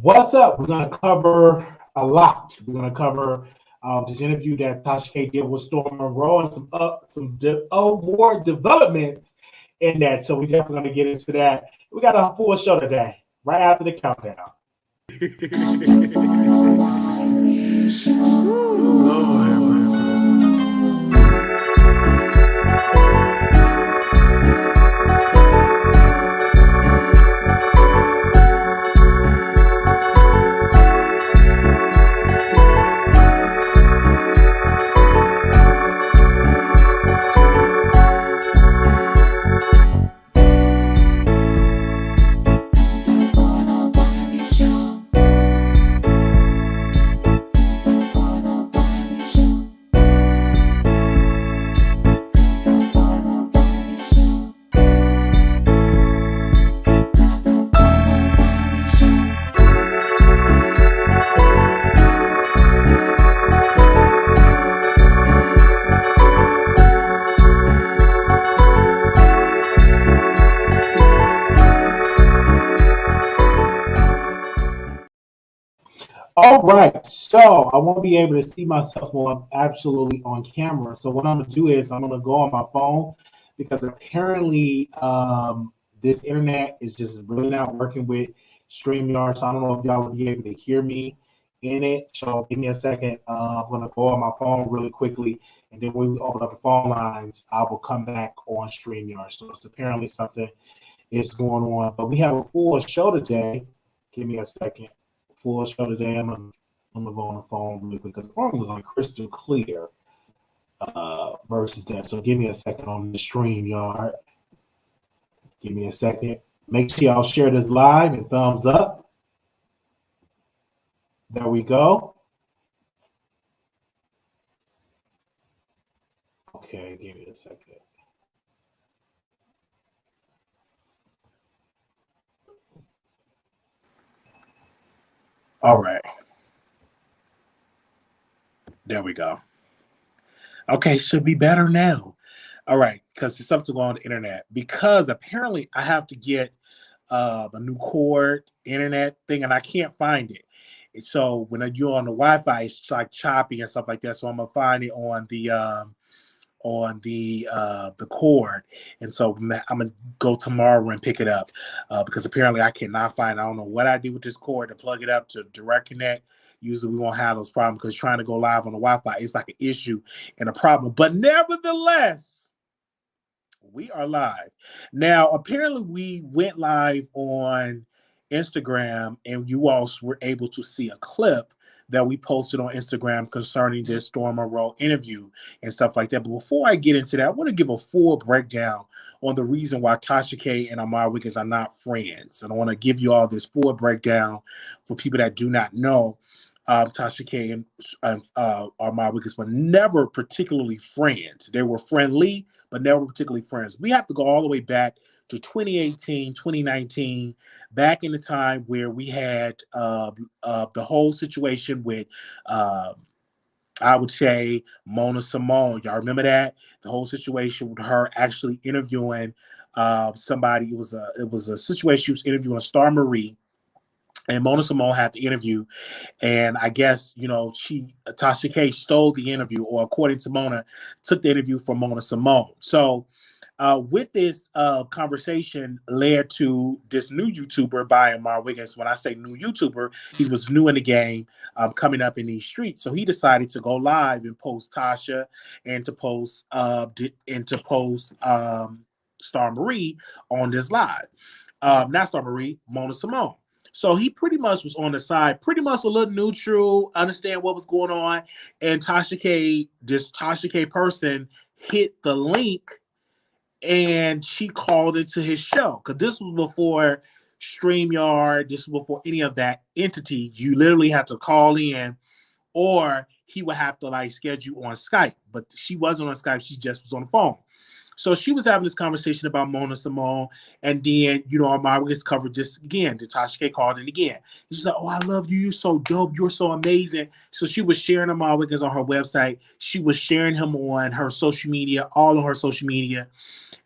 What's up? We're going to cover a lot. We're going to cover this interview that Tasha K did with Storm Monroe and more developments in that. So we're definitely going to get into that. We got a full show today, right after the countdown. All right, so I won't be able to see myself on absolutely on camera. So what I'm gonna do is I'm gonna go on my phone because apparently this internet is just really not working with StreamYard. So I don't know if y'all will be able to hear me in it. So give me a second. I'm gonna go on my phone really quickly, and then when we open up the phone lines, I will come back on StreamYard. So it's apparently something is going on, but we have a full show today. Give me a second. Full show today. I'm gonna go on the phone really quick because the phone was on crystal clear versus that. So give me a second on the stream, y'all. Give me a second. Make sure y'all share this live and thumbs up. There we go. Okay, give me a second. All right. There we go. Okay, should be better now. All right, because there's something going on the internet. Because apparently I have to get a new cord internet thing, and I can't find it. So when you're on the Wi-Fi, it's like choppy and stuff like that. So I'm gonna find it on the cord, and so I'm gonna go tomorrow and pick it up because apparently I cannot find. I don't know what I did with this cord to plug it up to direct connect. Usually we won't have those problems because trying to go live on the Wi-Fi is like an issue and a problem. But nevertheless, we are live now. Apparently, we went live on Instagram, and you all were able to see a clip that we posted on Instagram concerning this Storm Monroe interview and stuff like that. But before I get into that, I want to give a full breakdown on the reason why Tasha K and Ahmad Wiggins are not friends. And I want to give you all this full breakdown for people that do not know. Tasha K and Ahmad Wiggins were never particularly friends. They were friendly, but never particularly friends. We have to go all the way back to 2018, 2019, back in the time where we had the whole situation with, I would say, Mona Simone. Y'all remember that? The whole situation with her actually interviewing somebody. It was a situation. She was interviewing Star Marie. And Mona Simone had the interview, and I guess Tasha K stole the interview, or according to Mona, took the interview from Mona Simone. So, with this conversation, led to this new YouTuber by Armon Wiggins. When I say new YouTuber, he was new in the game, coming up in these streets. So he decided to go live and post Tasha and to post Star Marie on this live. Not Star Marie, Mona Simone. So he pretty much was on the side, pretty much a little neutral, understand what was going on. And this Tasha K person hit the link and she called it to his show. Because this was before StreamYard, this was before any of that entity. You literally have to call in, or he would have to schedule on Skype. But she wasn't on Skype, she just was on the phone. So she was having this conversation about Mona Simone, and then, Ahmad Wiggins covered this again. Tasha K called it again. She's like, "Oh, I love you. You're so dope. You're so amazing." So she was sharing Ahmad Wiggins on her website. She was sharing him on her social media, all of her social media,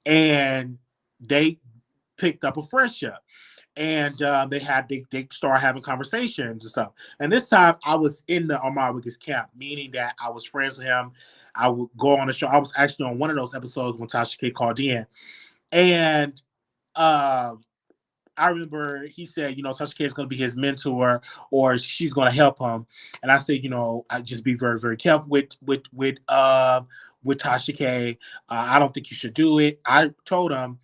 and they picked up a friendship. and they start having conversations and stuff. And this time I was in the Armon Wiggins camp, meaning that I was friends with him. I would go on the show. I was actually on one of those episodes when Tasha K called in, and I remember he said, Tasha K is going to be his mentor, or she's going to help him. And I said, I just be very, very careful with Tasha K. I don't think you should do it. I told him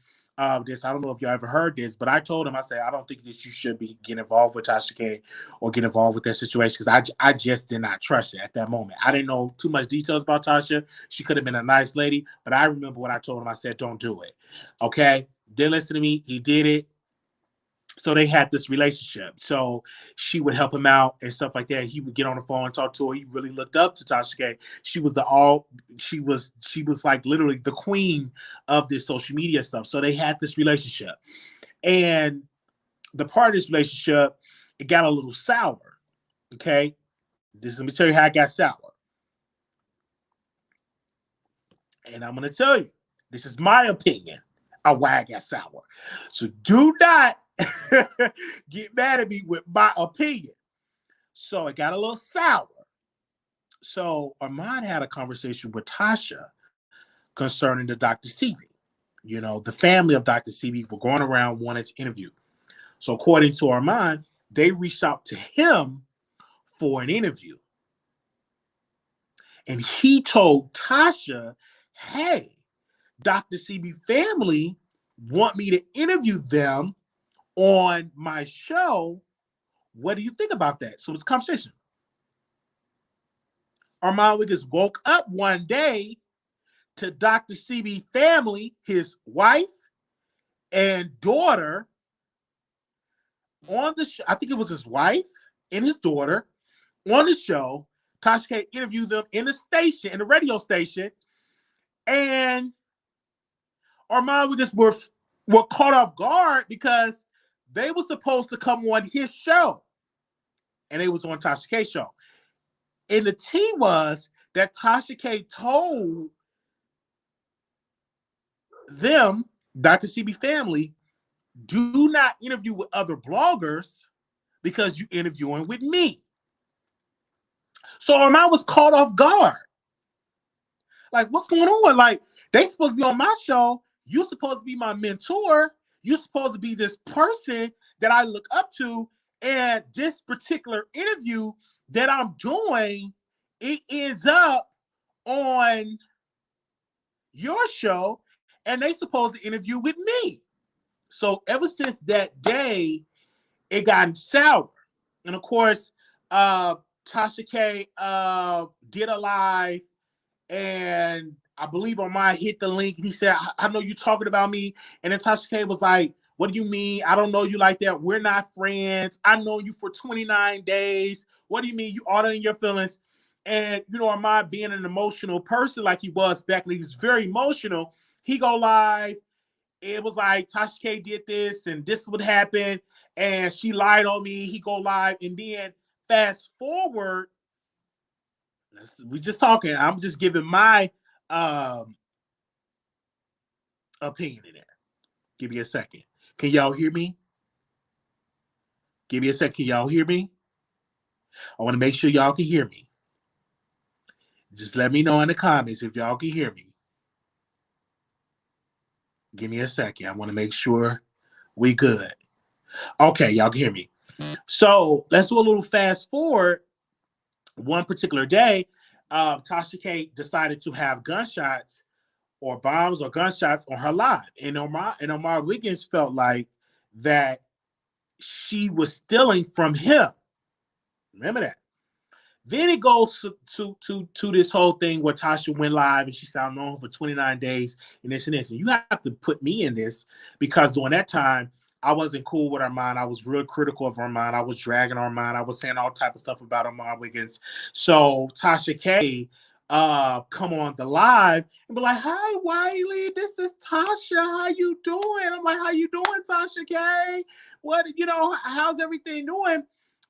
this. I don't know if y'all ever heard this, but I told him, I said, I don't think that you should be getting involved with Tasha K or get involved with that situation, because I just did not trust it at that moment. I didn't know too much details about Tasha. She could have been a nice lady, but I remember what I told him. I said, don't do it. Okay? Didn't listen to me. He did it. So they had this relationship. So she would help him out and stuff like that. He would get on the phone and talk to her. He really looked up to Tasha K. She was like literally the queen of this social media stuff. So they had this relationship. And the part of this relationship, it got a little sour. Okay. Let me tell you how it got sour. And I'm gonna tell you, this is my opinion of why it got sour. So do not get mad at me with my opinion. So it got a little sour. So Ahmad had a conversation with Tasha concerning the Dr. CB. The family of Dr. CB were going around wanting to interview. So according to Ahmad, they reached out to him for an interview. And he told Tasha, hey, Dr. CB family want me to interview them on my show. What do you think about that? So it's a conversation. Armon Wiggins woke up one day to Dr. CB family, his wife and daughter, on the show. I think it was his wife and his daughter on the show. Tasha K interviewed them in the radio station, and Armon Wiggins were caught off guard because they were supposed to come on his show, and they was on Tasha K's show. And the tea was that Tasha K told them, Dr. CB family, do not interview with other bloggers because you're interviewing with me. So Armon was caught off guard. Like, what's going on? Like, they supposed to be on my show. You're supposed to be my mentor. You're supposed to be this person that I look up to. And this particular interview that I'm doing, it ends up on your show, and they supposed to interview with me. So ever since that day, it got sour. And of course, Tasha K did a live, and I believe Ahmad hit the link. He said, I know you talking about me. And then Tasha K was like, what do you mean? I don't know you like that. We're not friends. I know you for 29 days. What do you mean? You all in your feelings. And, Ahmad being an emotional person like he was back then, he was very emotional. He go live. It was like Tasha K did this and this would happen. And she lied on me. He go live. And then fast forward, we just talking. I'm just giving my opinion in there. Give me a second. Can y'all hear me? Give me a second. Can y'all hear me? I want to make sure y'all can hear me. Just let me know in the comments if y'all can hear me. Give me a second. I want to make sure we good. Okay, y'all can hear me. So let's do a little fast forward. One particular day, Tasha K decided to have gunshots or bombs or gunshots on her live. And Armon Wiggins felt like that she was stealing from him. Remember that. Then it goes to this whole thing where Tasha went live and she said, I'm known for 29 days and this and this. And you have to put me in this because during that time, I wasn't cool with Armon. I was real critical of Armon. I was dragging Armon. I was saying all type of stuff about Armon Wiggins. So Tasha K come on the live and be like, hi, Wiley, this is Tasha. How you doing? I'm like, how you doing, Tasha K? What, how's everything doing?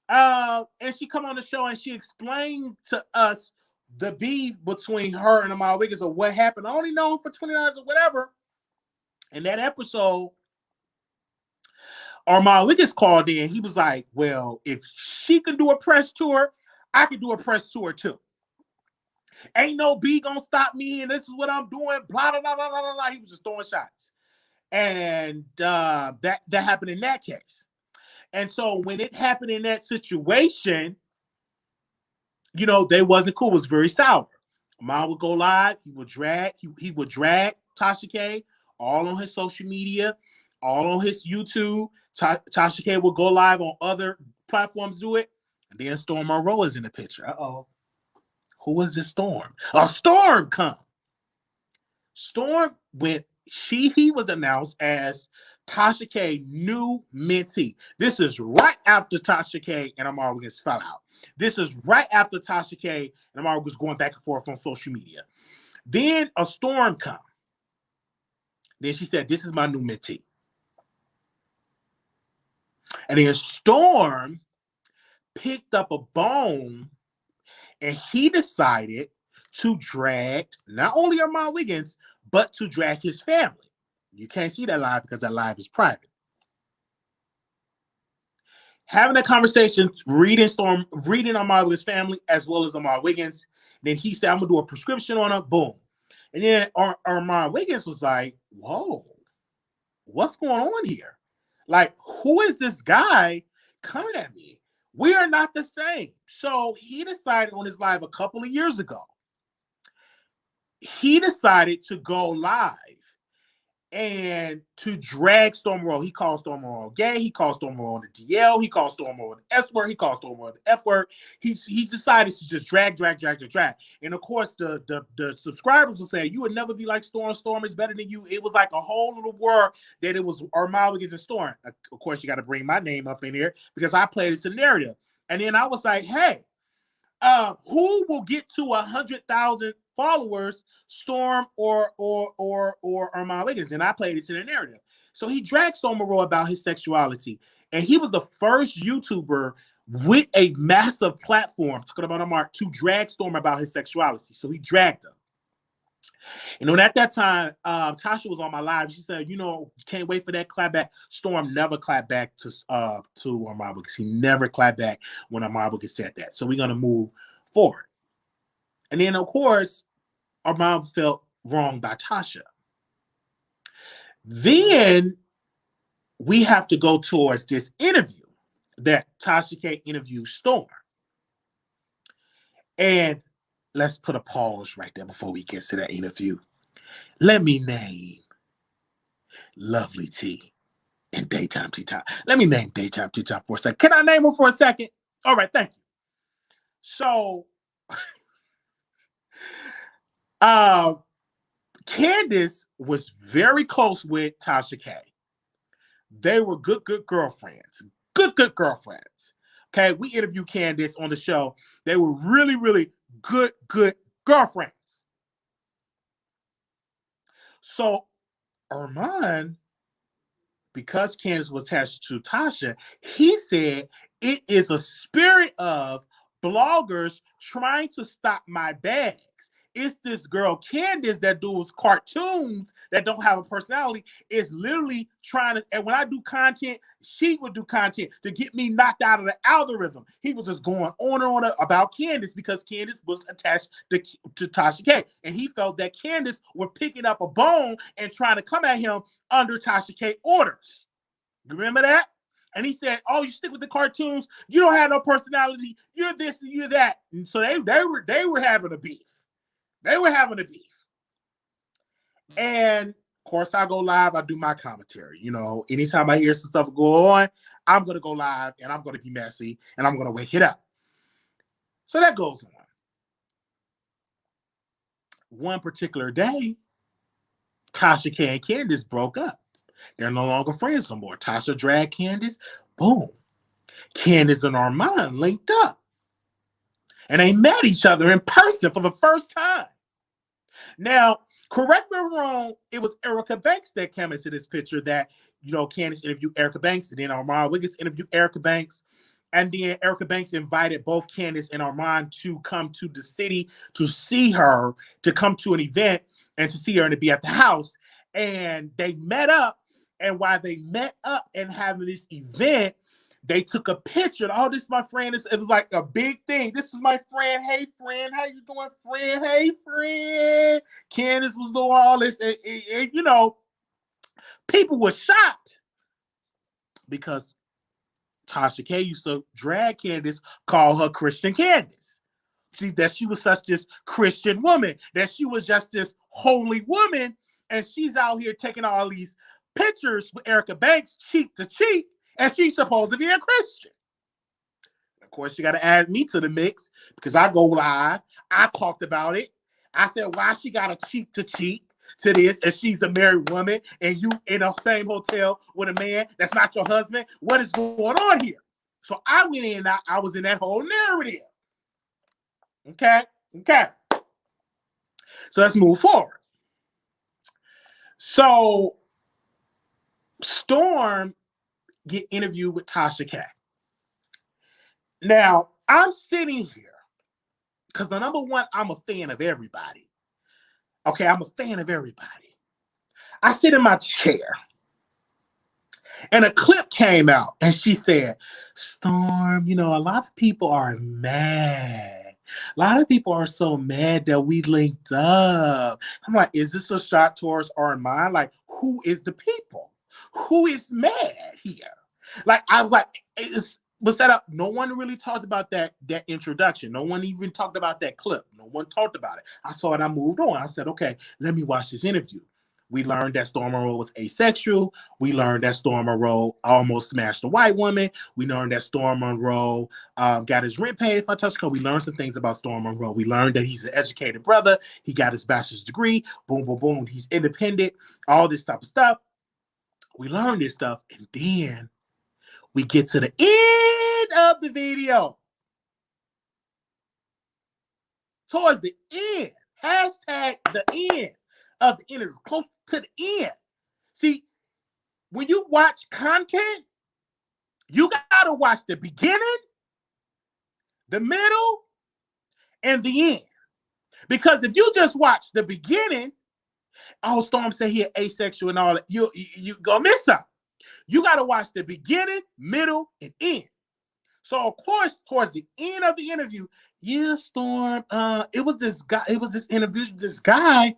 And she come on the show and she explained to us the beef between her and Ahmad Wiggins or what happened. I only know him for 20 hours or whatever. In that episode, Armon Wiggins called in. He was like, well, if she can do a press tour, I can do a press tour too. Ain't no B gonna stop me, and this is what I'm doing. Blah blah blah blah blah blah. He was just throwing shots, and that happened in that case. And so when it happened in that situation, you know, they wasn't cool. It was very sour. Ahmad would go live. He would drag Tasha K all on his social media, all on his YouTube. Tasha K would go live on other platforms, do it, and then Storm Monroe is in the picture. Uh-oh. Who was this Storm? A Storm come. Storm went, he was announced as Tasha K new mentee. This is right after Tasha K and Ahmad Wiggins fell out. This is right after Tasha K and Ahmad was going back and forth on social media. Then a Storm come. Then she said, this is my new mentee. And then Storm picked up a bone and he decided to drag not only Armon Wiggins, but to drag his family. You can't see that live because that live is private. Having a conversation, reading Armon Wiggins' family as well as Armon Wiggins. Then he said, I'm going to do a prescription on her. Boom. And then Armon Wiggins was like, whoa, what's going on here? Like, who is this guy coming at me? We are not the same. So he decided on his live a couple of years ago, he decided to go live and to drag Storm Monroe. He called Storm Monroe gay. He called Storm Monroe the DL. He called Storm Monroe the S word. He called Storm Monroe the F word. He decided to just drag. And of course, the subscribers will say, you would never be like Storm. Storm is better than you. It was like a whole little war that it was Armon Wiggins and Storm. Of course, you got to bring my name up in here because I played a narrative. And then I was like, hey, who will get to 100,000 followers, Storm or Armon Wiggins? And I played it to the narrative. So he dragged Storm Monroe about his sexuality. And he was the first YouTuber with a massive platform, talking about Ahmad, to drag Storm about his sexuality. So he dragged him. And then at that time, Tasha was on my live. She said, you know, can't wait for that clap back. Storm never clapped back to Ahmad Wiggins. He never clapped back when Ahmad Wiggins said that. So we're going to move forward. And then, of course, Ahmad felt wronged by Tasha. Then we have to go towards this interview that Tasha K interviewed Storm. And let's put a pause right there before we get to that interview. Let me name Lovely T and Daytime T-Top. Let me name Daytime T-Top for a second. Can I name her for a second? All right, thank you. So, Candice was very close with Tasha K. They were good girlfriends. Good girlfriends. Okay, we interviewed Candice on the show. They were really, really good girlfriends. So Armon, because Candice was attached to Tasha, he said it is a spirit of bloggers trying to stop my bags. It's this girl Candice that does cartoons that don't have a personality. Is literally trying to, and when I do content, she would do content to get me knocked out of the algorithm. He was just going on and on about Candice because Candice was attached to Tasha K. And he felt that Candice was picking up a bone and trying to come at him under Tasha K orders. You remember that? And he said, oh, you stick with the cartoons. You don't have no personality. You're this and you're that. And so they were having a beef. They were having a beef. And of course, I go live, I do my commentary. You know, anytime I hear some stuff go on, I'm going to go live and I'm going to be messy and I'm going to wake it up. So that goes on. One particular day, Tasha K and Candice broke up. They're no longer friends no more. Tasha dragged Candice. Boom. Candice and Armon linked up. And they met each other in person for the first time. Now, correct me if I'm wrong, it was Erica Banks that came into this picture that, you know, Candice interviewed Erica Banks, and then Armon Wiggins interviewed Erica Banks. And then Erica Banks invited both Candice and Armon to come to the city to see her, to come to an event and to see her and to be at the house. And they met up. And while they met up and having this event, they took a picture. Oh, this is my friend. It was like a big thing. This is my friend. Hey, friend. How you doing, friend? Hey, friend. Candice was doing all this. And, you know, people were shocked because Tasha K used to drag Candice, call her Christian Candice. See, that she was such this Christian woman, that she was just this holy woman, and she's out here taking all these pictures with Erica Banks cheek to cheek, and she's supposed to be a Christian. Of course, you got to add me to the mix because I go live. I talked about it. I said, why she got a cheek to cheek to this, and she's a married woman, and you in the same hotel with a man that's not your husband? What is going on here? So I went in, I was in that whole narrative. Okay. So let's move forward. So Storm get interviewed with Tasha K. Now, I'm sitting here because number one, I'm a fan of everybody. Okay, I'm a fan of everybody. I sit in my chair and a clip came out and she said, Storm, you know, a lot of people are mad. A lot of people are so mad that we linked up. I'm like, is this a shot towards Armon? Like, who is the people? Who is mad here? Like, I was like, it was set up. No one really talked about that introduction. No one even talked about that clip. No one talked about it. I saw it. I moved on. I said, okay, let me watch this interview. We learned that Storm Monroe was asexual. We learned that Storm Monroe almost smashed a white woman. We learned that Storm Monroe got his rent paid for Tasha. We learned some things about Storm Monroe. We learned that he's an educated brother. He got his bachelor's degree. Boom, boom, boom. He's independent. All this type of stuff. We learned this stuff. And then we get to the end of the video. Towards the end. Hashtag the end of the interview. Close to the end. See, when you watch content, you got to watch the beginning, the middle, and the end. Because if you just watch the beginning, oh, Storm said he asexual and all that, you gonna miss out. You got to watch the beginning, middle, and end. So, of course, towards the end of the interview, yeah, Storm, it was this interview with this guy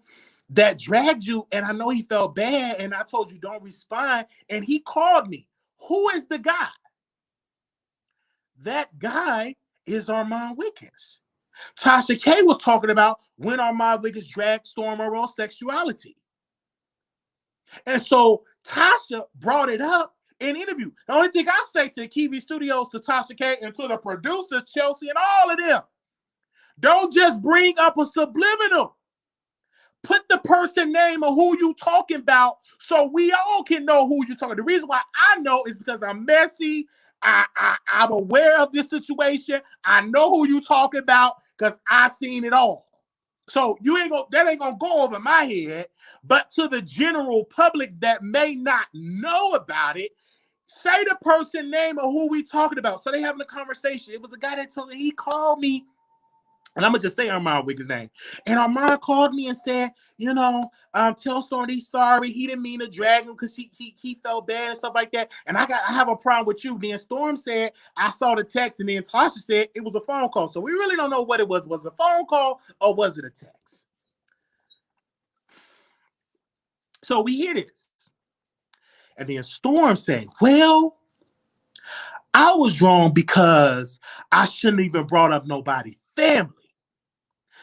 that dragged you, and I know he felt bad, and I told you don't respond, and he called me. Who is the guy? That guy is Armon Wiggins. Tasha K was talking about when Armon Wiggins dragged Storm Monroe's sexuality. And so Tasha brought it up in an interview. The only thing I say to Kiwi Studios, to Tasha K, and to the producers, Chelsea, and all of them, don't just bring up a subliminal. Put the person name of who you talking about so we all can know who you're talking. The reason why I know is because I'm messy. I'm aware of this situation. I know who you talking about because I seen it all. So that ain't gonna go over my head. But to the general public that may not know about it, say the person name of who we talking about. So they having a conversation. It was a guy that told me, he called me. And I'm going to just say Armon Wiggins' name. And Armon called me and said, you know, tell Storm he's sorry. He didn't mean to drag him because he felt bad and stuff like that. And I have a problem with you. Then Storm said, I saw the text. And then Tasha said it was a phone call. So we really don't know what it was. Was it a phone call or was it a text? So we hear this. And then Storm said, well, I was wrong because I shouldn't even brought up nobody's family.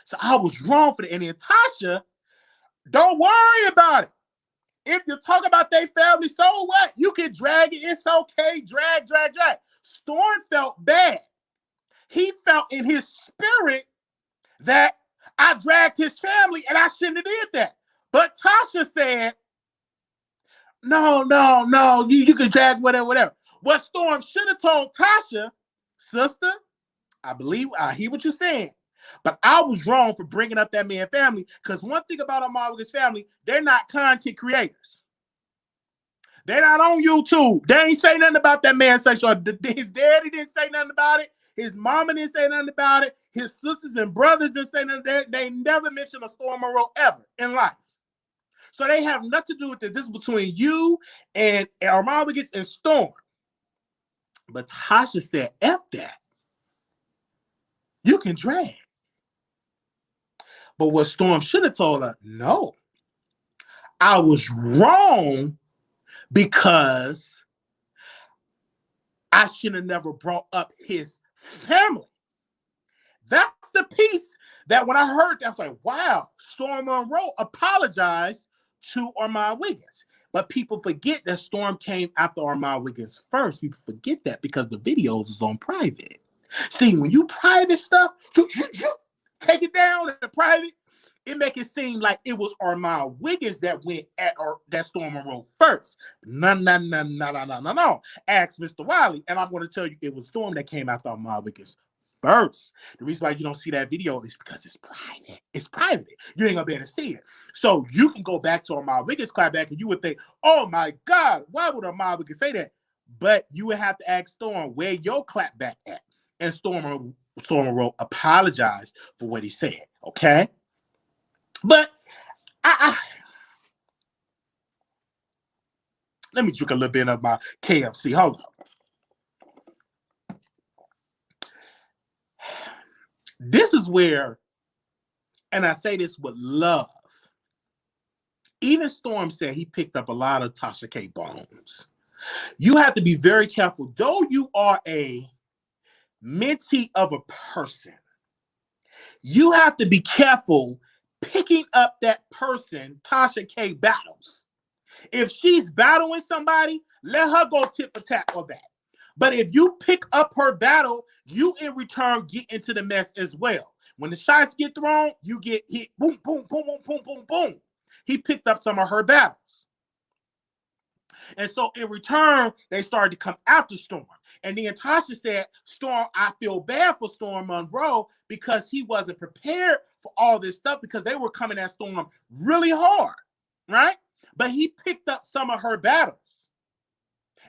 So I was wrong for that. And then Tasha, don't worry about it. If you talk about their family, so what? You can drag it. It's okay. Drag. Storm felt bad. He felt in his spirit that I dragged his family and I shouldn't have did that. But Tasha said, no, you can drag whatever. What Storm should have told Tasha, sister, I hear what you're saying. But I was wrong for bringing up that man's family because one thing about Ahmad Wiggins' family, they're not content creators. They're not on YouTube. They ain't say nothing about that man's sexual. His daddy didn't say nothing about it. His mama didn't say nothing about it. His sisters and brothers didn't say nothing. They never mentioned a Storm Monroe ever in life. So they have nothing to do with this. This is between you and Armon Wiggins and Storm. But Tasha said, F that. You can drag. But what Storm should have told her, no, I was wrong because I should have never brought up his family. That's the piece that when I heard that, I was like, wow, Storm Monroe apologized to Armon Wiggins. But people forget that Storm came after Armon Wiggins first. People forget that because the videos is on private. See, when you private stuff, take it down in private, it make it seem like it was Armon Wiggins that went at or that Storm Monroe first. No. Ask Mr. Wiley, and I'm going to tell you it was Storm that came after Armon Wiggins first. The reason why you don't see that video is because it's private. It's private. You ain't gonna be able to see it. So you can go back to Ahmad Wiggins clapback and you would think, oh my God, why would Ahmad Wiggins say that? But you would have to ask Storm where your clapback at. And Storm Monroe apologized for what he said. Okay? But let me drink a little bit of my KFC. Hold on. This is where, and I say this with love, even Storm said he picked up a lot of Tasha K bones. You have to be very careful. Though you are a mentee of a person, you have to be careful picking up that person Tasha K battles. If she's battling somebody, let her go tit for tat for that. But if you pick up her battle, you in return get into the mess as well. When the shots get thrown, you get hit. Boom, boom, boom, boom, boom, boom, boom. He picked up some of her battles. And so in return, they started to come after Storm. And then Tasha said, Storm, I feel bad for Storm Monroe because he wasn't prepared for all this stuff because they were coming at Storm really hard, right? But he picked up some of her battles.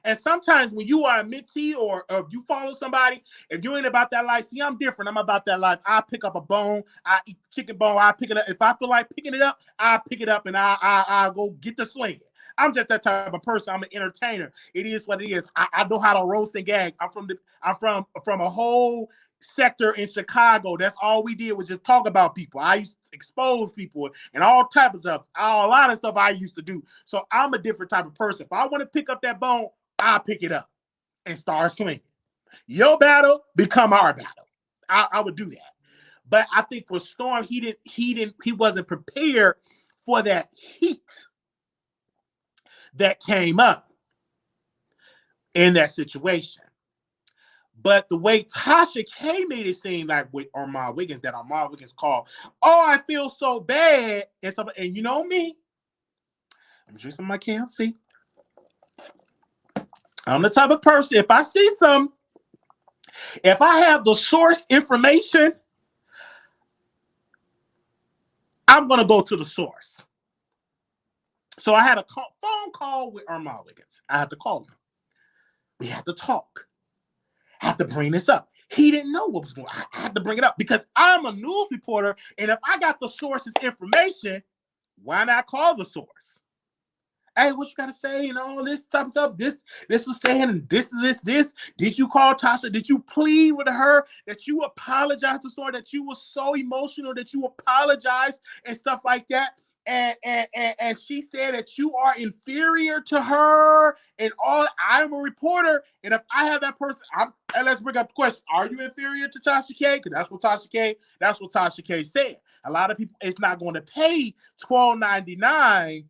And sometimes when you are a mentee or if you follow somebody, if you ain't about that life, see, I'm different. I'm about that life. I pick up a bone. I eat chicken bone. I pick it up. If I feel like picking it up, I pick it up and I go get the swing. I'm just that type of person. I'm an entertainer. It is what it is. I know how to roast and gag. I'm from a whole sector in Chicago. That's all we did was just talk about people. I used to expose people and all type of stuff. A lot of stuff I used to do. So I'm a different type of person. If I want to pick up that bone, I'll pick it up and start swinging. Your battle become our battle. I would do that. But I think for Storm, he wasn't prepared for that heat that came up in that situation. But the way Tasha K made it seem like with Armon Wiggins, that Armon Wiggins called, oh, I feel so bad. And you know me, I'm drinking some of my KFC. I'm the type of person, if I see something, if I have the source information, I'm going to go to the source. So I had a phone call with Armon Wiggins. I had to call him. We had to talk. I had to bring this up. He didn't know what was going on. I had to bring it up because I'm a news reporter, and if I got the source's information, why not call the source? Hey, what you got to say? And all this type of stuff. This was saying, and this. Did you call Tasha? Did you plead with her that you apologized to Storm, that you were so emotional that you apologized and stuff like that? And she said that you are inferior to her and all. I'm a reporter, and if I have that person, and let's bring up the question: are you inferior to Tasha K? Because that's what Tasha K said. A lot of people, it's not going to pay $12.99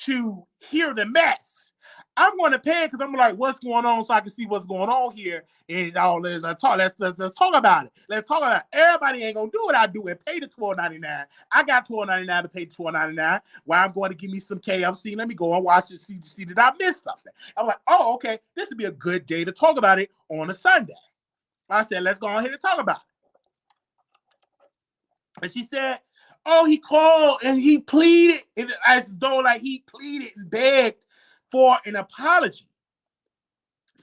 to hear the mess. I'm going to pay it because I'm like, what's going on, so I can see what's going on here. And all this, let's talk about it. Let's talk about it. Everybody ain't gonna do what I do and pay the $12.99. I got $12.99 to pay the $12.99. While I'm going to give me some KFC. Let me go and watch it, see that I missed something. I'm like, oh, okay, this would be a good day to talk about it on a Sunday. I said, let's go ahead and talk about it. And she said, oh, he called and he pleaded, as though like he pleaded and begged for an apology,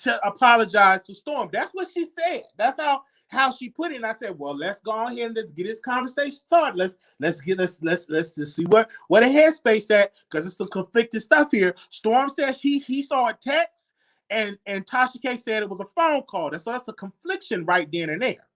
to apologize to Storm. That's what she said. That's how how she put it. And I said, well, let's go ahead and let's get this conversation started. Let's just see what the headspace at, because it's some conflicted stuff here. Storm says he saw a text, and Tasha K said it was a phone call. So that's a confliction right then and there.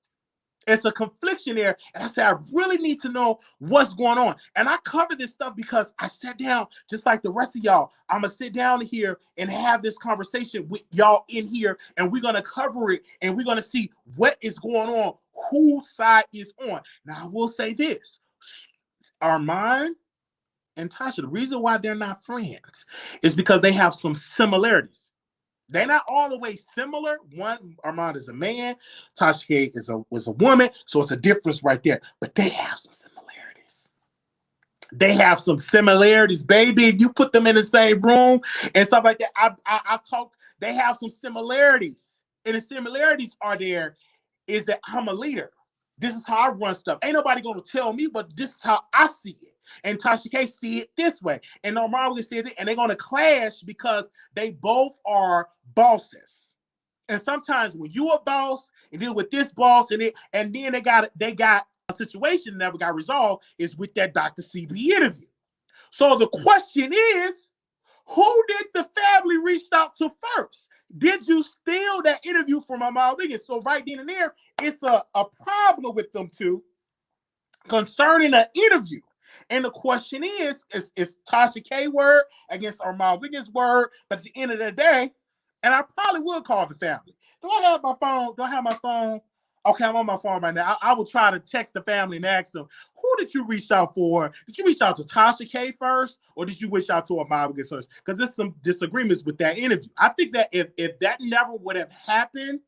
It's a confliction there. And I said, I really need to know what's going on. And I covered this stuff because I sat down, just like the rest of y'all. I'm going to sit down here and have this conversation with y'all in here. And we're going to cover it. And we're going to see what is going on, whose side is on. Now, I will say this. Armon and Tasha, the reason why they're not friends is because they have some similarities. They're not all the way similar. One, Ahmad is a man, Tasha K was a woman, so it's a difference right there. But they have some similarities. They have some similarities, baby. You put them in the same room and stuff like that. I talked. They have some similarities, and the similarities are there. Is that I'm a leader. This is how I run stuff. Ain't nobody gonna tell me, but this is how I see it. And Tasha K see it this way. And Armon will see it, and they're gonna clash because they both are bosses. And sometimes when you a boss and deal with this boss and then they got a situation that never got resolved is with that Dr. CB interview. So the question is, who did the family reach out to first? Did you steal that interview from Ahmad Wiggins? So right then and there, it's a problem with them two concerning an interview. And the question is Tasha K word against Ahmad Wiggins word? But at the end of the day, and I probably will call the family. Do I have my phone? Do I have my phone? Okay, I'm on my phone right now. I will try to text the family and ask them, who did you reach out for? Did you reach out to Tasha K first, or did you reach out to Ahmad Wiggins first? Because there's some disagreements with that interview. I think that if that never would have happened,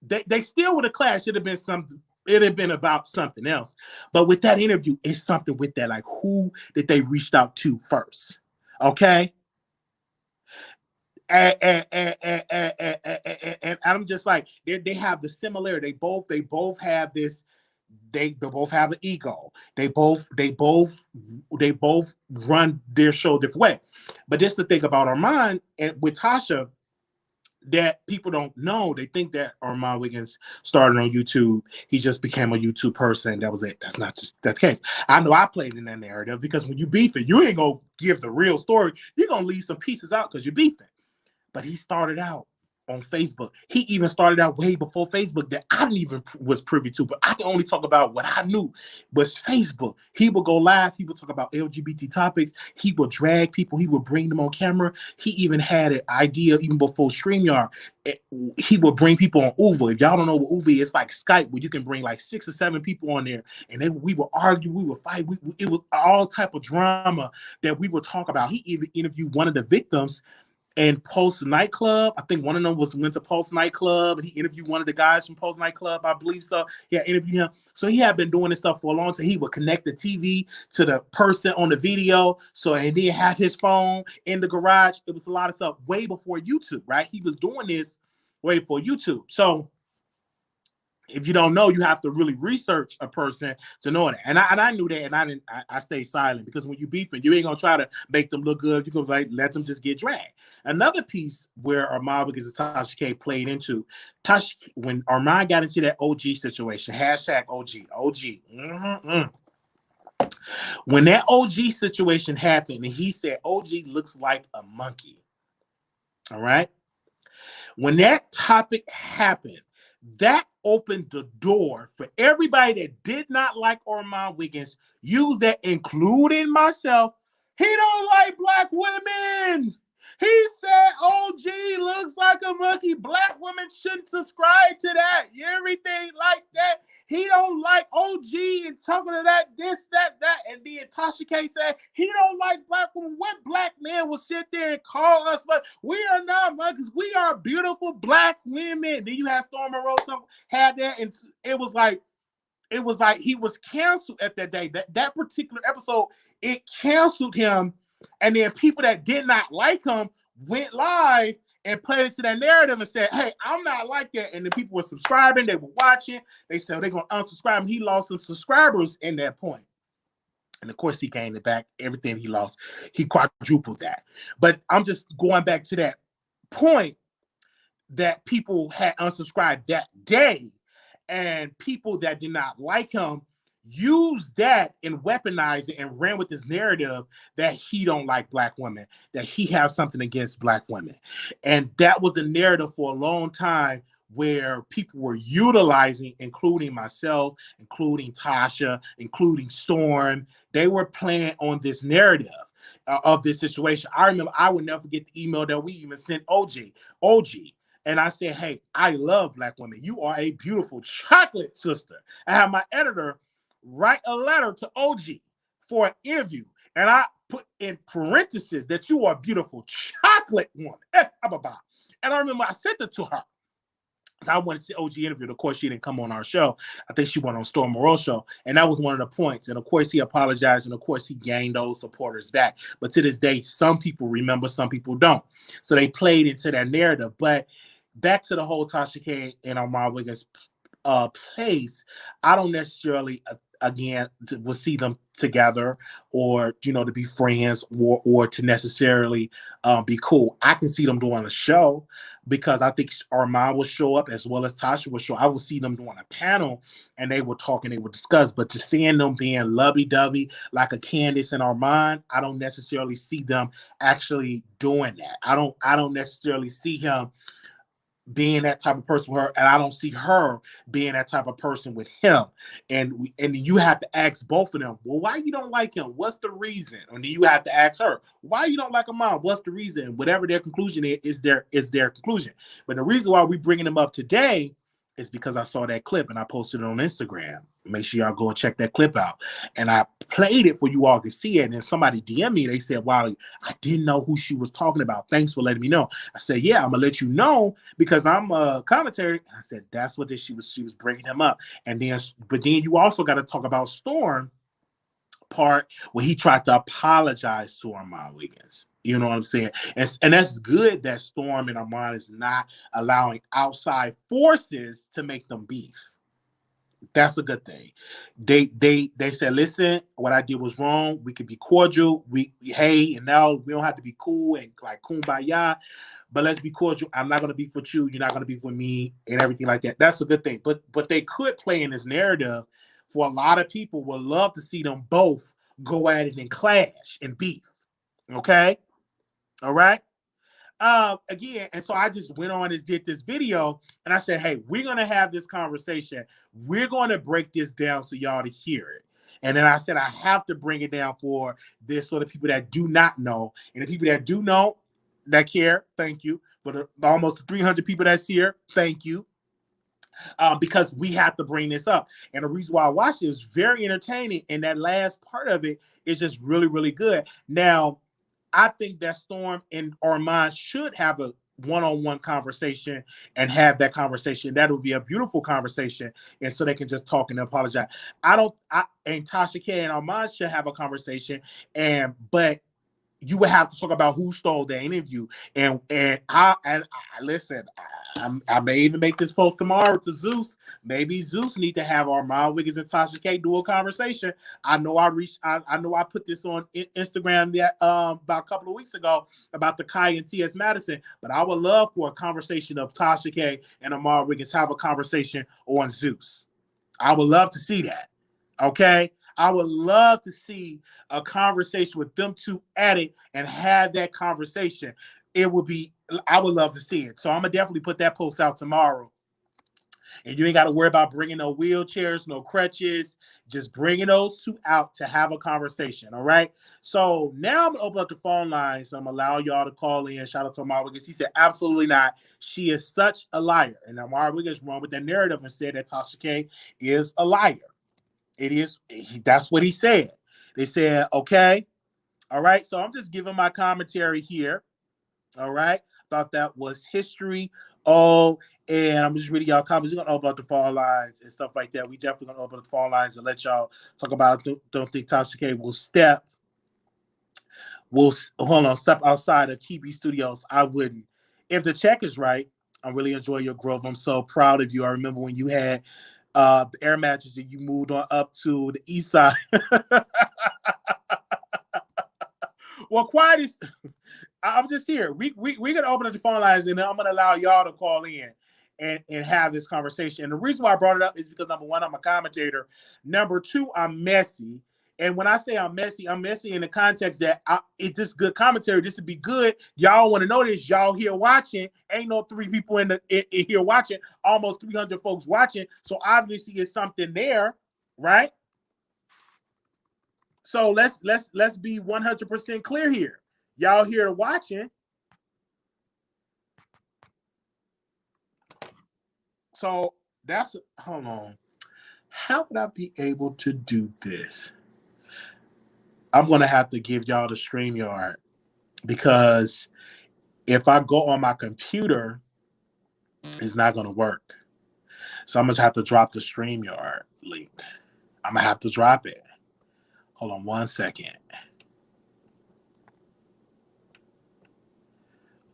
they still would have clashed. It'd have been something. It'd have been about something else. But with that interview, it's something with that. Like, who did they reach out to first? Okay. And I'm just like, they have the similarity. They both have this. They both have an ego. They both run their show different way. But just the thing about Armon and with Tasha that people don't know, they think that Armon Wiggins started on YouTube. He just became a YouTube person. That was it. That's the case. I know I played in that narrative because when you beefing, you ain't gonna give the real story. You're gonna leave some pieces out because you're beefing. But he started out on Facebook. He even started out way before Facebook that I didn't even was privy to, but I can only talk about what I knew was Facebook. He would go live. He would talk about LGBT topics. He would drag people. He would bring them on camera. He even had an idea even before StreamYard. He would bring people on Uva. If y'all don't know what Uva is, it's like Skype where you can bring like 6 or 7 people on there, and we would argue, we would fight. It was all type of drama that we would talk about. He even interviewed one of the victims and Pulse nightclub. I think one of them went to Pulse nightclub, and he interviewed one of the guys from Pulse nightclub, I believe so. Yeah, interviewed him. So he had been doing this stuff for a long time. He would connect the TV to the person on the video. So, and then have his phone in the garage. It was a lot of stuff way before YouTube, right? He was doing this way before YouTube. So if you don't know, you have to really research a person to know that. And I knew that, and I stayed silent because when you beefing, you ain't gonna try to make them look good. You can like let them just get dragged. Another piece where Ahmad Wiggins and Tasha K played into when Armon got into that OG situation, hashtag OG. When that OG situation happened, and he said OG looks like a monkey. All right. When that topic happened, that opened the door for everybody that did not like Armon Wiggins, use that, including myself. He don't like black women. He said OG looks like a monkey. Black women shouldn't subscribe to that. Everything like that. He don't like OG and talking to that, this, that. And then Tasha K said he don't like black women. What black man will sit there and call us? But we are not monkeys. We are beautiful black women. Then you have Storm Monroe had that, and it was like he was canceled at that day. That particular episode, it canceled him. And then people that did not like him went live and played into that narrative and said, hey, I'm not like that. And the people were subscribing, they were watching. They said they're going to unsubscribe him. He lost some subscribers in that point. And of course, he gained it back. Everything he lost, he quadrupled that. But I'm just going back to that point. that people had unsubscribed that day, and people that did not like him used that and weaponized it and ran with this narrative that he don't like black women, that he has something against black women. And that was the narrative for a long time, where people were utilizing, including myself, including Tasha, including Storm. They were playing on this narrative of this situation. I remember, I would never forget the email that we even sent OG. And I said, hey, I love black women. You are a beautiful chocolate sister. I have my editor write a letter to OG for an interview. And I put in parentheses that you are a beautiful chocolate woman. And I remember I sent it to her. I wanted to OG interview. Of course, she didn't come on our show. I think she went on Storm Monroe show. And that was one of the points. And of course, he apologized. And of course, he gained those supporters back. But to this day, some people remember, some people don't. So they played into that narrative. But back to the whole Tasha K and Armon Wiggins place, I don't necessarily again will see them together, or to be friends, or to necessarily be cool. I can see them doing a show, because I think Armon will show up as well as Tasha will show. I will see them doing a panel, and they will talk and they will discuss. But to seeing them being lovey-dovey like a Candice and Armon, I don't necessarily see them actually doing that. I don't necessarily see him being that type of person with her, and I don't see her being that type of person with him. And you have to ask both of them, well, why you don't like him? What's the reason? And then you have to ask her, why you don't like him, mom? What's the reason? Whatever their conclusion is their conclusion. But the reason why we're bringing them up today is because I saw that clip and I posted it on Instagram. Make sure y'all go and check that clip out. And I played it for you all to see it. And then somebody DM'd me. They said, Wiley, I didn't know who she was talking about. Thanks for letting me know. I said, yeah, I'm going to let you know because I'm a commentary. And I said, that's what she was bringing him up. And then, but then you also got to talk about Storm part where he tried to apologize to Armon Wiggins. You know what I'm saying? And that's good that Storm and Armon is not allowing outside forces to make them beef. That's a good thing. They said, listen, what I did was wrong. We could be cordial. Hey, and now we don't have to be cool and like kumbaya, but let's be cordial. I'm not going to beef with you. You're not going to beef with me and everything like that. That's a good thing. But they could play in this narrative. For a lot of people would love to see them both go at it and clash and beef. Okay? All right? Again, and so I just went on and did this video, and I said, hey, we're going to have this conversation. We're going to break this down so y'all to hear it. And then I said, I have to bring it down for this sort of people that do not know. And the people that do know, that care, thank you. For the almost 300 people that's here, thank you. Because we have to bring this up. And the reason why I watched it was very entertaining. And that last part of it is just really, really good. Now, I think that Storm and Armon should have a one-on-one conversation and have that conversation. That would be a beautiful conversation. And so they can just talk and apologize. And Tasha K and Armon should have a conversation. But you would have to talk about who stole the interview. And I listen, I may even make this post tomorrow to Zeus. Maybe Zeus need to have Armon Wiggins and Tasha K do a conversation. I know I put this on Instagram about a couple of weeks ago about the Kai and T.S. Madison, but I would love for a conversation of Tasha K and Armon Wiggins have a conversation on Zeus. I would love to see that. Okay? I would love to see a conversation with them two at it and have that conversation. I would love to see it. So I'm going to definitely put that post out tomorrow. And you ain't got to worry about bringing no wheelchairs, no crutches. Just bringing those two out to have a conversation, all right? So now I'm going to open up the phone lines. I'm going to allow y'all to call in. Shout out to Ahmad Wiggins. He said, absolutely not. She is such a liar. And Ahmad Wiggins run with that narrative and said that Tasha K is a liar. It is. That's what he said. They said, okay. All right. So I'm just giving my commentary here. All right. Thought that was history. Oh, and I'm just reading y'all comments. We're going to open up the phone lines and stuff like that. We definitely going to open up the phone lines and let y'all talk about it. Don't think Tasha K will step outside of Kibi Studios. I wouldn't. If the check is right, I really enjoy your growth. I'm so proud of you. I remember when you had the air mattress and you moved on up to the east side. Well, quiet is I'm just here. We're gonna open up the phone lines, and I'm gonna allow y'all to call in and have this conversation. And the reason why I brought it up is because number one, I'm a commentator. Number two, I'm messy. And when I say I'm messy in the context that it's just good commentary. This would be good. Y'all want to know this. Y'all here watching. Ain't no 3 people in here watching. Almost 300 folks watching. So obviously it's something there, right? So let's be 100% clear here. Y'all here watching. So that's, hold on. How would I be able to do this? I'm going to have to give y'all the StreamYard because if I go on my computer, it's not going to work. So I'm going to have to drop the StreamYard link. I'm going to have to drop it. Hold on 1 second.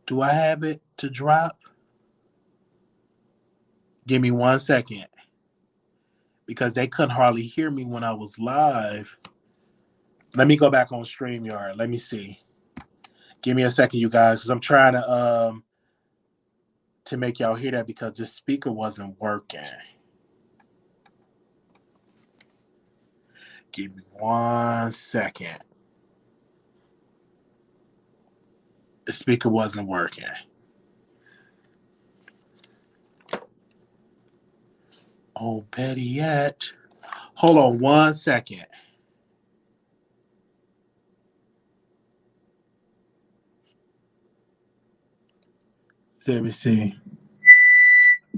Do I have it to drop? Give me 1 second. Because they couldn't hardly hear me when I was live. Let me go back on StreamYard. Let me see. Give me a second, you guys, because I'm trying to make y'all hear that because the speaker wasn't working. Give me 1 second. The speaker wasn't working. Oh, better yet. Hold on 1 second. Let me see.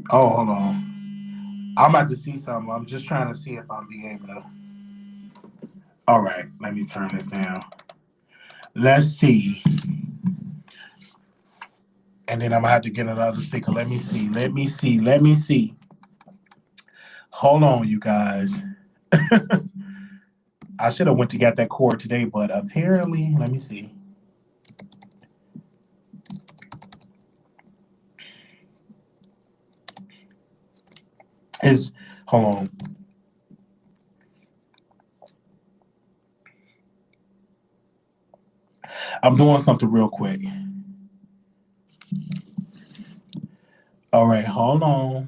Oh, hold on. I'm about to see something. I'm just trying to see if I'm being able to. All right, let me turn this down. Let's see. And then I'm gonna have to get another speaker. Let me see. Hold on, you guys. I should have went to get that cord today, but apparently, let me see. Hold on. I'm doing something real quick. All right, hold on.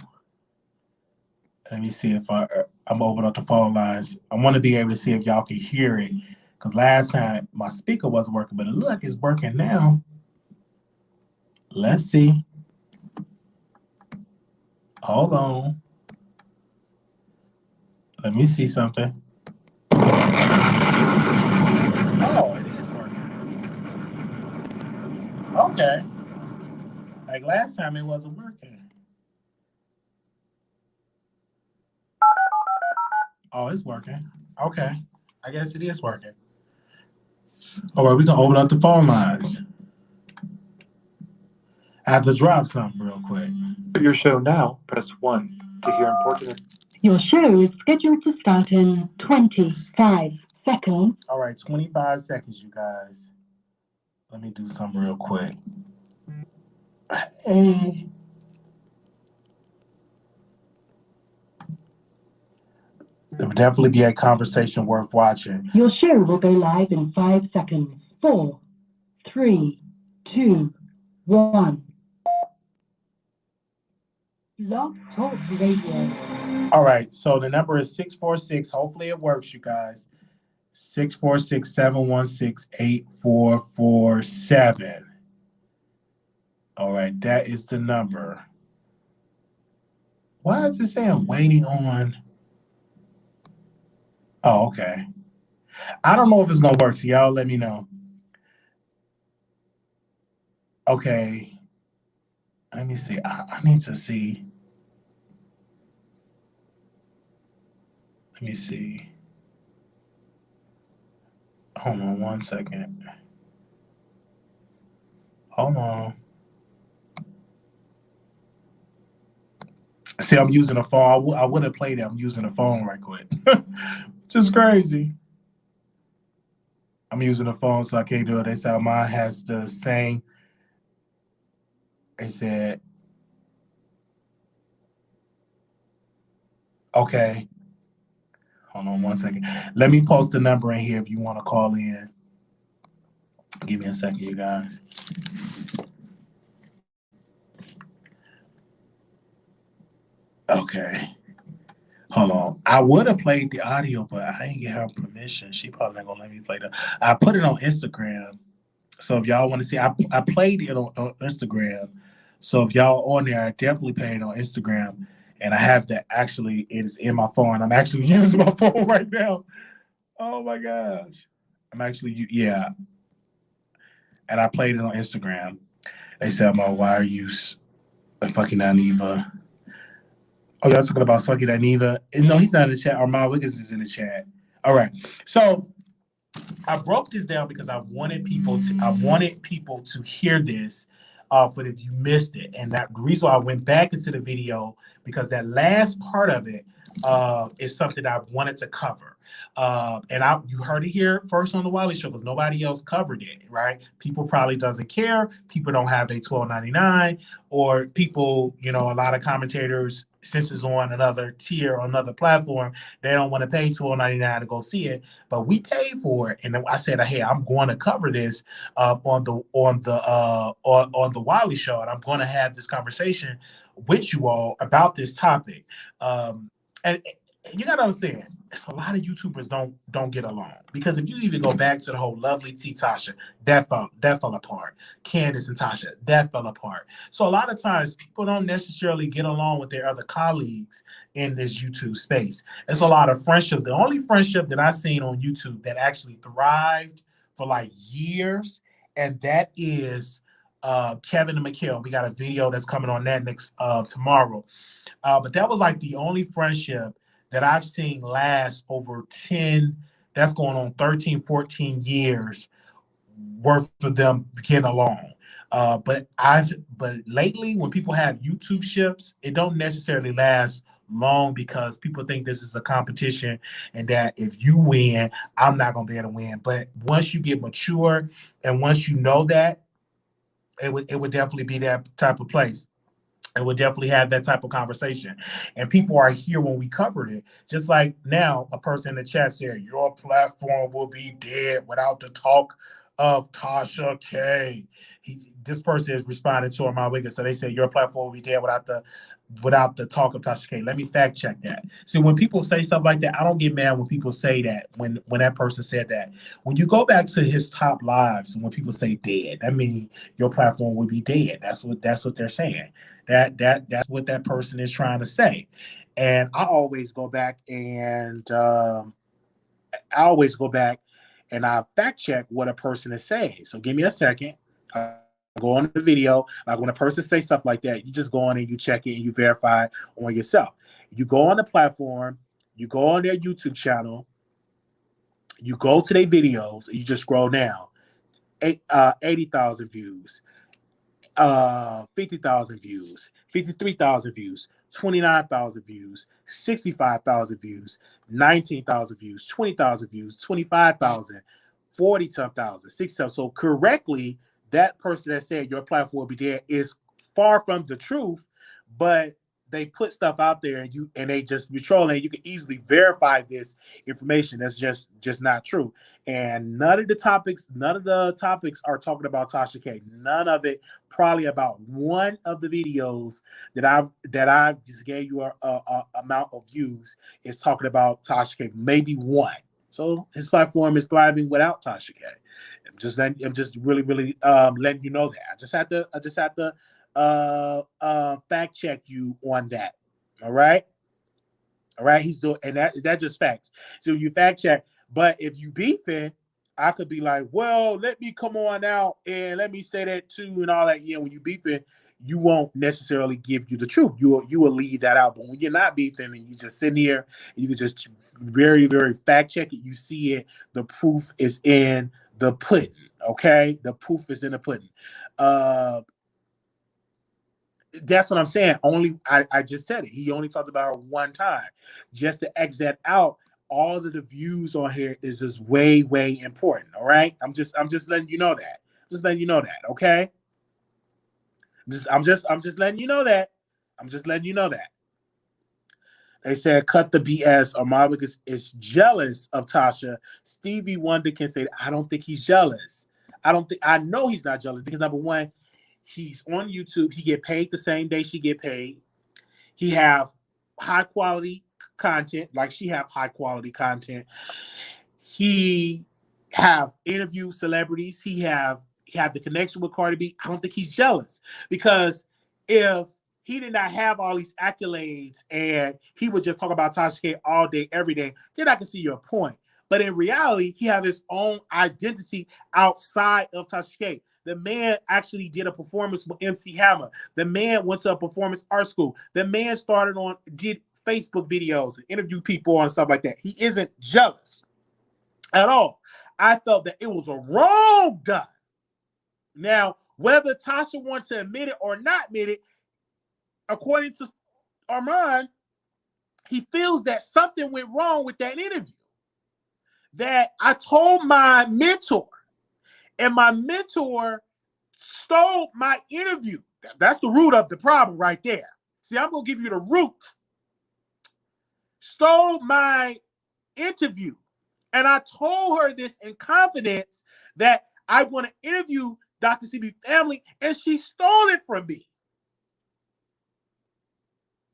Let me see if I'm opening up the phone lines. I want to be able to see if y'all can hear it. Because last time my speaker wasn't working, but it looks like it's working now. Let's see. Hold on. Let me see something. Oh, it is working. Okay. Like last time it wasn't working. Oh, it's working. Okay. I guess it is working. All right, we're going to open up the phone lines. I have to drop something real quick. For your show now, press 1 to hear important. Your show is scheduled to start in 25 seconds. All right, 25 seconds, you guys. Let me do something real quick. Hey. There would definitely be a conversation worth watching. Your show will go live in 5 seconds. 4, 3, 2, 1. Blog Talk Radio. All right, so the number is 646. Hopefully it works, you guys. 646-716-8447. All right, that is the number. Why is it saying waiting on? Oh, okay. I don't know if it's going to work, so y'all let me know. Okay. Let me see. I need to see. Let me see. Hold on 1 second. Hold on. See, I'm using a phone. I would have played it. I'm using a phone right quick. Just crazy. I'm using a phone, so I can't do it. They said mine has the same. They said, okay. Hold on 1 second. Let me post the number in here if you want to call in. Give me a second, you guys. Okay. Hold on. I would have played the audio, but I ain't get her permission. She probably not gonna let me play the. I put it on Instagram. So if y'all want to see, I played it on Instagram. So if y'all on there, I definitely played it on Instagram. And I have that actually, it's in my phone. I'm actually using my phone right now. Oh my gosh. I'm actually, yeah. And I played it on Instagram. They said, why are you fucking Aniva? Oh, y'all talking about fucking Aniva? No, he's not in the chat. Armon Wiggins is in the chat. All right. So I broke this down because I wanted people to hear this. But if you missed it, and that the reason why I went back into the video because that last part of it is something I wanted to cover. And you heard it here first on the Wiley Show because nobody else covered it, right? People probably doesn't care. People don't have their $12.99, or people, a lot of commentators, since it's on another tier or another platform, they don't want to pay $12.99 to go see it. But we paid for it, and then I said, "Hey, I'm going to cover this on the Wiley Show, and I'm going to have this conversation with you all about this topic." And you gotta understand, it's a lot of YouTubers don't get along because if you even go back to the whole lovely Tasha, that fell apart. Candice and Tasha, that fell apart. So a lot of times people don't necessarily get along with their other colleagues in this YouTube space. It's a lot of friendship. The only friendship that I've seen on YouTube that actually thrived for like years, and that is Kevin and Mikhail. We got a video that's coming on that next tomorrow. But that was like the only friendship that I've seen last over 10, that's going on 13, 14 years worth of them getting along. But lately when people have YouTube ships, it don't necessarily last long because people think this is a competition and that if you win, I'm not gonna be able to win. But once you get mature and once you know that, it would definitely be that type of place. And we'll definitely have that type of conversation. And people are here when we covered it. Just like now, a person in the chat said, your platform will be dead without the talk of Tasha K. This person is responding to Armon Wiggins. So they say your platform will be dead without the talk of Tasha K. Let me fact check that. See, when people say stuff like that, I don't get mad when people say that, when that person said that. When you go back to his top lives, and when people say dead, that means your platform will be dead. That's what they're saying. That's what that person is trying to say. And I always go back and I fact check what a person is saying. So give me a second. Go on the video. Like when a person says stuff like that, you just go on and you check it and you verify on yourself. You go on the platform, you go on their YouTube channel, you go to their videos, and you just scroll down. 80,000 views, 50,000 views, 53,000 views, 29,000 views, 65,000 views, 19,000 views, 20,000 views, 25,000, 40-some thousand, 60,000. So correctly, that person that said your platform will be there is far from the truth, but they put stuff out there and they just be trolling. You can easily verify this information. That's just not true. And none of the topics are talking about Tasha K. None of it. Probably about one of the videos that I've just gave you a amount of views is talking about Tasha K. Maybe one. So his platform is thriving without Tasha K. I'm just really letting you know that. I just have to fact check you on that. All right. He's doing, and that just facts. So you fact check. But if you beefing, I could be like, well, let me come on out and let me say that too and all that. Yeah, when you beefing, you won't necessarily give you the truth. You will leave that out. But when you're not beefing and you just sitting here, and you can just very, very fact check it. You see it. The proof is in the pudding. Okay, the proof is in the pudding. That's what I'm saying. I just said it. He only talked about her one time. Just to exit out, all of the views on here is just way, way important. All right. I'm just letting you know that. Just letting you know that. Okay. I'm just letting you know that. I'm just letting you know that. They said, cut the BS. Ahmad is jealous of Tasha. Stevie Wonder can say, I don't think he's jealous. I know he's not jealous because number one, he's on YouTube. He get paid the same day she get paid. He have high quality content, like she have high quality content. He have interviewed celebrities. He have the connection with Cardi B. I don't think he's jealous because if he did not have all these accolades and he would just talk about Tasha K all day, every day, then I can see your point. But in reality, he have his own identity outside of Tasha K. The man actually did a performance with MC Hammer. The man went to a performance art school. The man did Facebook videos and interviewed people and stuff like that. He isn't jealous at all. I felt that it was a wrong done. Now, whether Tasha wants to admit it or not admit it, according to Armon, he feels that something went wrong with that interview. That I told my mentor, and my mentor stole my interview. That's the root of the problem right there. See, I'm going to give you the root. Stole my interview. And I told her this in confidence that I want to interview Dr. CB family, and she stole it from me.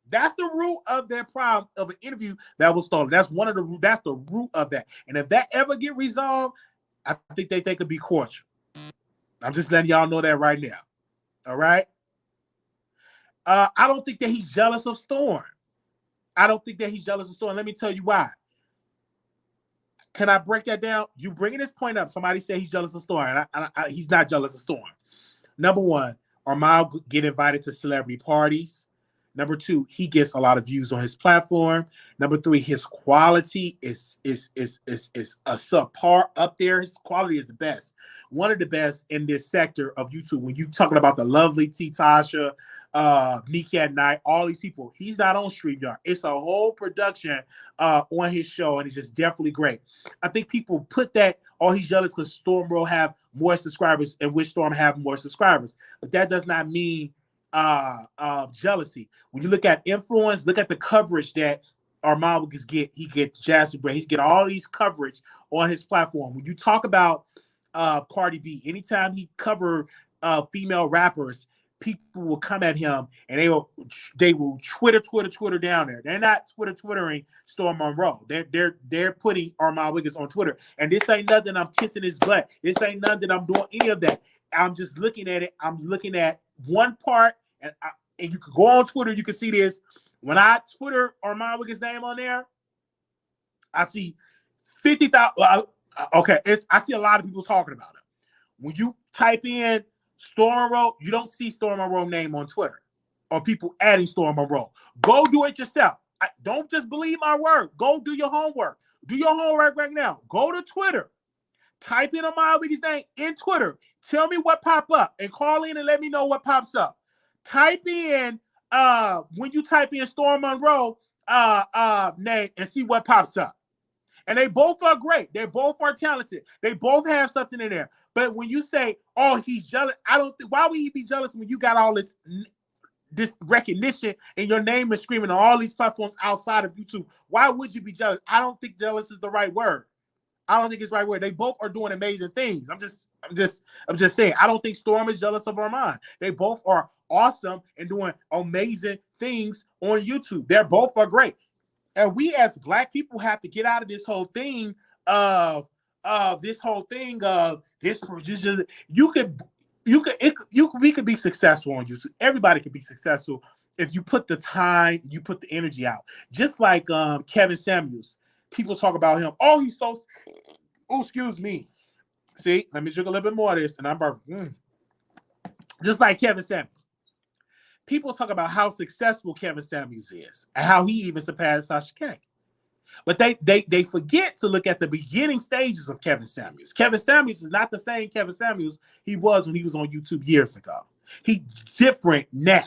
That's the root of their problem of an interview that was stolen. That's the root of that. And if that ever get resolved, I think they could be cordial. I'm just letting y'all know that right now. All right. I don't think that he's jealous of Storm. Let me tell you why. Can I break that down? You bringing this point up. Somebody said he's jealous of Storm. And he's not jealous of Storm. Number one, Armon get invited to celebrity parties. Number two, he gets a lot of views on his platform. Number three, his quality is a subpar up there. His quality is the best. One of the best in this sector of YouTube. When you talking about the lovely Tasha, Nikki at Night, all these people, he's not on StreamYard. It's a whole production on his show, and it's just definitely great. I think people put that, he's jealous because Storm will have more subscribers and wish Storm have more subscribers. But that does not mean jealousy. When you look at influence, look at the coverage that Armon Wiggins get. He gets Jasmine Bray. He's get all these coverage on his platform. When you talk about Cardi B, anytime he cover female rappers, people will come at him and they will Twitter down there. They're not Twittering Storm Monroe. They're putting Armon Wiggins on Twitter. And this ain't nothing I'm kissing his butt. This ain't nothing I'm doing any of that. I'm just looking at it. I'm looking at one part, and you can go on Twitter. You can see this. When I Twitter Armon Wiggins' name on there, I see 50,000. Okay, I see a lot of people talking about it. When you type in Storm Monroe, you don't see Storm Monroe name on Twitter or people adding Storm Monroe. Go do it yourself. Don't just believe my word. Go do your homework. Do your homework right now. Go to Twitter. Type in Ahmad Wiggins' name in Twitter. Tell me what pop up and call in and let me know what pops up. Type in when you type in Storm Monroe name and see what pops up. And they both are great. They both are talented. They both have something in there. But when you say, "Oh, he's jealous," I don't think. Why would he be jealous when you got all this recognition and your name is screaming on all these platforms outside of YouTube? Why would you be jealous? I don't think jealous is the right word. I don't think it's the right word. They both are doing amazing things. I'm just saying. I don't think Storm is jealous of Armon. They both are awesome and doing amazing things on YouTube. They're both are great. And we as Black people have to get out of this whole thing of this. We could be successful on YouTube. Everybody could be successful if you put the time, you put the energy out. Just like Kevin Samuels. People talk about him. Oh, he's so. Oh, excuse me. See, let me drink a little bit more of this, and I'm burping. Just like Kevin Samuels. People talk about how successful Kevin Samuels is and how he even surpassed Tasha K. But they forget to look at the beginning stages of Kevin Samuels. Kevin Samuels is not the same Kevin Samuels he was when he was on YouTube years ago. He's different now.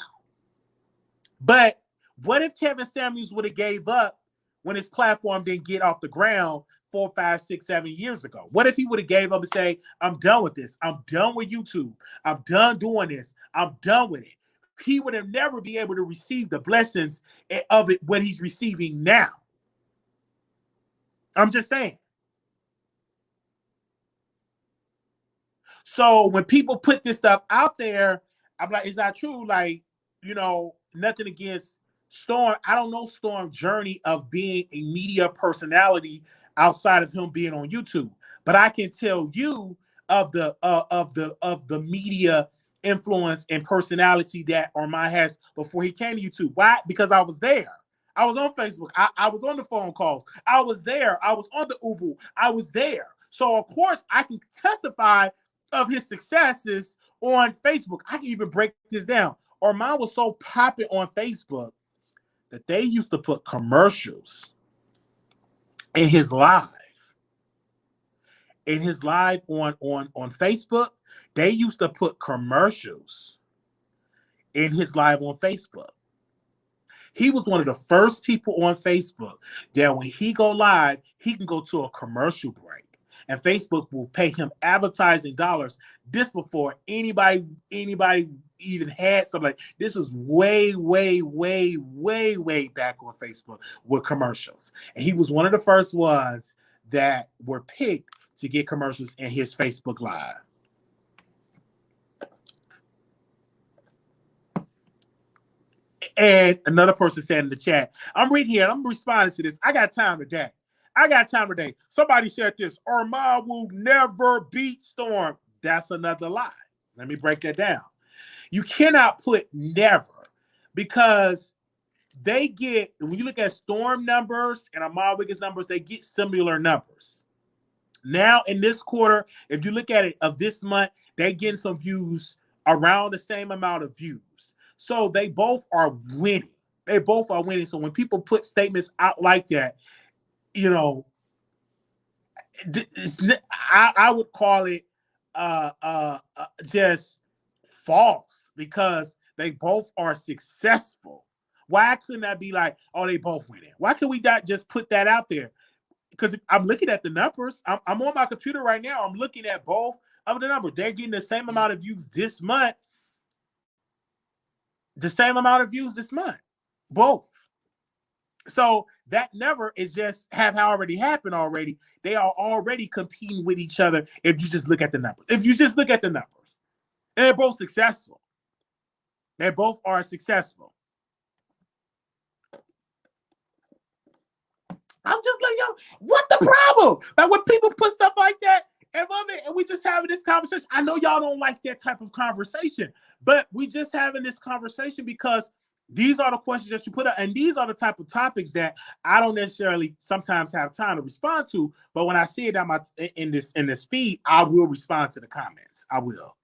But what if Kevin Samuels would have gave up when his platform didn't get off the ground 4, 5, 6, 7 years ago? What if he would have gave up and say, "I'm done with this. I'm done with YouTube. I'm done doing this. I'm done with it." He would have never been able to receive the blessings of it what he's receiving now. I'm just saying. So when people put this stuff out there, I'm like, it's not true. Like, nothing against Storm. I don't know Storm's journey of being a media personality outside of him being on YouTube, but I can tell you of the media influence and personality that Armon has before he came to YouTube. Why? Because I was there. I was on Facebook. I was on the phone calls. I was there. I was on the Uvu. I was there. So of course I can testify of his successes on Facebook. I can even break this down. Armon was so popular on Facebook that they used to put commercials in his live. In his live on Facebook, they used to put commercials in his live on Facebook. He was one of the first people on Facebook that when he go live, he can go to a commercial break. And Facebook will pay him advertising dollars. This before anybody even had something like this. Was way back on Facebook with commercials. And he was one of the first ones that were picked to get commercials in his Facebook Live. And another person said in the chat, I'm reading here and I'm responding to this. I got time today. Somebody said this, Armon will never beat Storm. That's another lie. Let me break that down. You cannot put never, because they get, when you look at Storm numbers and Ahmad Wiggins numbers, they get similar numbers. Now in this quarter, if you look at it of this month, they getting some views around the same amount of views. So they both are winning. So when people put statements out like that, I would call it just false, because they both are successful. Why couldn't I be like, oh, they both winning? Why can we not just put that out there? Because I'm looking at the numbers. I'm on my computer right now. I'm looking at both of the numbers. They're getting the same amount of views this month. Both. So that never is just have already happened already. They are already competing with each other if you just look at the numbers. And they're both successful. They both are successful. I'm just like, yo, what the problem? Like when people put stuff like that and we just having this conversation. I know y'all don't like that type of conversation, but we just having this conversation because these are the questions that you put up, and these are the type of topics that I don't necessarily sometimes have time to respond to. But when I see it in this feed, I will respond to the comments. I will.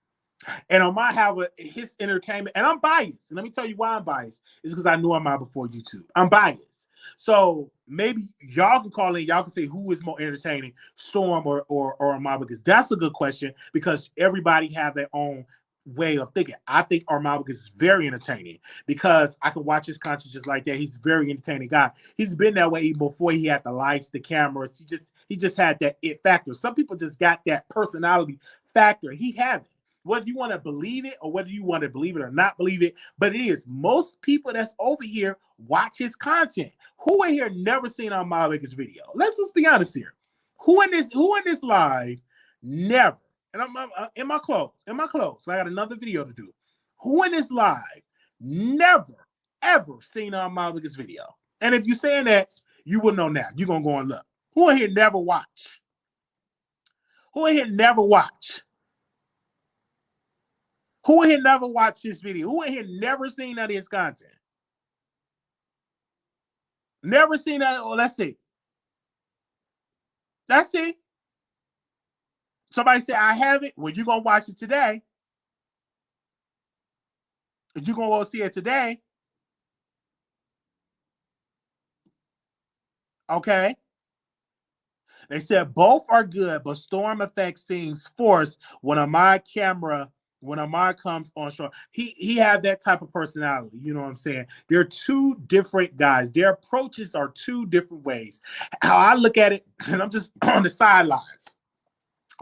And I might have his entertainment, and I'm biased. And let me tell you why I'm biased. It's because I knew Ahmad before YouTube. I'm biased. So maybe y'all can call in. Y'all can say who is more entertaining, Storm or Ahmad, because that's a good question, because everybody have their own way of thinking. I think Ahmad is very entertaining because I can watch his content just like that. He's a very entertaining guy. He's been that way even before he had the lights, the cameras. He just had that it factor. Some people just got that personality factor. He has it. Whether you want to believe it or whether you want to believe it or not believe it, but it is. Most people that's over here watch his content. Who in here never seen Ahmad Wiggins' video? Let's just be honest here. Who in this live never? And I'm in my clothes. So I got another video to do. Who in this live never, ever seen Ahmad Wiggins' video? And if you're saying that, you will know now. You're going to go and look. Who in here never watch? Who in here never watch? Who in here never watched this video? Who in here never seen none of his content? Never seen that? Oh, let's see. That's it. Somebody say, I haven't. Well, you're going to watch it today. You're going to go see it today. Okay. They said both are good, but Storm effect seems forced when Ahmad comes on show. He had that type of personality. You know what I'm saying? They're two different guys. Their approaches are two different ways. How I look at it, and I'm just on the sidelines.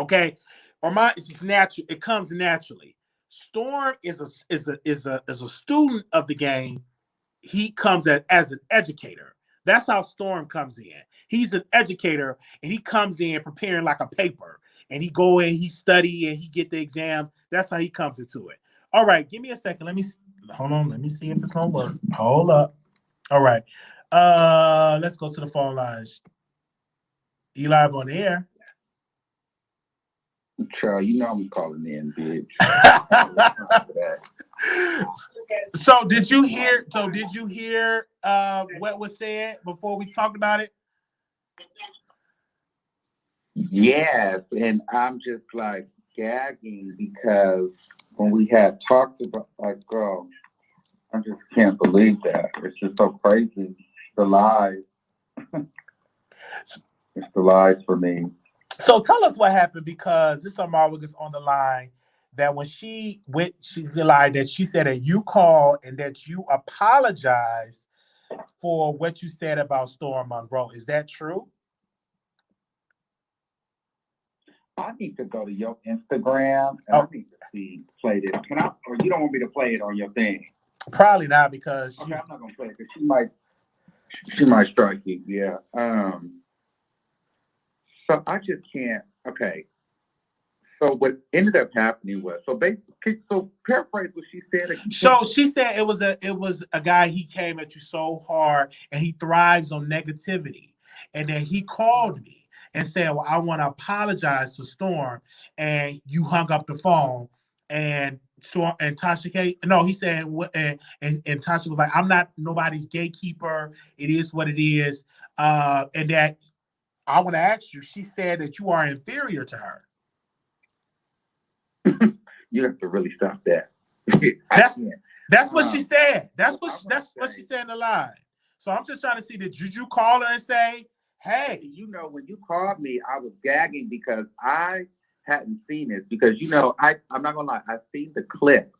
Okay. Ahmad is just natural. It comes naturally. Storm is a student of the game. He comes as an educator. That's how Storm comes in. He's an educator, and he comes in preparing like a paper, and he go in, he study, and he get the exam. That's how he comes into it. All right, give me a second. Hold on. Let me see if it's gonna work. Hold up. All right. Let's go to the phone lines. You live on the air. Charles, you know I'm calling in, bitch. So did you hear what was said before we talked about it? Yes, and I'm just like gagging because when we had talked about, like, girl, I just can't believe that. It's just so crazy. The lies. It's the lies for me. So tell us what happened, because this Armon Wiggins on the line, that when she realized that she said that you called and that you apologized for what you said about Storm Monroe. Is that true? I need to go to your Instagram and I need to play this. Can I? Or you don't want me to play it on your thing? Probably not, because okay, I'm not gonna play it because she might strike you. Yeah. So I just can't. Okay. So what ended up happening was, so paraphrase what she said. So she said it was a guy, he came at you so hard and he thrives on negativity. And then he called me and said, well, I want to apologize to Storm. And you hung up the phone. And Storm and Tasha he said, and Tasha was like, I'm not nobody's gatekeeper. It is what it is. And that I want to ask you, she said that you are inferior to her. You have to really stop that. That's what she said. That's what she said in the line. So I'm just trying to see, did you call her and say, hey? You know, when you called me, I was gagging because I hadn't seen this. Because, you know, I'm not gonna lie, I've seen the clip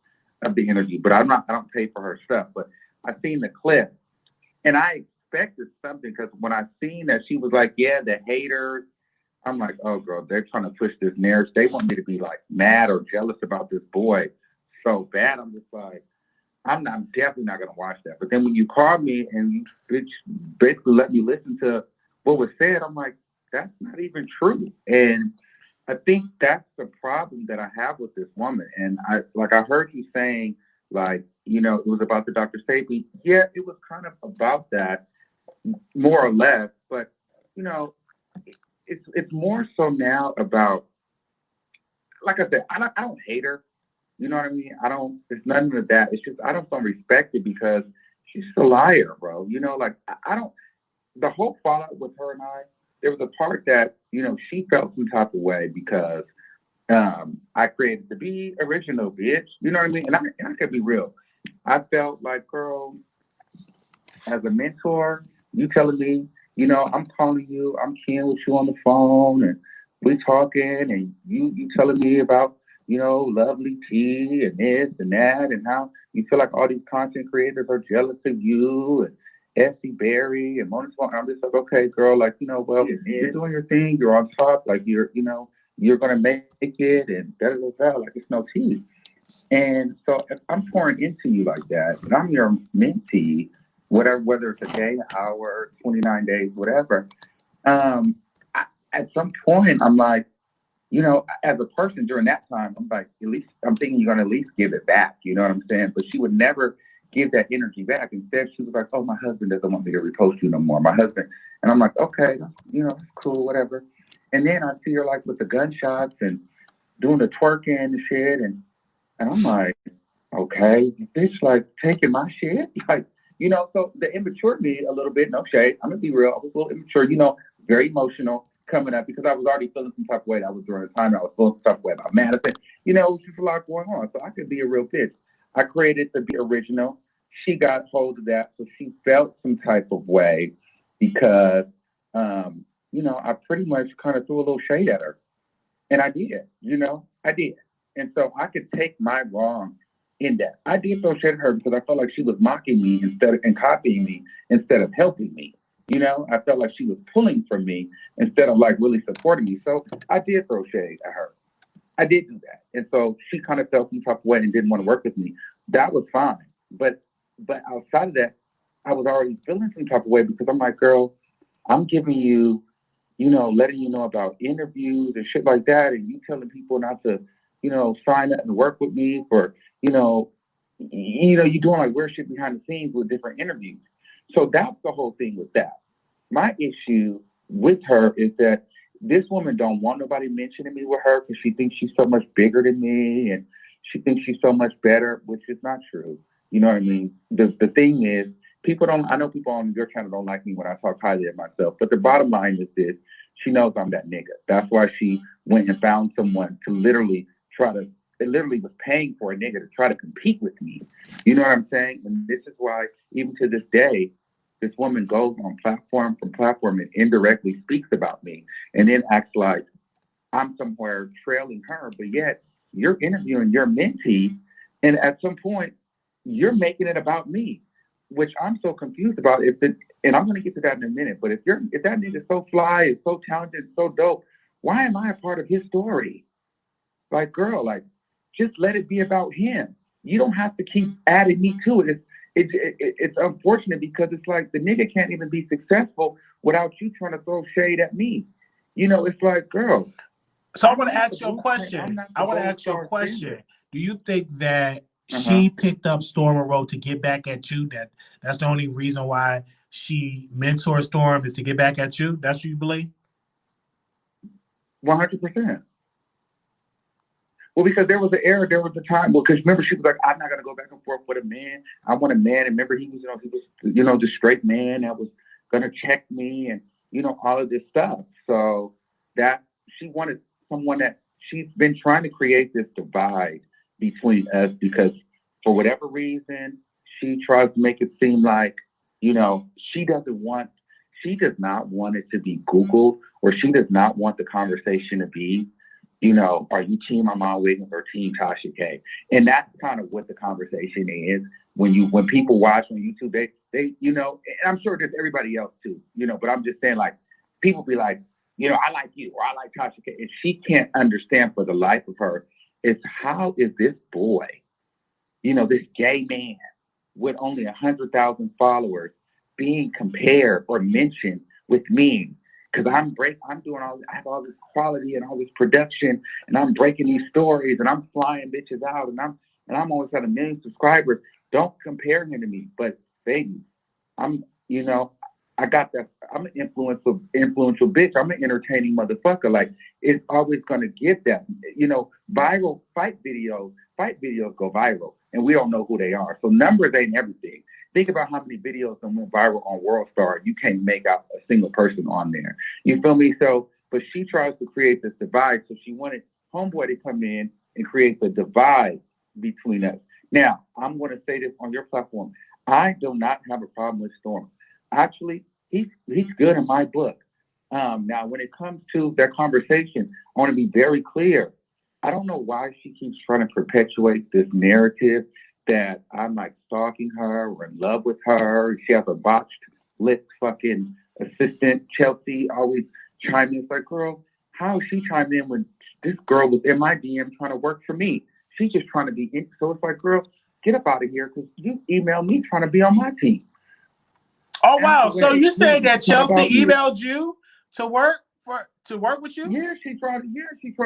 of the interview, but I don't pay for her stuff, but I've seen the clip. And I expected something, because when I seen that she was like, yeah, the haters, I'm like, oh, girl, they're trying to push this narrative. They want me to be like mad or jealous about this boy so bad. I'm just like, I'm definitely not going to watch that. But then when you called me and you basically let me listen to what was said, I'm like, that's not even true. And I think that's the problem that I have with this woman. And I heard you saying, like, you know, it was about the Dr. Safety. Yeah, it was kind of about that, more or less. But, you know, it's more so now about, like I said, I don't hate her. You know what I mean? It's nothing of that. It's just, I don't respect it because she's a liar, bro. You know, like, the whole fallout with her and there was a part that, you know, she felt some type of way because I created the Be Original, bitch. You know what I mean? And I could be real. I felt like, girl, as a mentor, you telling me, you know, I'm calling you, I'm keying with you on the phone, and we talking, and you telling me about, you know, Lovely T and this and that, and how you feel like all these content creators are jealous of you, and Essie Berry and Mona Swan. I'm just like, okay, girl, like, you know, well, you're doing your thing, you're on top, like, you're gonna make it, and da-da-da-da, like, it's no tea. And so if I'm pouring into you like that, and I'm your mentee, whether it's a day, hour, 29 days, whatever, at some point, I'm like, you know, as a person during that time, I'm like, at least I'm thinking you're gonna at least give it back. You know what I'm saying? But she would never give that energy back. Instead, she was like, oh, my husband doesn't want me to repost you no more. My husband. And I'm like, okay, you know, cool, whatever. And then I see her like with the gunshots and doing the twerking and shit. And I'm like, okay, bitch, like taking my shit. Like, you know, so the immature me a little bit, no shade. I'm gonna be real. I was a little immature, you know, very emotional coming up because I was already feeling some type of way. That was during the time I was feeling some type of way about Madison. You know, it was just a lot going on. So I could be a real bitch. I created the Be Original. She got hold of that. So she felt some type of way because, you know, I pretty much kind of threw a little shade at her. And I did, you know, I did. And so I could take my wrong in that. I did throw shade at her because I felt like she was mocking me and copying me instead of helping me. You know, I felt like she was pulling from me instead of like really supporting me. So I did throw shade at her. I did do that. And so she kind of felt some type of way and didn't want to work with me. That was fine. But outside of that, I was already feeling some type of way because I'm like, girl, I'm giving you, letting you know about interviews and shit like that, and you telling people not to, sign up and work with me for, you doing like weird shit behind the scenes with different interviews. So that's the whole thing with that. My issue with her is that this woman don't want nobody mentioning me with her because she thinks she's so much bigger than me and she thinks she's so much better, which is not true. You know what I mean? The thing is, I know people on your channel don't like me when I talk highly of myself, but the bottom line is this: she knows I'm that nigga. That's why she went and found someone to literally was paying for a nigga to try to compete with me. You know what I'm saying? And this is why, even to this day, this woman goes on platform from platform and indirectly speaks about me and then acts like I'm somewhere trailing her, but yet you're interviewing your mentee, and at some point, you're making it about me, which I'm so confused about. And I'm going to get to that in a minute, but if that nigga's so fly, is so talented, so dope, why am I a part of his story? Like, girl, like, just let it be about him. You don't have to keep adding me to it. It's unfortunate because it's like the nigga can't even be successful without you trying to throw shade at me. It's like, girl. So I want to ask you a question. Do you think that she picked up Storm Monroe to get back at you? That's the only reason why she mentored Storm is to get back at you? That's what you believe? 100%. Well, because there was an era, there was a time. Well, because remember, she was like, "I'm not gonna go back and forth with a man. I want a man." And remember, he was the straight man that was gonna check me, and all of this stuff. So that she wanted someone that she's been trying to create this divide between us because for whatever reason, she tries to make it seem like she does not want it to be Googled, or she does not want the conversation to be, are you team Armon Wiggins or team Tasha K? And that's kind of what the conversation is. When people watch on YouTube, they and I'm sure there's everybody else too, but I'm just saying, like, people be like, I like you or I like Tasha K. And she can't understand for the life of her is how is this boy, this gay man with only 100,000 followers being compared or mentioned with me? Because I have all this quality and all this production, and I'm breaking these stories, and I'm flying bitches out, and I'm always at 1 million subscribers. Don't compare him to me, but baby, I got that. I'm an influential bitch. I'm an entertaining motherfucker. Like, it's always gonna get that. Viral fight videos go viral, and we don't know who they are. So numbers ain't everything. Think about how many videos that went viral on World Star. You can't make out a single person on there. You feel me? So, but she tries to create this divide. So she wanted Homeboy to come in and create the divide between us. Now, I'm going to say this on your platform. I do not have a problem with Storm. Actually, he's good in my book. Now, when it comes to their conversation, I want to be very clear. I don't know why she keeps trying to perpetuate this narrative that I'm like stalking her or in love with her. She has a botched lip fucking assistant, Chelsea, always chiming in. It's like, girl, how is she chiming in when this girl was in my DM trying to work for me? She's just trying to be in. So it's like, girl, get up out of here because you emailed me trying to be on my team. Oh, wow. So you saying that Chelsea emailed you to work with you? Yeah, she tried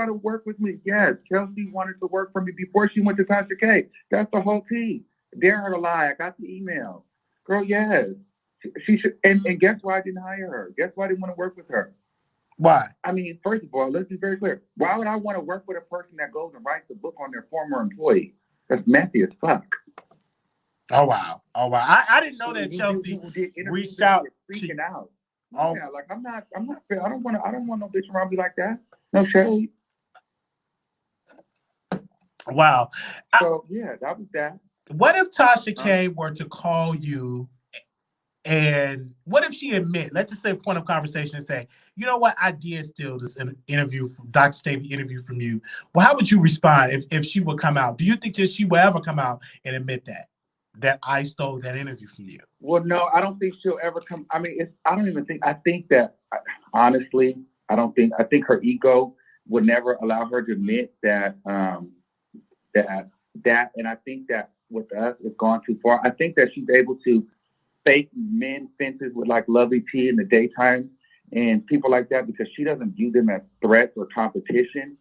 to work with me. Yes, Chelsea wanted to work for me before she went to Tasha K. That's the whole team. Dare her to lie. I got the email. Girl, yes. She should. And guess why I didn't hire her? Guess why I didn't want to work with her? Why? I mean, first of all, let's be very clear. Why would I want to work with a person that goes and writes a book on their former employee? That's messy as fuck. Oh, wow. I didn't know that Chelsea reached out. Freaking out. Oh. Yeah, like I'm not fair. I don't want no bitch around me like that. No shade. Wow. So yeah, that was that. What if Tasha K were to call you, and what if she let's just say point of conversation and say, you know what, I did steal this interview from Dr. Stavey interview from you. Well, how would you respond if she would come out? Do you think that she will ever come out and admit that I stole that interview from you? Well, no, I don't think she'll ever come. I mean, I think that, honestly, I think her ego would never allow her to admit that, and I think that with us, it's gone too far. I think that she's able to fake men fences with like Lovely T in the daytime and people like that because she doesn't view them as threats or competition.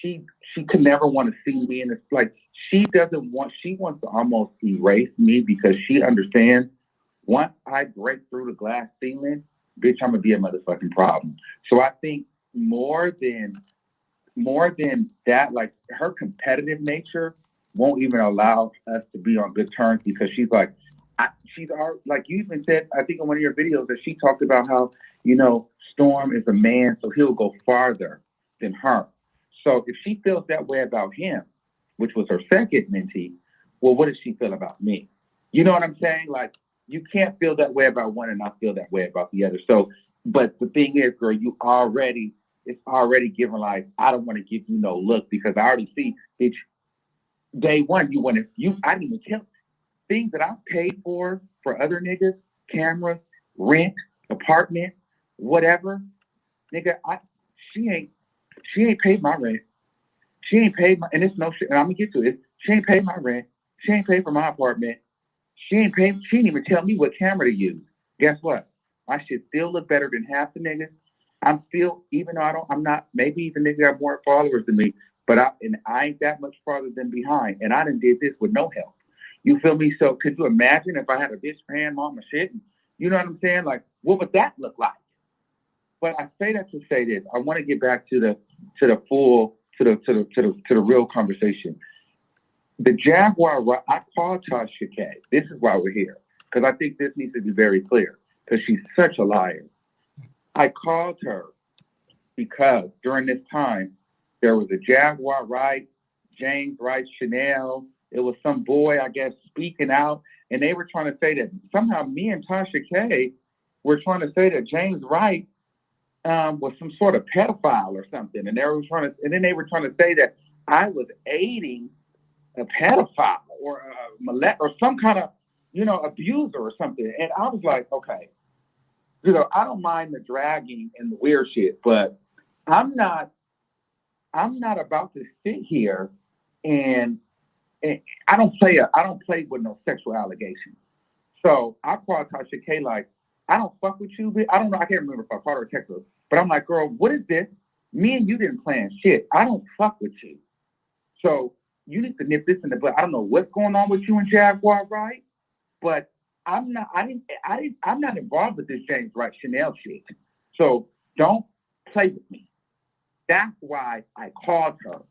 She could never want to see me, and it's like she wants to almost erase me because she understands once I break through the glass ceiling, bitch, I'm gonna be a motherfucking problem. So I think more than that, like her competitive nature won't even allow us to be on good terms because she's like, she's like you even said, I think in one of your videos that she talked about how, Storm is a man, so he'll go farther than her. So if she feels that way about him, which was her second mentee, well, what does she feel about me? You know what I'm saying? Like, you can't feel that way about one and not feel that way about the other. So, but the thing is, girl, it's already given like, I don't want to give you no look because I already see, bitch, day one, I didn't even tell things that I paid for other niggas, cameras, rent, apartment, whatever, nigga, she ain't paid my rent. She ain't paid my, and it's no shit, and I'm gonna get to it. She ain't paid my rent. She ain't paid for my apartment. She didn't even tell me what camera to use. Guess what? I should still look better than half the niggas. I'm still, even though I'm not, maybe even niggas have more followers than me, but I ain't that much farther than behind. And I done did this with no help. You feel me? So could you imagine if I had a bitch grandmama shit? You know what I'm saying? Like, what would that look like? But I say that to say this. I want to get back to the real conversation. The Jaguar, I called Tasha K. This is why we're here, because I think this needs to be very clear, because she's such a liar. I called her because during this time, there was a Jaguar Wright, James Wright, Chanel. It was some boy, I guess, speaking out, and they were trying to say that somehow me and Tasha K were trying to say that James Wright was some sort of pedophile or something, and they were trying to say that I was aiding a pedophile or or some kind of, abuser or something. And I was like, okay, I don't mind the dragging and the weird shit, but I'm not about to sit here and I don't play with no sexual allegations. So I called Tasha K like, I don't fuck with you, bitch. I don't know. I can't remember if I called her or texted her, but I'm like, girl, what is this? Me and you didn't plan shit. I don't fuck with you. So you need to nip this in the butt. I don't know what's going on with you and Jaguar, right? But I'm not involved with this James Wright Chanel shit. So don't play with me. That's why I called her.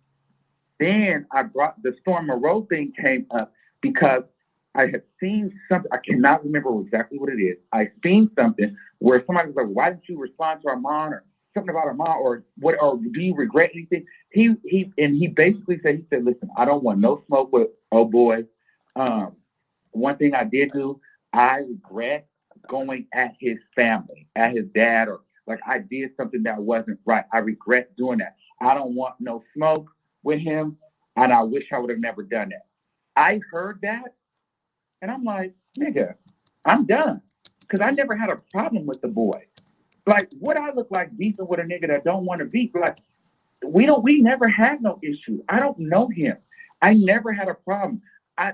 Then I brought the Storm Monroe thing came up because I had seen something. I cannot remember exactly what it is. I seen something where somebody was like, "Why didn't you respond to Armon?" or something about Armon, or what? Or do you regret anything? He basically said, "Listen, I don't want no smoke with old boy. One thing I did do, I regret going at his family, at his dad, or like I did something that wasn't right. I regret doing that. I don't want no smoke with him, and I wish I would have never done that." I heard that, and I'm like, nigga, I'm done. Because I never had a problem with the boy. Like, what I look like beefing with a nigga that don't want to beef? Like, we never had no issue. I don't know him. I never had a problem. I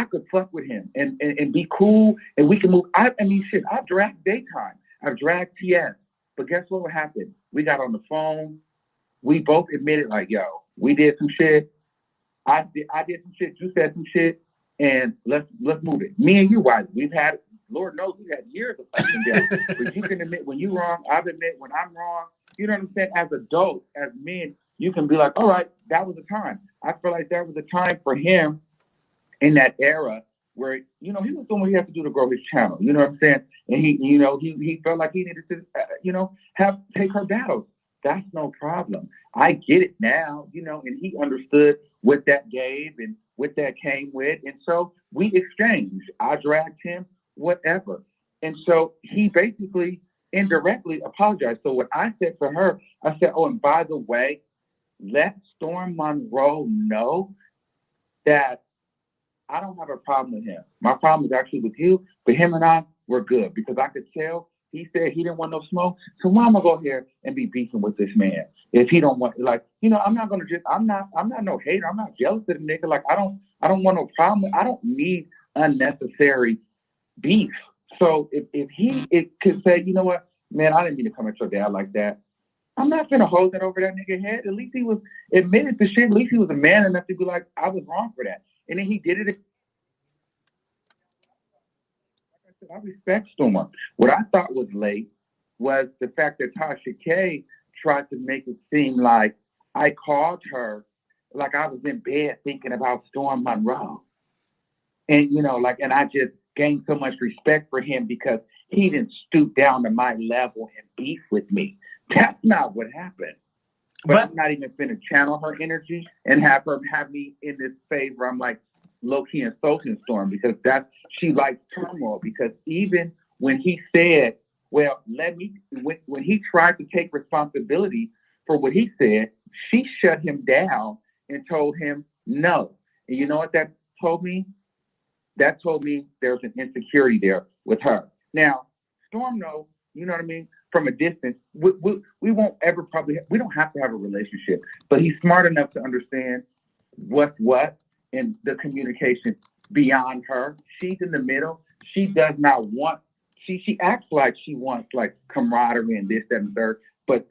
could fuck with him and be cool, and we can move. I mean, shit, I've dragged daytime. I've dragged TS. But guess what would happen? We got on the phone. We both admitted, like, yo, we did some shit. I did some shit. You said some shit. And let's move it. Me and you, Wiley, we've had, Lord knows, we've had years of fucking death. But you can admit when you're wrong. I've admit when I'm wrong. You know what I'm saying? As adults, as men, you can be like, all right, that was a time. I feel like that was a time for him in that era where, he was doing what he had to do to grow his channel. You know what I'm saying? And he felt like he needed to, take her battles. That's no problem. I get it now, and he understood what that gave and what that came with. And so we exchanged. I dragged him, whatever. And so he basically indirectly apologized. So what I said to her, I said, oh, and by the way, let Storm Monroe know that I don't have a problem with him. My problem is actually with you, but him and I, we're good, because I could tell he said he didn't want no smoke. So why am I go here and be beefing with this man if he don't want, like, I'm not gonna I'm not no hater. I'm not jealous of the nigga. Like, I don't want no problem. I don't need unnecessary beef. So if he could say, you know what, man, I didn't mean to come at your dad like that. I'm not gonna hold that over that nigga head. At least he was admitted to shit. At least he was a man enough to be like, I was wrong for that. And then he did it. Like I said, I respect Storm. What I thought was late was the fact that Tasha K tried to make it seem like I called her like I was in bed thinking about Storm Monroe. And, you know, like, and I just gained so much respect for him because he didn't stoop down to my level and beef with me. That's not what happened. But I'm not even finna channel her energy and have her have me in this phase where I'm like low-key insulting Storm because she likes turmoil. Because even when he said, well, when he tried to take responsibility for what he said, she shut him down and told him no. And you know what that told me? That told me there's an insecurity there with her. Now, Storm knows, you know what I mean? From a distance, we won't ever we don't have to have a relationship, but he's smart enough to understand what's what and the communication beyond her. She's in the middle. She does not want, she acts like she wants like camaraderie and this, that, and third, but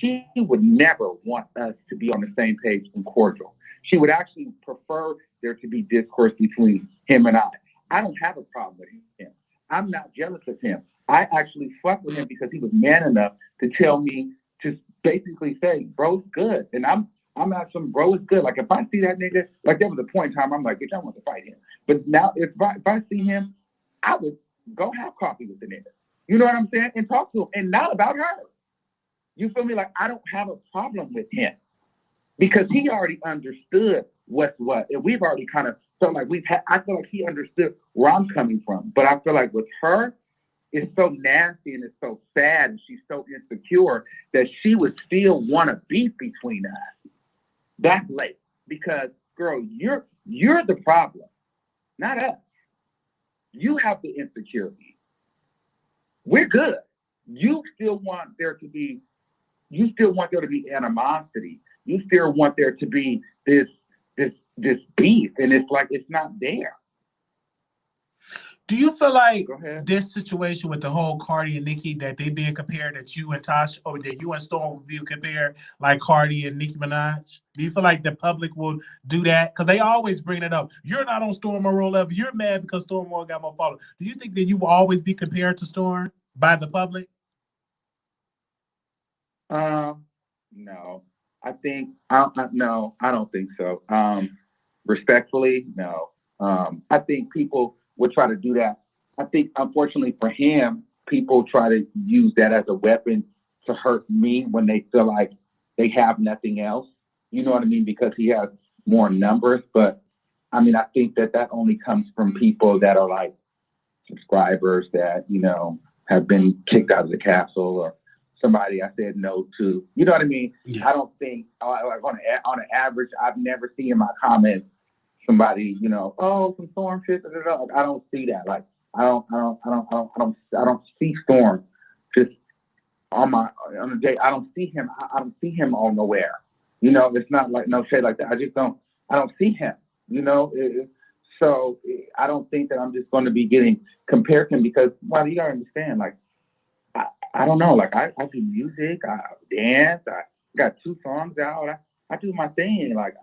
she would never want us to be on the same page and cordial. She would actually prefer there to be discourse between him and I. I don't have a problem with him. I'm not jealous of him. I actually fuck with him because he was man enough to tell me to basically say, bro's good. And I'm not some bro is good. Like if I see that nigga, like there was a point in time I'm like, bitch, I want to fight him. But now if I see him, I would go have coffee with the nigga. You know what I'm saying? And talk to him. And not about her. You feel me? Like I don't have a problem with him. Because he already understood what's what. And we've already kind of felt like I feel like he understood where I'm coming from. But I feel like with her, it's so nasty and it's so sad and she's so insecure that she would still want to beef between us. That's late. Because, girl, you're the problem, not us. You have the insecurity. We're good. You still want there to be animosity. You still want there to be this beef, and it's like it's not there. Do you feel like this situation with the whole Cardi and Nicki that they being compared, that you and Tasha, or that you and Storm will be compared like Cardi and Nicki Minaj? Do you feel like the public will do that? Because they always bring it up. You're not on Storm Monroe level. You're mad because Storm Monroe got more followers. Do you think that you will always be compared to Storm by the public? No. I don't think so. Respectfully, no. I think people would try to do that. I think, unfortunately for him, people try to use that as a weapon to hurt me when they feel like they have nothing else. You know what I mean? Because he has more numbers. But, I mean, I think that only comes from people that are like subscribers that, you know, have been kicked out of the castle or somebody I said no to. You know what I mean? Yeah. I don't think, like on an average, I've never seen in my comments somebody, you know, oh, some Storm shit. I don't see that. Like I don't see Storm just on the day. I don't see him. I don't see him on nowhere. You know, it's not like no shade like that. I don't see him. You know, so I don't think that I'm just going to be getting compared to him because, well, you gotta understand, like. I don't know, like I do music, I dance, I got 2 songs out, I do my thing. Like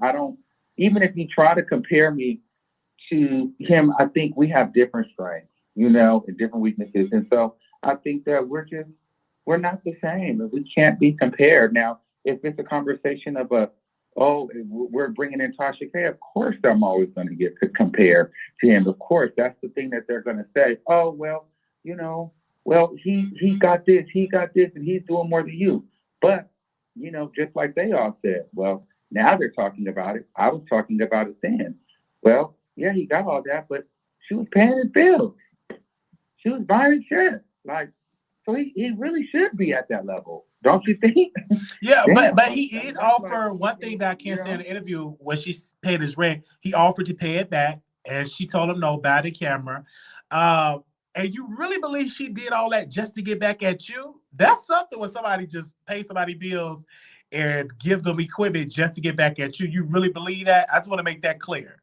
even if you try to compare me to him, I think we have different strengths, you know, and different weaknesses. And so I think that we're not the same. We can't be compared. Now, if it's a conversation of we're bringing in Tasha K, of course I'm always going to get to compare to him. Of course, that's the thing that they're going to say. Oh, well, you know, well, he got this, and he's doing more than you. But, you know, just like they all said, well, now they're talking about it. I was talking about it then. Well, yeah, he got all that, but she was paying his bills. She was buying shit. Like, so he really should be at that level. Don't you think? Yeah, but he did offer one thing that I can't say in the interview when she paid his rent. He offered to pay it back, and she told him no by the camera. And you really believe she did all that just to get back at you? That's something when somebody just pays somebody bills and give them equipment just to get back at you. You really believe that? I just want to make that clear.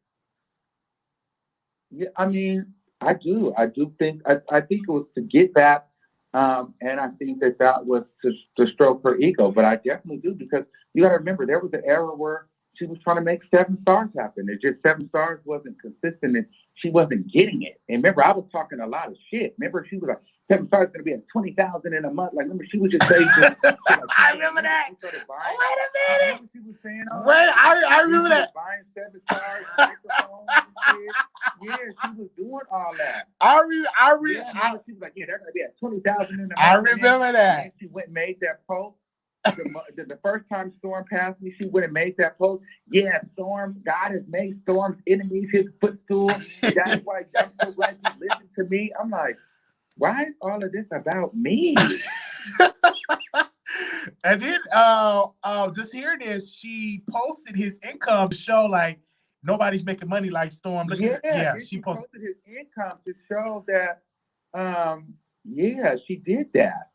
Yeah, I mean, I do. I do think. I think it was to get that, and I think that was to stroke her ego. But I definitely do, because you got to remember there was an era where she was trying to make 7 stars happen. It's just 7 stars wasn't consistent, and she wasn't getting it. And remember, I was talking a lot of shit. Remember, she was like, 7 stars going to be at 20,000 in a month. Like, remember, she was just saying. I remember that. Wait a minute. She was saying, Wait, I remember that. Buying 7 stars, microphones and shit. Yeah, she was doing all that. She was like, yeah, they're going to be at 20,000 in a month. I remember that. And she went and made that post. The first time Storm passed me, she went and made that post. Yeah, Storm, God has made Storm's enemies his footstool. That's why I'm so glad you listened to me. I'm like, why is all of this about me? And then just hearing this, she posted his income to show like nobody's making money like Storm. She posted his income to show that she did that.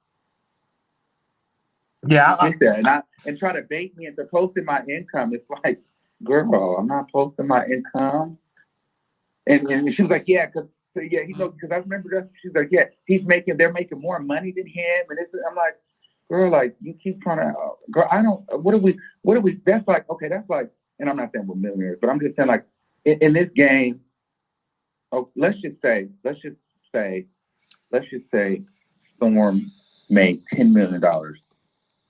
Yeah, I did that. And try to bait me into posting my income. It's like, girl, I'm not posting my income. And she was like, yeah, because I remember that. She's like, yeah, they're making more money than him. And I'm like, girl, like, you keep trying to, girl, I don't, what do we, that's like, okay, that's like, and I'm not saying we're millionaires, but I'm just saying, like, in this game, let's just say Storm made $10 million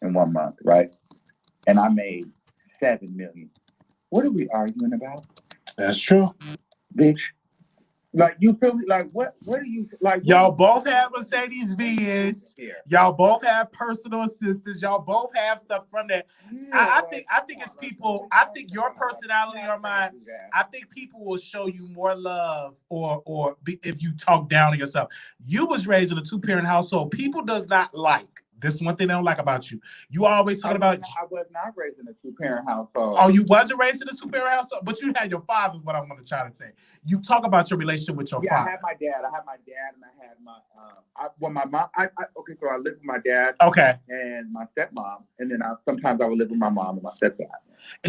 in 1 month, right? And I made $7 million. What are we arguing about? That's true. Bitch. Like, you feel me? Like, what do you like? Y'all both have Mercedes Benz. Y'all both have personal assistants. Y'all both have stuff from that. I think it's people. I think your personality or mine. I think people will show you more love if you talk down to yourself. You was raised in a 2-parent household. People does not like. This is one thing they don't like about you. You always talking about. I was not raised in a 2-parent household. Oh, you wasn't raised in a 2-parent household, but you had your father. Is what I'm going to try to say. You talk about your relationship with your father. I had my dad. And I had my my mom. Okay, so I lived with my dad. Okay. And my stepmom, and then sometimes I would live with my mom and my stepdad.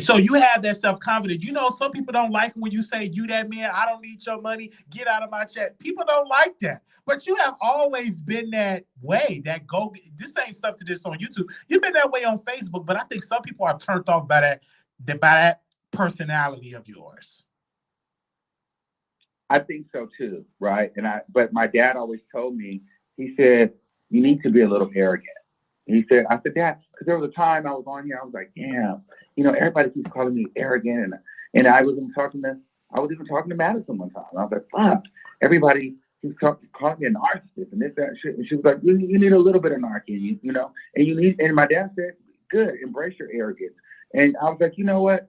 So you have that self-confidence. You know, some people don't like when you say, you that man, I don't need your money, get out of my chat. People don't like that. But you have always been that way, this ain't something that's on YouTube. You've been that way on Facebook, but I think some people are turned off by that personality of yours. I think so too, right? But my dad always told me, he said, you need to be a little arrogant. And I said, Dad, because there was a time I was on here, I was like, yeah, everybody keeps calling me arrogant. And I was even talking to Madison one time. And I was like, fuck, everybody keeps calling me a narcissist and this, that, shit. And she was like, you need a little bit of narc in you, and my dad said, good, embrace your arrogance. And I was like, you know what?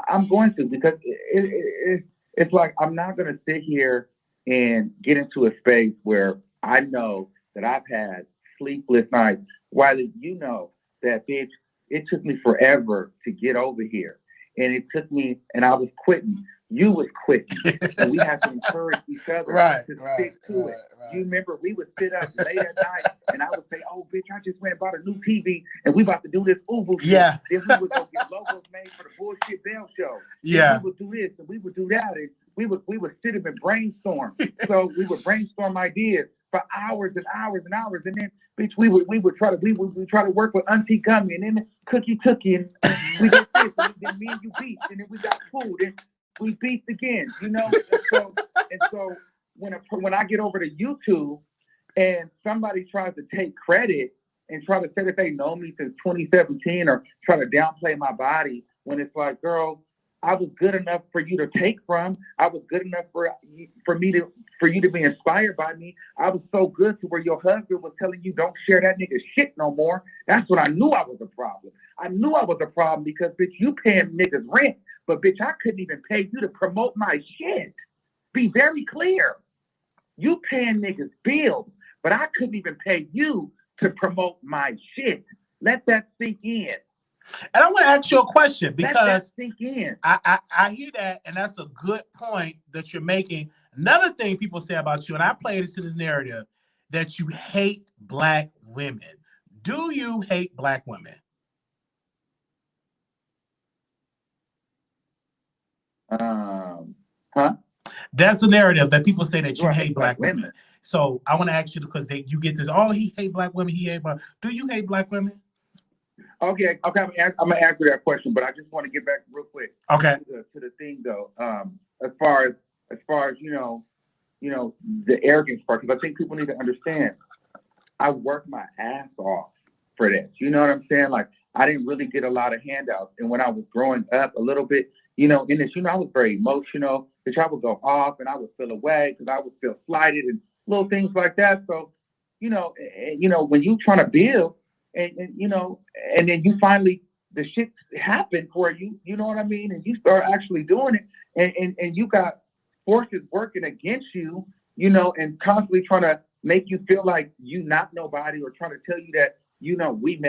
I'm going to, because it's like, I'm not going to sit here and get into a space where I know that I've had sleepless nights. Wiley, you know that, bitch, it took me forever to get over here. And it took me, and I was quitting. You was quitting. And we had to encourage each other to stick to it. Right. You remember we would sit up late at night and I would say, oh, bitch, I just went and bought a new TV and we about to do this Ubu shit. Yeah. Then we would go get logos made for the bullshit Bell Show. Yeah. And we would do this and we would do that. And we would sit up and brainstorm. So we would brainstorm ideas for hours and hours and hours. And then, bitch, we would try to work with Auntie Gummy and then Cookie Tookie and we did this and then me and you beat and then we got food and we beat again, And so when I get over to YouTube and somebody tries to take credit and try to say that they know me since 2017 or try to downplay my body when it's like, girl, I was good enough for you to take from. I was good enough for you to be inspired by me. I was so good to where your husband was telling you don't share that nigga shit no more. That's when I knew I was a problem. I knew I was a problem because, bitch, you paying niggas rent, but bitch, I couldn't even pay you to promote my shit. Be very clear. You paying niggas bills, but I couldn't even pay you to promote my shit. Let that sink in. And I want to ask you a question because sink in. I hear that, and that's a good point that you're making. Another thing people say about you, and I played into this narrative, that you hate Black women. Do you hate Black women? That's a narrative that people say that you Do I hate black women. So I want to ask you, because you get this, oh, he hate black women, he hate black. Do you hate black women? Okay. I'm gonna answer that question, but I just want to get back real quick. Okay. To the thing though, as far as you know, the arrogance part, because I think people need to understand. I worked my ass off for this. You know what I'm saying? Like, I didn't really get a lot of handouts, and when I was growing up a little bit, in this, I was very emotional, which I would go off and I would feel away because I would feel slighted and little things like that. So, when you trying to build and then you finally, the shit happened for you, you know what I mean? And you start actually doing it and you got forces working against you, and constantly trying to make you feel like you not nobody, or trying to tell you that,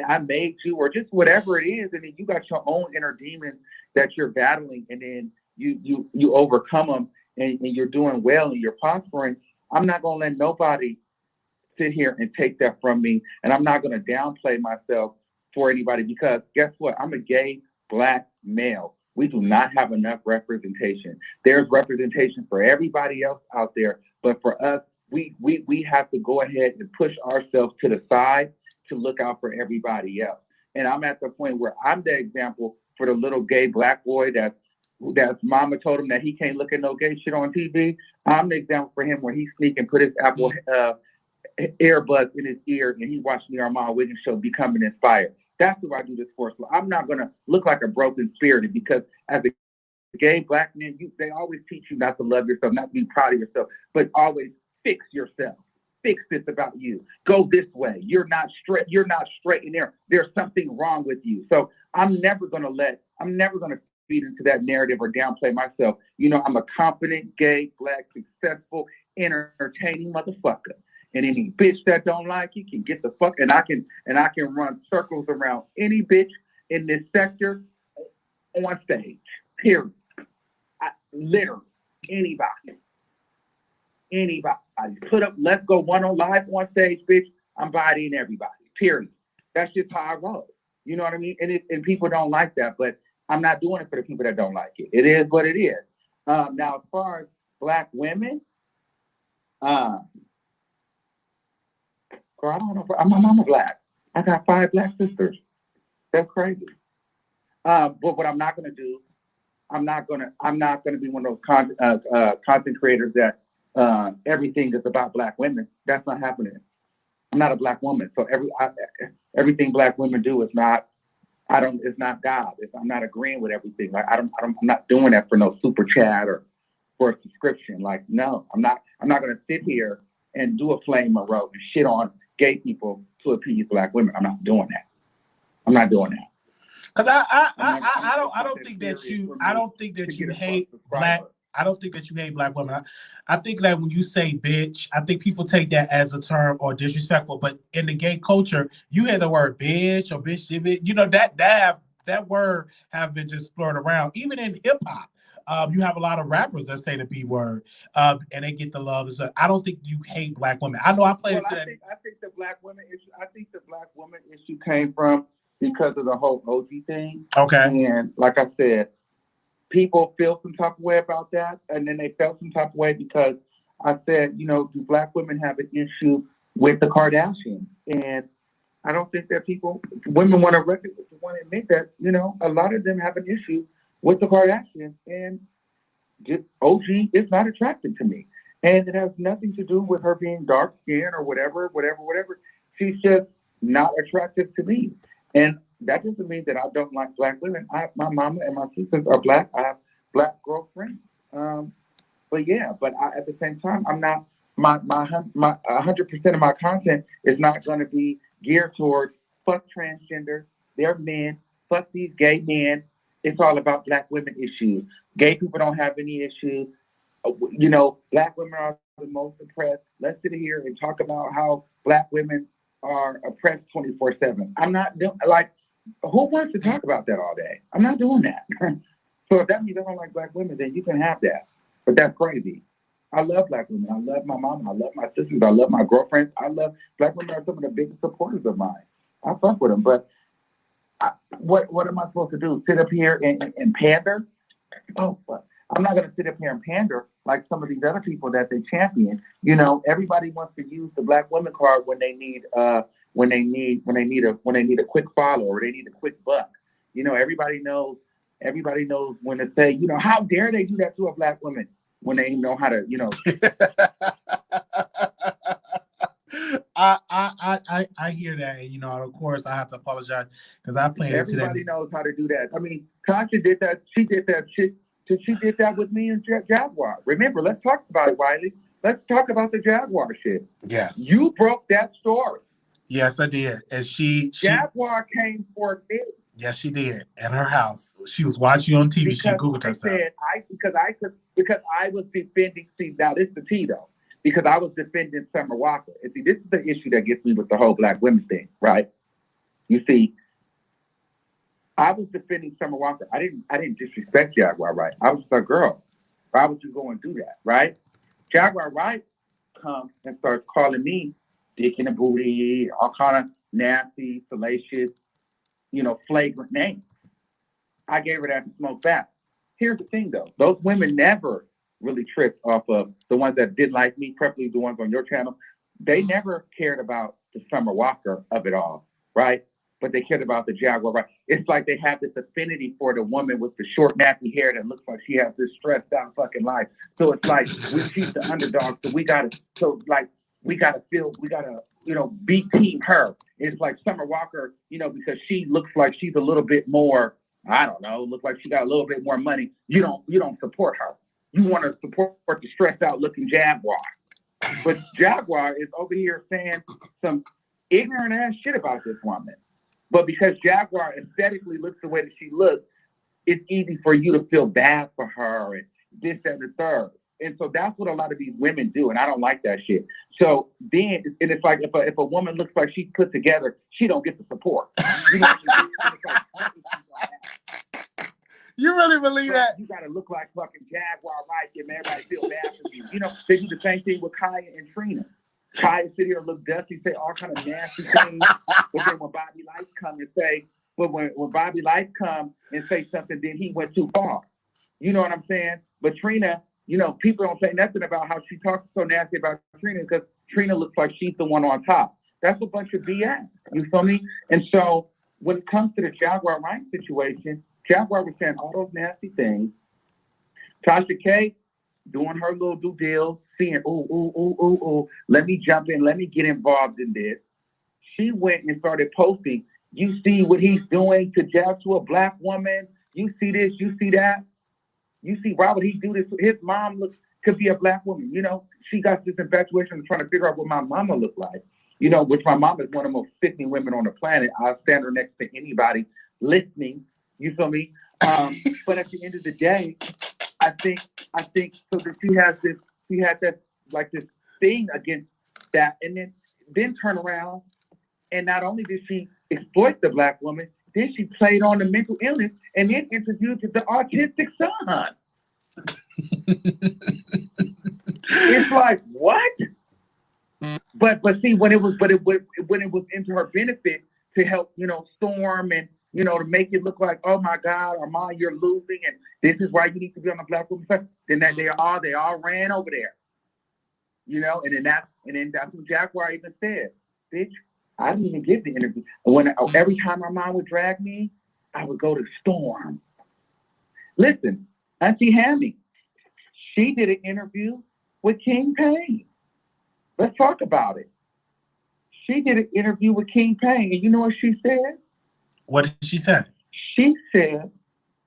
I made you, or just whatever it is. And then you got your own inner demons that you're battling, and then you overcome them, and you're doing well and you're prospering. I'm not going to let nobody sit here and take that from me. And I'm not going to downplay myself for anybody, because guess what? I'm a gay Black male. We do not have enough representation. There's representation for everybody else out there, but for us, we have to go ahead and push ourselves to the side to look out for everybody else. And I'm at the point where I'm the example for the little gay Black boy that's mama told him that he can't look at no gay shit on TV. I'm the example for him where he sneak and put his Apple earbuds in his ear and he watched the Armon Wiggins show, becoming inspired. That's who I do this for. So I'm not going to look like a broken spirited, because as a gay Black man, they always teach you not to love yourself, not to be proud of yourself, but always fix yourself. Fix this about you. Go this way. You're not straight in there. There's something wrong with you. So I'm never going to feed into that narrative or downplay myself. I'm a confident, gay, Black, successful, entertaining motherfucker. And any bitch that don't like you can get the fuck, and I can run circles around any bitch in this sector on stage. Period. Literally anybody. Let's go one on live on stage, bitch. I'm bodying everybody. Period. That's just how I roll. You know what I mean? And people don't like that, but I'm not doing it for the people that don't like it. It is what it is. Now, as far as Black women, girl, I don't know. I'm Black. I got 5 Black sisters. That's crazy. But what I'm not gonna do, I'm not gonna be one of those content creators that everything is about Black women. That's not happening. I'm not a Black woman, so everything Black women do is not. It's not God. I'm not agreeing with everything. Like I'm not doing that for no super chat or for a subscription. Like, no, I'm not gonna sit here and do a flame Monroe and shit on gay people to appease Black women. I'm not doing that. Because I don't think that you hate Black. I don't think that you hate Black women. I think that when you say bitch, I think people take that as a term or disrespectful. But in the gay culture, you hear the word bitch or bitch, that word have been just blurred around. Even in hip hop, you have a lot of rappers that say the B word, and they get the love. So I don't think you hate Black women. I know I played into that. I think the Black women issue. I think the Black woman issue came from because of the whole OG thing. Okay. And like I said, people feel some type of way about that, and then they felt some type of way because I said, do Black women have an issue with the Kardashians? And I don't think that women want to admit that, a lot of them have an issue with the Kardashians, and just OG is not attractive to me. And it has nothing to do with her being dark skinned or whatever. She's just not attractive to me. And that doesn't mean that I don't like Black women. My mama and my sisters are Black. I have Black girlfriends. But at the same time, I'm not, my 100% of my content is not going to be geared towards fuck transgender, they're men, fuck these gay men. It's all about Black women issues. Gay people don't have any issues. Black women are the most oppressed. Let's sit here and talk about how Black women are oppressed 24/7. I'm not doing, who wants to talk about that all day? I'm not doing that. So if that means I don't like Black women, then you can have that. But that's crazy. I love Black women. I love my mama. I love my sisters. I love my girlfriends. Black women are some of the biggest supporters of mine. I fuck with them. But what am I supposed to do? Sit up here and pander? Oh, fuck. I'm not going to sit up here and pander like some of these other people that they champion. You know, everybody wants to use the black women card when they need a quick follow or they need a quick buck. You know, everybody knows when to say, you know, how dare they do that to a black woman when they know how to, you know. I hear that, and you know, of course, I have to apologize because I played it today. Everybody knows how to do that. I mean, Tasha did that. She did that shit. She did that with me and Jaguar. Remember, let's talk about it, Wiley. Let's talk about the Jaguar shit. Yes. You broke that story. Yes, I did. And she Jaguar came for me. Yes, she did. In her house. She was watching on TV. She Googled herself. Because I was defending, see, now this is the tea though. Because I was defending Summer Walker. And see, this is the issue that gets me with the whole black women thing, right? You see, I was defending Summer Walker. I didn't disrespect Jaguar Wright. I was just like, girl, why would you go and do that, right? Jaguar Wright comes and starts calling me dick in the booty, all kind of nasty, salacious, you know, flagrant names. I gave her that smoke back. Here's the thing though, those women never really tripped off of the ones that did like me, preferably the ones on your channel. They never cared about the Summer Walker of it all, right? But they cared about the Jaguar, right? It's like they have this affinity for the woman with the short, nappy hair that looks like she has this stressed out fucking life. So it's like, she's the underdog, so we gotta, you know, beat team her. It's like Summer Walker, you know, because she looks like she's a little bit more, I don't know, look like she got a little bit more money. You don't support her. You want to support the stressed out looking Jaguar. But Jaguar is over here saying some ignorant ass shit about this woman. But because Jaguar aesthetically looks the way that she looks, it's easy for you to feel bad for her and this, that, and the third. And so that's what a lot of these women do, and I don't like that shit. So then, and it's like if a woman looks like she's put together, she don't get the support. You know You really believe that? You gotta look like fucking Jaguar, right? And everybody feel bad for you. You know, they do the same thing with Kaya and Trina. Kaya sit here and look dusty, say all kind of nasty things. But then when Bobby Lights come and say, but when Bobby Lights come and say something, then he went too far. You know what I'm saying? But Trina, you know, people don't say nothing about how she talks so nasty about Trina because Trina looks like she's the one on top. That's a bunch of BS. You feel me? And so when it comes to the Jaguar Wright situation, Jaguar was saying all those nasty things. Tasha K doing her little due deal, seeing, ooh, let me jump in, let me get involved in this. She went and started posting, you see what he's doing to a black woman? You see this, you see that? You see, why would he do this? His mom could be a black woman. You know, she got this infatuation of trying to figure out what my mama looked like. You know, which my mom is one of the most sickening women on the planet. I'll stand her next to anybody listening. You feel me? But at the end of the day, I think so that she had this thing against that, and then turn around, and not only did she exploit the black woman, then she played on the mental illness, and then introduced the autistic son. It's like what? But see, when it was into her benefit to help, you know, Storm and, you know, to make it look like, oh my God, Armand, you're losing, and this is why you need to be on the black woman side. Then that they all ran over there, you know, and then that's what Jaguar even said, bitch. I didn't even give the interview. Every time Armand would drag me, I would go to Storm. Listen, Auntie Hammy, she did an interview with King Payne. Let's talk about it. She did an interview with King Payne, and you know what she said? What did she say? She said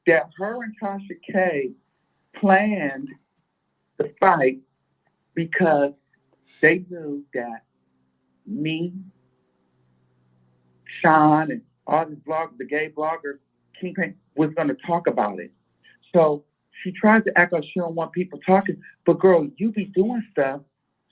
that her and Tasha K planned the fight because they knew that me, Sean, and all these bloggers, the gay bloggers, King Payne was going to talk about it. So she tried to act like she don't want people talking, but girl, you be doing stuff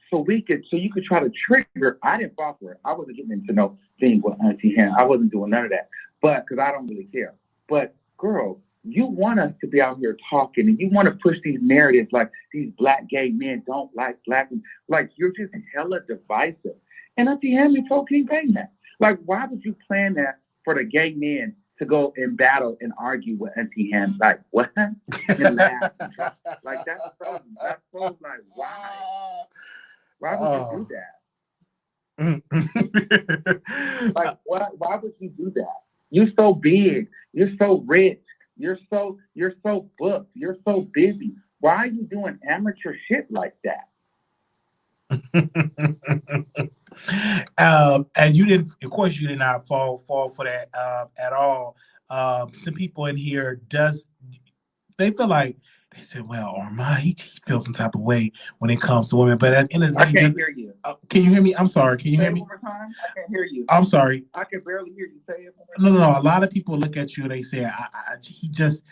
so you could try to trigger. I didn't fall for it. I wasn't getting into no thing with Auntie Hannah. I wasn't doing none of that. But because I don't really care. But girl, you want us to be out here talking, and you want to push these narratives like these black gay men don't like black men. Like you're just hella divisive. And Auntie Hannah told King Payne that. Like, why would you plan that for the gay men to go and battle and argue with Auntie Ham. Like, what? And laugh. Like, that's so like, why? Why would you do that? Like, why would you do that? You're so big. You're so rich. You're so booked. You're so busy. Why are you doing amateur shit like that? And you didn't, of course, you did not fall for that at all. Some people in here they feel like they said, well, Armon, he feels some type of way when it comes to women. But at the end of the day, I can't hear you. Can you hear me? I'm sorry. Can you hear me? One more time? I can't hear you. I'm sorry. I can barely hear you. Say it. No. A lot of people look at you and they say, he just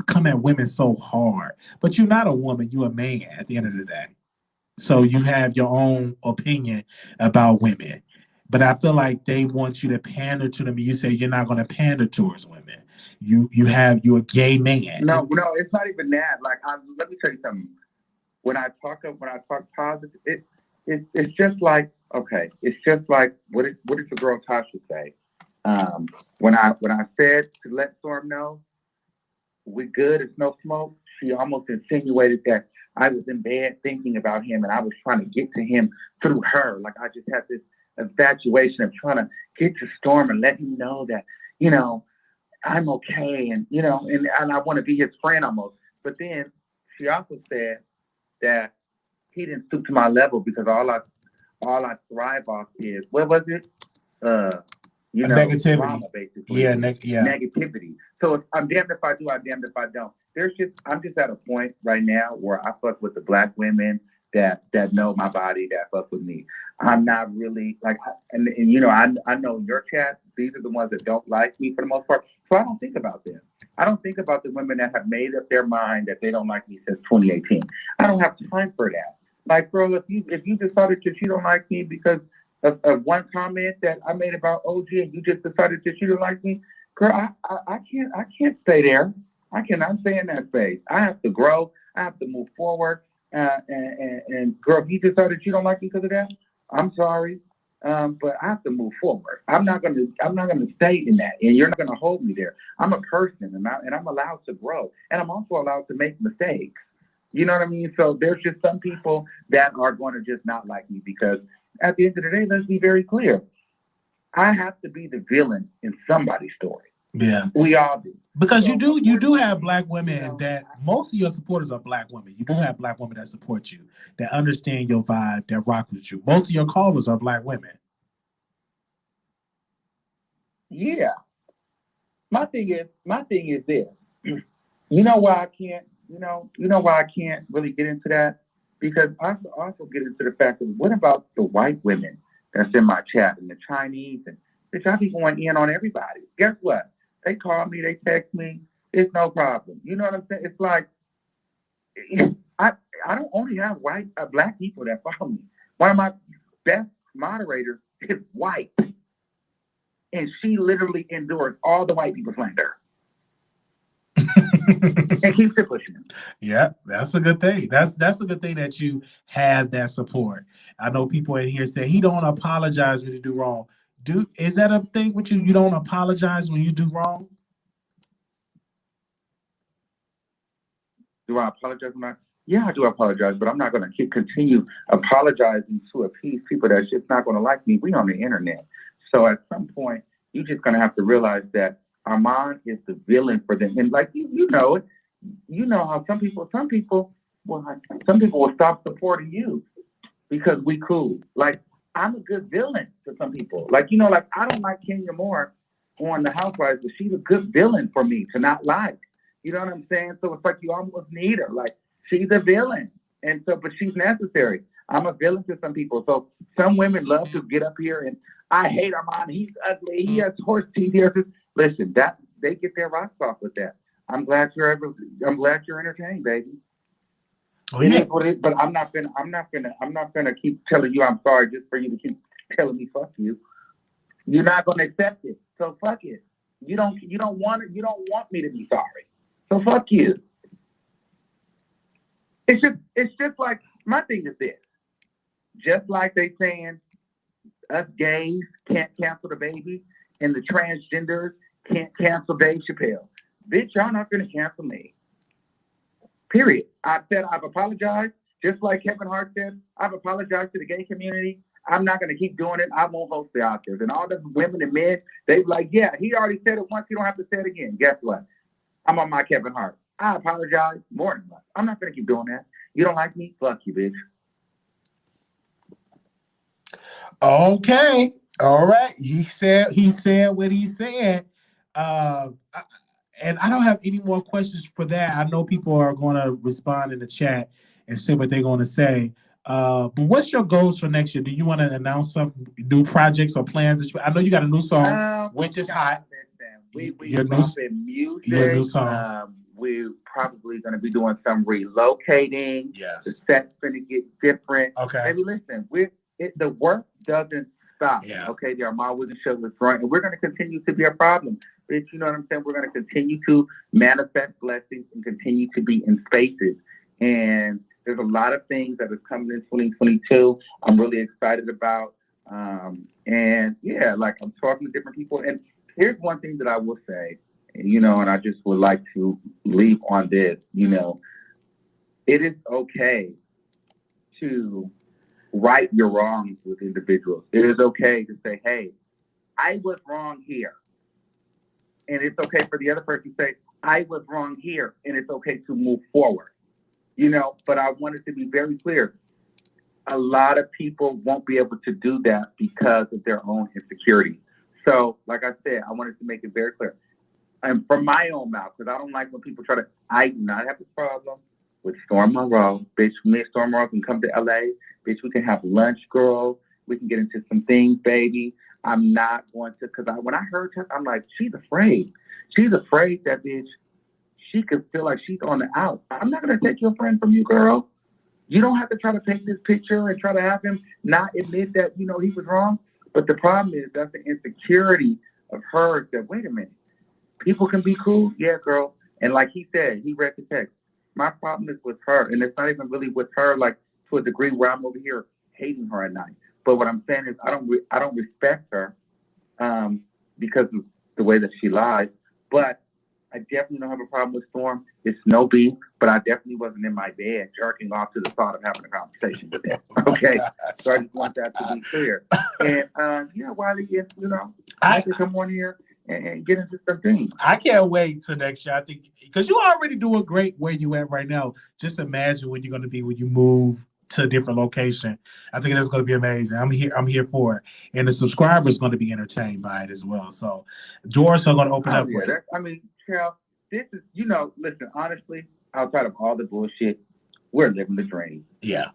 come at women so hard. But you're not a woman. You're a man at the end of the day. So you have your own opinion about women. But I feel like they want you to pander to them. You say you're not going to pander towards women. You're a gay man. No, it's not even that. Like, let me tell you something. When I talk positive, it's just like, okay, it's just like what did the girl Tasha say? When I said to let Storm know we good, it's no smoke, she almost insinuated that I was in bed thinking about him and I was trying to get to him through her. Like, I just had this infatuation of trying to get to Storm and let him know that, I'm okay, and and I want to be his friend almost. But then she also said that he didn't stoop to my level because all I thrive off is, what was it? Negativity. Drama, basically. Yeah, negativity. So I'm damned if I do, I'm damned if I don't. I'm just at a point right now where I fuck with the black women that know my body, that fuck with me. I'm not really like, I know in your chat, these are the ones that don't like me for the most part. So I don't think about them. I don't think about the women that have made up their mind that they don't like me since 2018. I don't have time for that. Like, girl, if you decided that you don't like me because of one comment that I made about OG and you just decided that you don't like me, girl, I can't stay there. I cannot stay in that space. I have to grow. I have to move forward. And girl, if you decided you don't like me because of that, I'm sorry. But I have to move forward. I'm not gonna stay in that, and you're not gonna hold me there. I'm a person, and I'm allowed to grow, and I'm also allowed to make mistakes. You know what I mean? So there's just some people that are going to just not like me because at the end of the day, let's be very clear. I have to be the villain in somebody's story. Yeah, we all do. Because you do have black women that most of your supporters are black women. You do have black women that support you, that understand your vibe, that rock with you. Most of your callers are black women. Yeah. My thing is this. You know why I can't, why I can't really get into that? Because I also get into the fact of what about the white women that's in my chat and the Chinese and bitch, I be going in on everybody. Guess what? They call me, they text me, it's no problem. You know what I'm saying? It's like I don't only have black people that follow me. One of my best moderators is white. And she literally endures all the white people slander. And keeps it pushing. Yeah, that's a good thing. That's a good thing that you have that support. I know people in here say he don't apologize when you do wrong. Is that a thing with you? You don't apologize when you do wrong? Do I apologize? Yeah, I do apologize, but I'm not going to continue apologizing to appease people that's just not going to like me. We on the internet. So at some point, you're just going to have to realize that Armon is the villain for them. And like, you know it. You know how some people will stop supporting you because we cool. Like, I'm a good villain to some people. Like, I don't like Kenya Moore on The Housewives, but she's a good villain for me to not like. You know what I'm saying? So it's like you almost need her. Like, she's a villain. And so, but she's necessary. I'm a villain to some people. So some women love to get up here and I hate Armon. He's ugly. He has horse teeth here. Listen, they get their rocks off with that. I'm glad you're entertained, baby. Oh, yeah. But I'm not gonna keep telling you I'm sorry just for you to keep telling me fuck you. You're not gonna accept it. So fuck it. You don't want it. You don't want me to be sorry. So fuck you. It's just like my thing is this. Just like they saying us gays can't cancel the baby and the transgenders can't cancel Dave Chappelle. Bitch, y'all not going to cancel me. Period. I said I've apologized, just like Kevin Hart said. I've apologized to the gay community. I'm not going to keep doing it. I won't host the Oscars. And all the women and men, they be like, yeah, he already said it once. You don't have to say it again. Guess what? I'm on my Kevin Hart. I apologize more than once. I'm not going to keep doing that. You don't like me? Fuck you, bitch. Okay. All right. He said what he said. And I don't have any more questions for that. I know people are going to respond in the chat and say what they're going to say. But what's your goals for next year? Do you want to announce some new projects or plans? I know you got a new song, Which is Hot. We dropping music. Your new song. We're probably going to be doing some relocating. Yes. The set's going to get different. Okay. Maybe listen, the work doesn't stop. Yeah. Okay, the Armon Wiggins show is running, and we're going to continue to be a problem. Bitch, you know what I'm saying? We're going to continue to manifest blessings and continue to be in spaces. And there's a lot of things that is coming in 2022. I'm really excited about. And yeah, like I'm talking to different people. And here's one thing that I will say, and I just would like to leave on this, it is okay to right your wrongs with individuals. It is okay to say, hey, I was wrong here. And it's okay for the other person to say, I was wrong here. And it's okay to move forward. But I wanted to be very clear. A lot of people won't be able to do that because of their own insecurity. So, like I said, I wanted to make it very clear. And from my own mouth, because I don't like when people I do not have a problem with Storm Monroe. Bitch, me and Storm Monroe can come to LA. Bitch, we can have lunch, girl. We can get into some things, baby. I'm not going to, because when I heard her, I'm like, she's afraid. She's afraid that bitch, she could feel like she's on the out. I'm not going to take your friend from you, girl. You don't have to try to paint this picture and try to have him not admit that, he was wrong. But the problem is that's the insecurity of hers that, wait a minute, people can be cool? Yeah, girl. And like he said, he read the text. My problem is with her, and it's not even really with her, like to a degree where I'm over here hating her at night. But what I'm saying is I don't respect her because of the way that she lies. But I definitely don't have a problem with Storm. It's no beef, but I definitely wasn't in my bed jerking off to the thought of having a conversation with him. Okay, so I just want that to be clear. And Wiley, I can come on here and get into some things. I can't wait till next year. I think because you're already doing great where you at right now. Just imagine where you're going to be when you move to a different location. I think that's going to be amazing. I'm here for it, and the subscribers going to be entertained by it as well. So doors are going to open up for you. Carol, this is listen, honestly, outside of all the bullshit, we're living the dream. Yeah.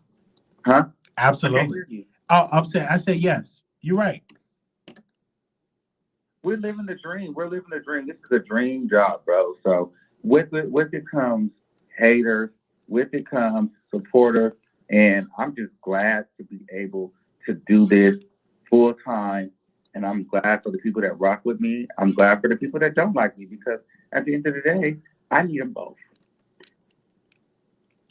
Huh? Absolutely. I say yes. You're right. We're living the dream. This is a dream job, bro. So with it comes haters, with it comes supporters, and I'm just glad to be able to do this full time. And I'm glad for the people that rock with me. I'm glad for the people that don't like me, because at the end of the day, I need them both.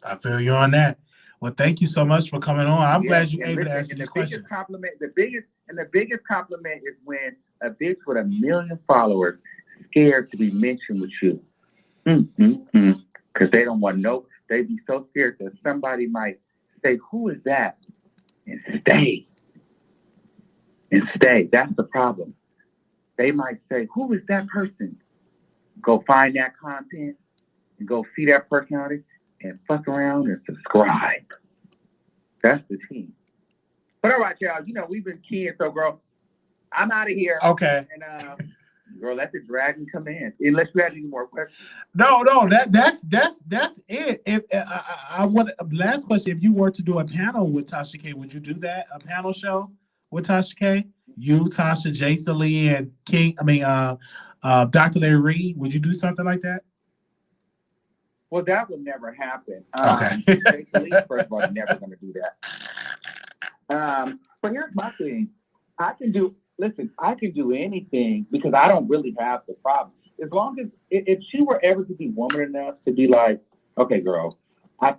I feel you on that. Well, thank you so much for coming on. I'm glad you're able to answer these questions. The biggest compliment is when a bitch with 1 million followers scared to be mentioned with you. Because they don't want they be so scared that somebody might say, who is that? And stay. That's the problem. They might say, who is that person? Go find that content and go see that personality and fuck around and subscribe. That's the team. But all right, y'all, we've been keying, so girl, I'm out of here. Okay. And girl, let the dragon come in. Unless you had any more questions. No, that's it. If I want last question, if you were to do a panel with Tasha K, would you do that? A panel show with Tasha K? You, Tasha, Jason Lee, and Dr. Larry Reed, would you do something like that? Well, that would never happen. Okay. Jason Lee, first of all, never going to do that. But here's my thing. I can do anything because I don't really have the problem. As long as, if she were ever to be woman enough to be like, okay, girl, I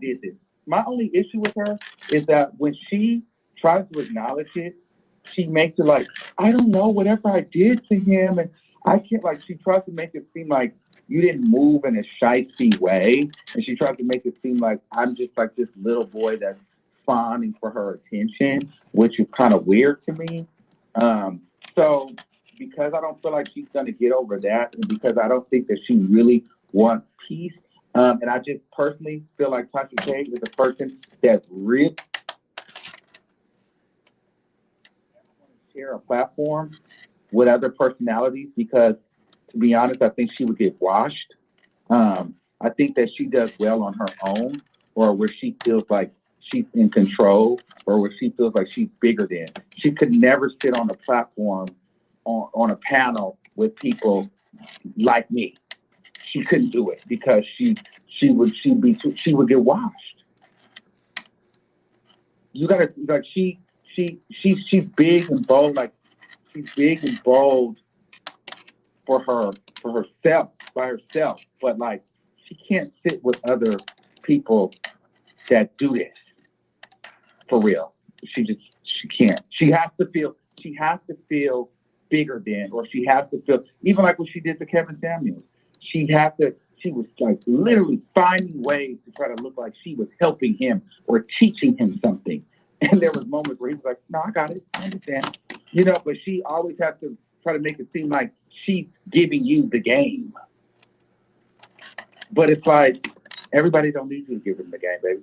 did this. My only issue with her is that when she tries to acknowledge it, she makes it like, I don't know, whatever I did to him, and I can't, like, she tries to make it seem like you didn't move in a shifty way. And she tries to make it seem like I'm just like this little boy that's fawning for her attention, which is kind of weird to me. So because I don't feel like she's going to get over that, and because I don't think that she really wants peace, and I just personally feel like Tasha K is a person that's really share a platform with other personalities, because to be honest, I think she would get washed. I think that she does well on her own, or where she feels like she's in control, or where she feels like she's bigger than. She could never sit on a platform on a panel with people like me. She couldn't do it because she would get washed. You gotta, like, she's big and bold, like she's big and bold for herself, by herself, but like she can't sit with other people that do this for real. She can't. She has to feel bigger than, or she has to feel, even like what she did to Kevin Samuels. She was like literally finding ways to try to look like she was helping him or teaching him something. And there was moments where he was like, no, I got it, I understand. You know, but she always has to try to make it seem like she's giving you the game. But it's like, everybody don't need you to give them the game, baby.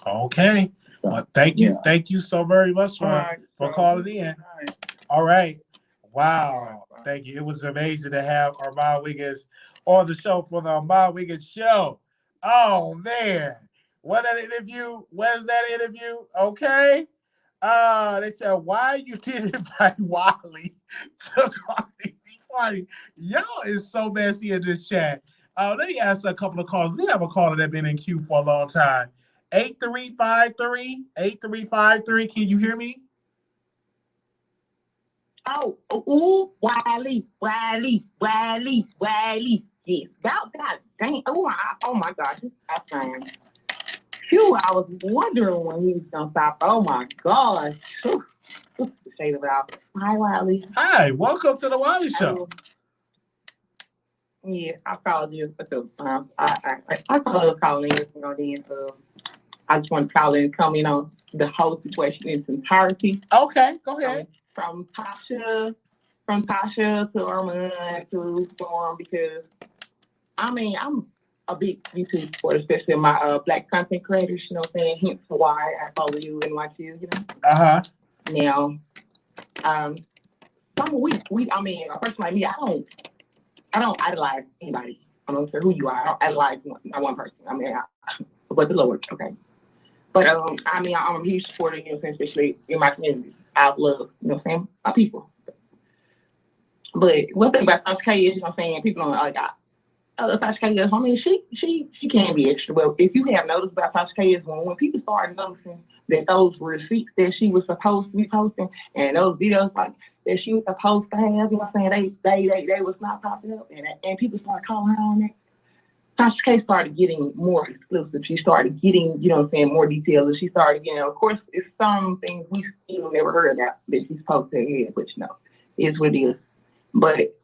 Okay. So, well, thank you so very much for calling in. All right. Wow. Thank you. It was amazing to have Armon Wiggins on the show for the Armon Wiggins Show. Oh man. Where's that interview? Okay. They said, why you didn't invite Wiley to Cardi Party? Y'all is so messy in this chat. Let me ask a couple of calls. We have a caller that's been in queue for a long time. 8353. Can you hear me? Oh, Wiley. Yes, about that. Dang. Oh my gosh, that's fine. Phew, I was wondering when he was gonna stop. Oh my gosh. Shade about. Hi, Wiley. Hi, welcome to the Wiley Show. Yeah, I called you. I called in. I just want to call in and comment on the whole situation in its entirety. Okay, go ahead. From Tasha to Armon to Storm, because I mean I'm a big YouTube supporter, especially my Black content creators. You know what I'm saying? Hence why I follow you and watch you. You know. Now, I mean, a person like me, I don't idolize anybody. I don't care who you are. I don't idolize one person. I mean, but the Lord, okay. But I mean, I'm a huge supporter, you know what I'm saying, especially in my community. I love, you know what I'm saying, my people. But one thing about Tasha K is, you know what I'm saying, people don't like, Tasha K is, I mean, she can be extra. But if you have noticed about Tasha K is when people started noticing that those receipts that she was supposed to be posting and those videos like that she was supposed to have, you know what I'm saying, they was not popping up, and people started calling her on that. Tasha K started getting more exclusive. She started getting, you know what I'm saying, more details. And she started, you know, of course, it's some things we still never heard about that she's supposed to have, which, you know, is what it is. But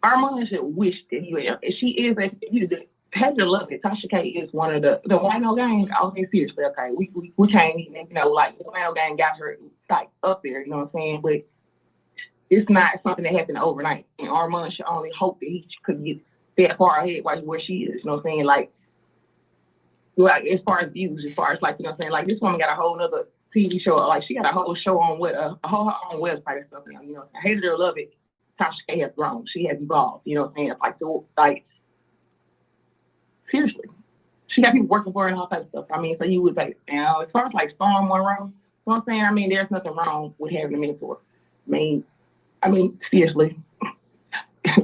Armon should wish that she is, you had to love it. Tasha K is one of the Wino gang. I mean, seriously, okay, we can't even, you know, like the Wino gang got her like up there, you know what I'm saying? But it's not something that happened overnight. And Armon should only hope that he could get that far ahead where she is, you know what I'm saying? Like as far as views, as far as like, you know what I'm saying? Like this woman got a whole other TV show, like she got a whole show on a whole own website and stuff now, you know. I hated her or love it. Tasha K has grown. She has evolved, you know what I'm saying? Like seriously. She got people working for her and all types of stuff. I mean, so you would say, you know, as far as like Storm, Monroe, you know what I'm saying? I mean, there's nothing wrong with having a mentor. I mean, seriously.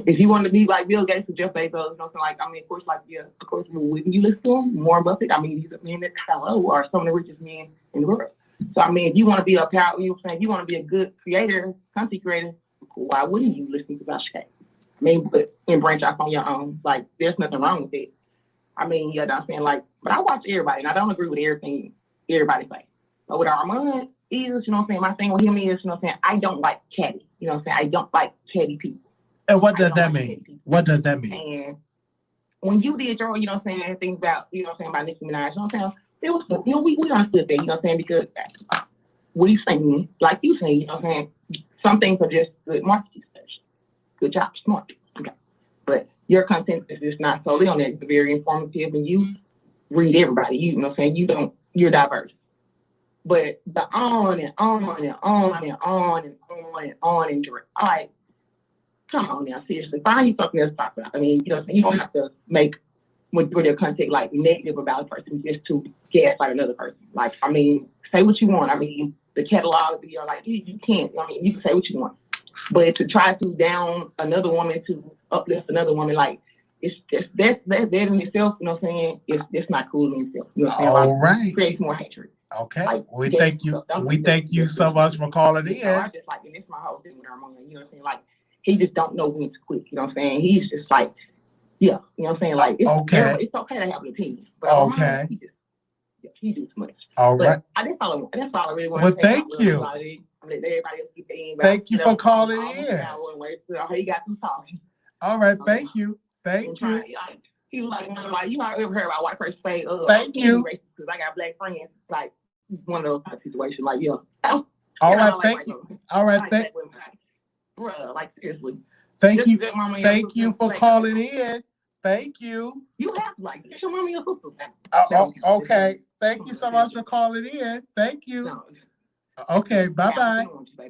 If you want to be like Bill Gates or Jeff Bezos, you know what I'm saying? Like, I mean, of course, like, yeah, of course, when you listen to them, Warren Buffett, I mean, these are men that are some of the richest men in the world. So, I mean, if you want to be a power, you know what I'm saying? If you want to be a good creator, content creator, why wouldn't you listen to Tasha K? I mean, and branch off on your own. Like, there's nothing wrong with it. I mean, you know what I'm saying? Like, but I watch everybody, and I don't agree with everything everybody say. But with Armon is, you know what I'm saying? My thing with him is, you know what I'm saying? I don't like catty. You know what I'm saying? I don't like petty people. And what does that mean? What does that mean? And when you did your, you know what I'm saying, things about, you know what I'm saying, about Nicki Minaj, you know what I'm saying? There was, you know, we understood that, you know what I'm saying, because we saying, like you saying, you know what I'm saying, some things are just good marketing stuff. Good job, smart. Okay. But your content is just not solely on that. It's very informative, and you read everybody. You know what I'm saying? You're diverse. But the on and on and on and on and on and on and direct. All right, come on now, seriously. Find you something else to talk about. I mean, you know what I'm saying? You don't have to make with your content like negative about a person just to gaslight another person. Like, I mean, say what you want. I mean, the catalog, you know, like you can't. I mean, you can say what you want. But to try to down another woman, to uplift another woman, like, it's just that in itself, you know what I'm saying? It's not cool in itself. You know what I'm saying? All like, right. It creates more hatred. Okay. Like, we thank you. We thank you so much for calling in. I just like, and it's my whole thing with Armon. You know what I'm saying? Like, he just don't know when to quit. You know what I'm saying? He's just like, yeah. You know what I'm saying? Like, it's okay. It's okay to have an opinion. But okay. Armon, he do too much. All right. That's all I really want to say. Well, thank you. Everybody else get their in. Thank you for calling in. He got some talking. All right. Thank you. Thank you. He was like, you ever heard about white person say, thank you. Because I got black friends. Like, one of those type of situations. Like, yeah. All right. Thank you. All right. Thank you. Bruh, like, seriously. Thank you. Thank you for calling in. Thank you. You have like get your mommy your sister. Okay. Thank you so much for calling in. Thank you. No. Okay. Bye-bye.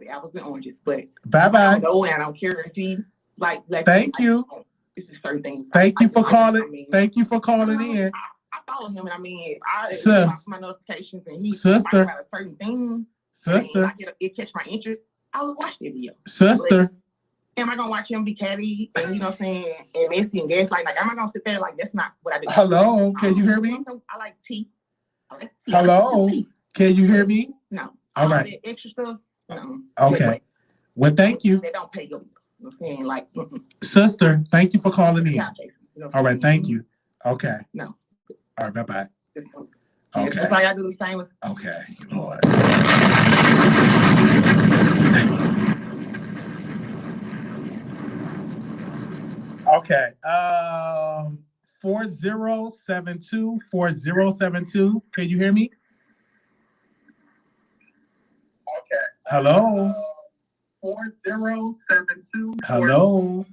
Apples and oranges, but bye-bye. No, and I don't care if he like. Thank you. It's just certain things. Thank you for calling. Thank you for calling in. I follow him, and I mean, my notifications, and he sister about a certain thing. Sister, it catch my interest. I would watch that video. Sister. Am I gonna watch him be catty and you know what I'm saying and messy and gaslight? Like, am I gonna sit there like that's not what I do? Hello, can you hear me? I like tea. Hello, can you hear me? No. All right. Extra stuff. No. Okay. Well, thank you. They don't pay you. You know what I'm saying? Like, sister, thank you for calling in. All right, thank you. Okay. No. All right, bye-bye. Okay. That's why I do the same with. Okay, Lord. Okay. 4072. Can you hear me? Okay. Hello. 4072. Hello.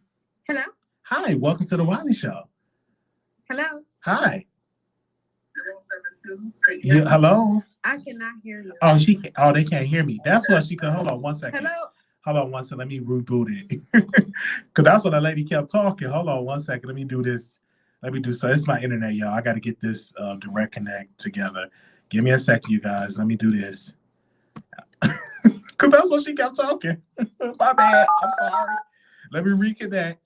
Hello. Hi. Welcome to the Wiley Show. Hello. Hi. 072. Yeah, hello. I cannot hear you. Oh, they can't hear me. That's what she could. Hold on 1 second. Hello. Hold on 1 second. Let me reboot it. Because that's what the lady kept talking. Hold on 1 second. Let me do this. So it's my internet, y'all. I got to get this direct connect together. Give me a second, you guys. Let me do this. Because that's what she kept talking. My bad. I'm sorry. Let me reconnect.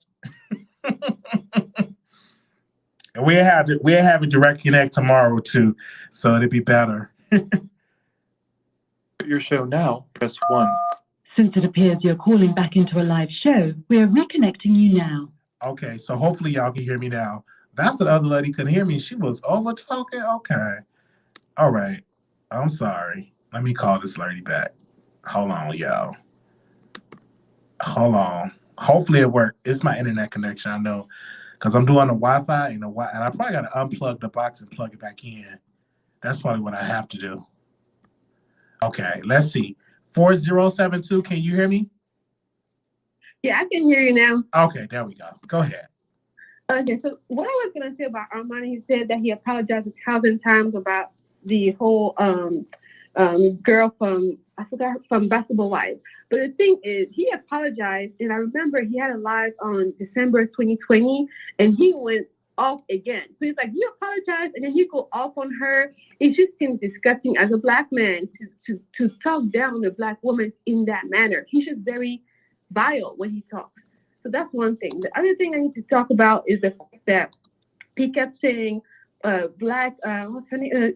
And we're having direct connect tomorrow too, so it'll be better. Your show now, press 1. Since it appears you're calling back into a live show, we're reconnecting you now. Okay, so hopefully y'all can hear me now. That's the other lady couldn't hear me. She was over talking. Okay. All right. I'm sorry. Let me call this lady back. Hold on, y'all. Hold on. Hopefully it worked. It's my internet connection, I know. Because I'm doing the Wi-Fi and I probably got to unplug the box and plug it back in. That's probably what I have to do. Okay, let's see. 4072, can you hear me? Yeah, I can hear you now. Okay, there we go. Go ahead. Okay, so what I was going to say about Armon, he said that he apologized 1,000 times about the whole girl from Basketball Wives. But the thing is, he apologized, and I remember he had a live on December 2020, and he went off again. So he's like, you apologize, and then you go off on her. It just seems disgusting as a black man to talk down on a black woman in that manner. He's just very vile when he talks. So that's one thing. The other thing I need to talk about is the fact that he kept saying, black, what's her name?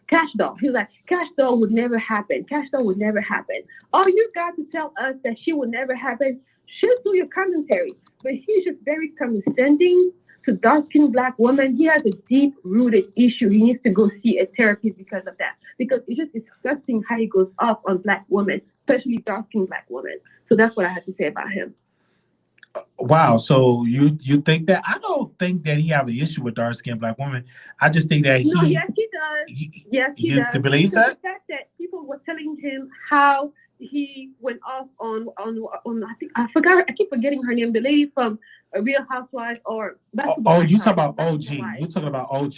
Cash Doll. He was like, Cash Doll would never happen. Cash Doll would never happen. All you got to tell us that she would never happen, she'll do your commentary. But he's just very condescending to dark-skinned Black women, he has a deep-rooted issue. He needs to go see a therapist because of that. Because it's just disgusting how he goes off on Black women, especially dark-skinned Black women. So that's what I have to say about him. Wow. So you think that? I don't think that he have an issue with dark-skinned Black women. I just think that No, yes, he does. Yes, he does. You believe because that? the fact that people were telling him how he went off on I think I forgot. I keep forgetting her name. The lady from Real Housewives or Basketball. Oh, you talking about Basketball OG? Wives. You talking about OG?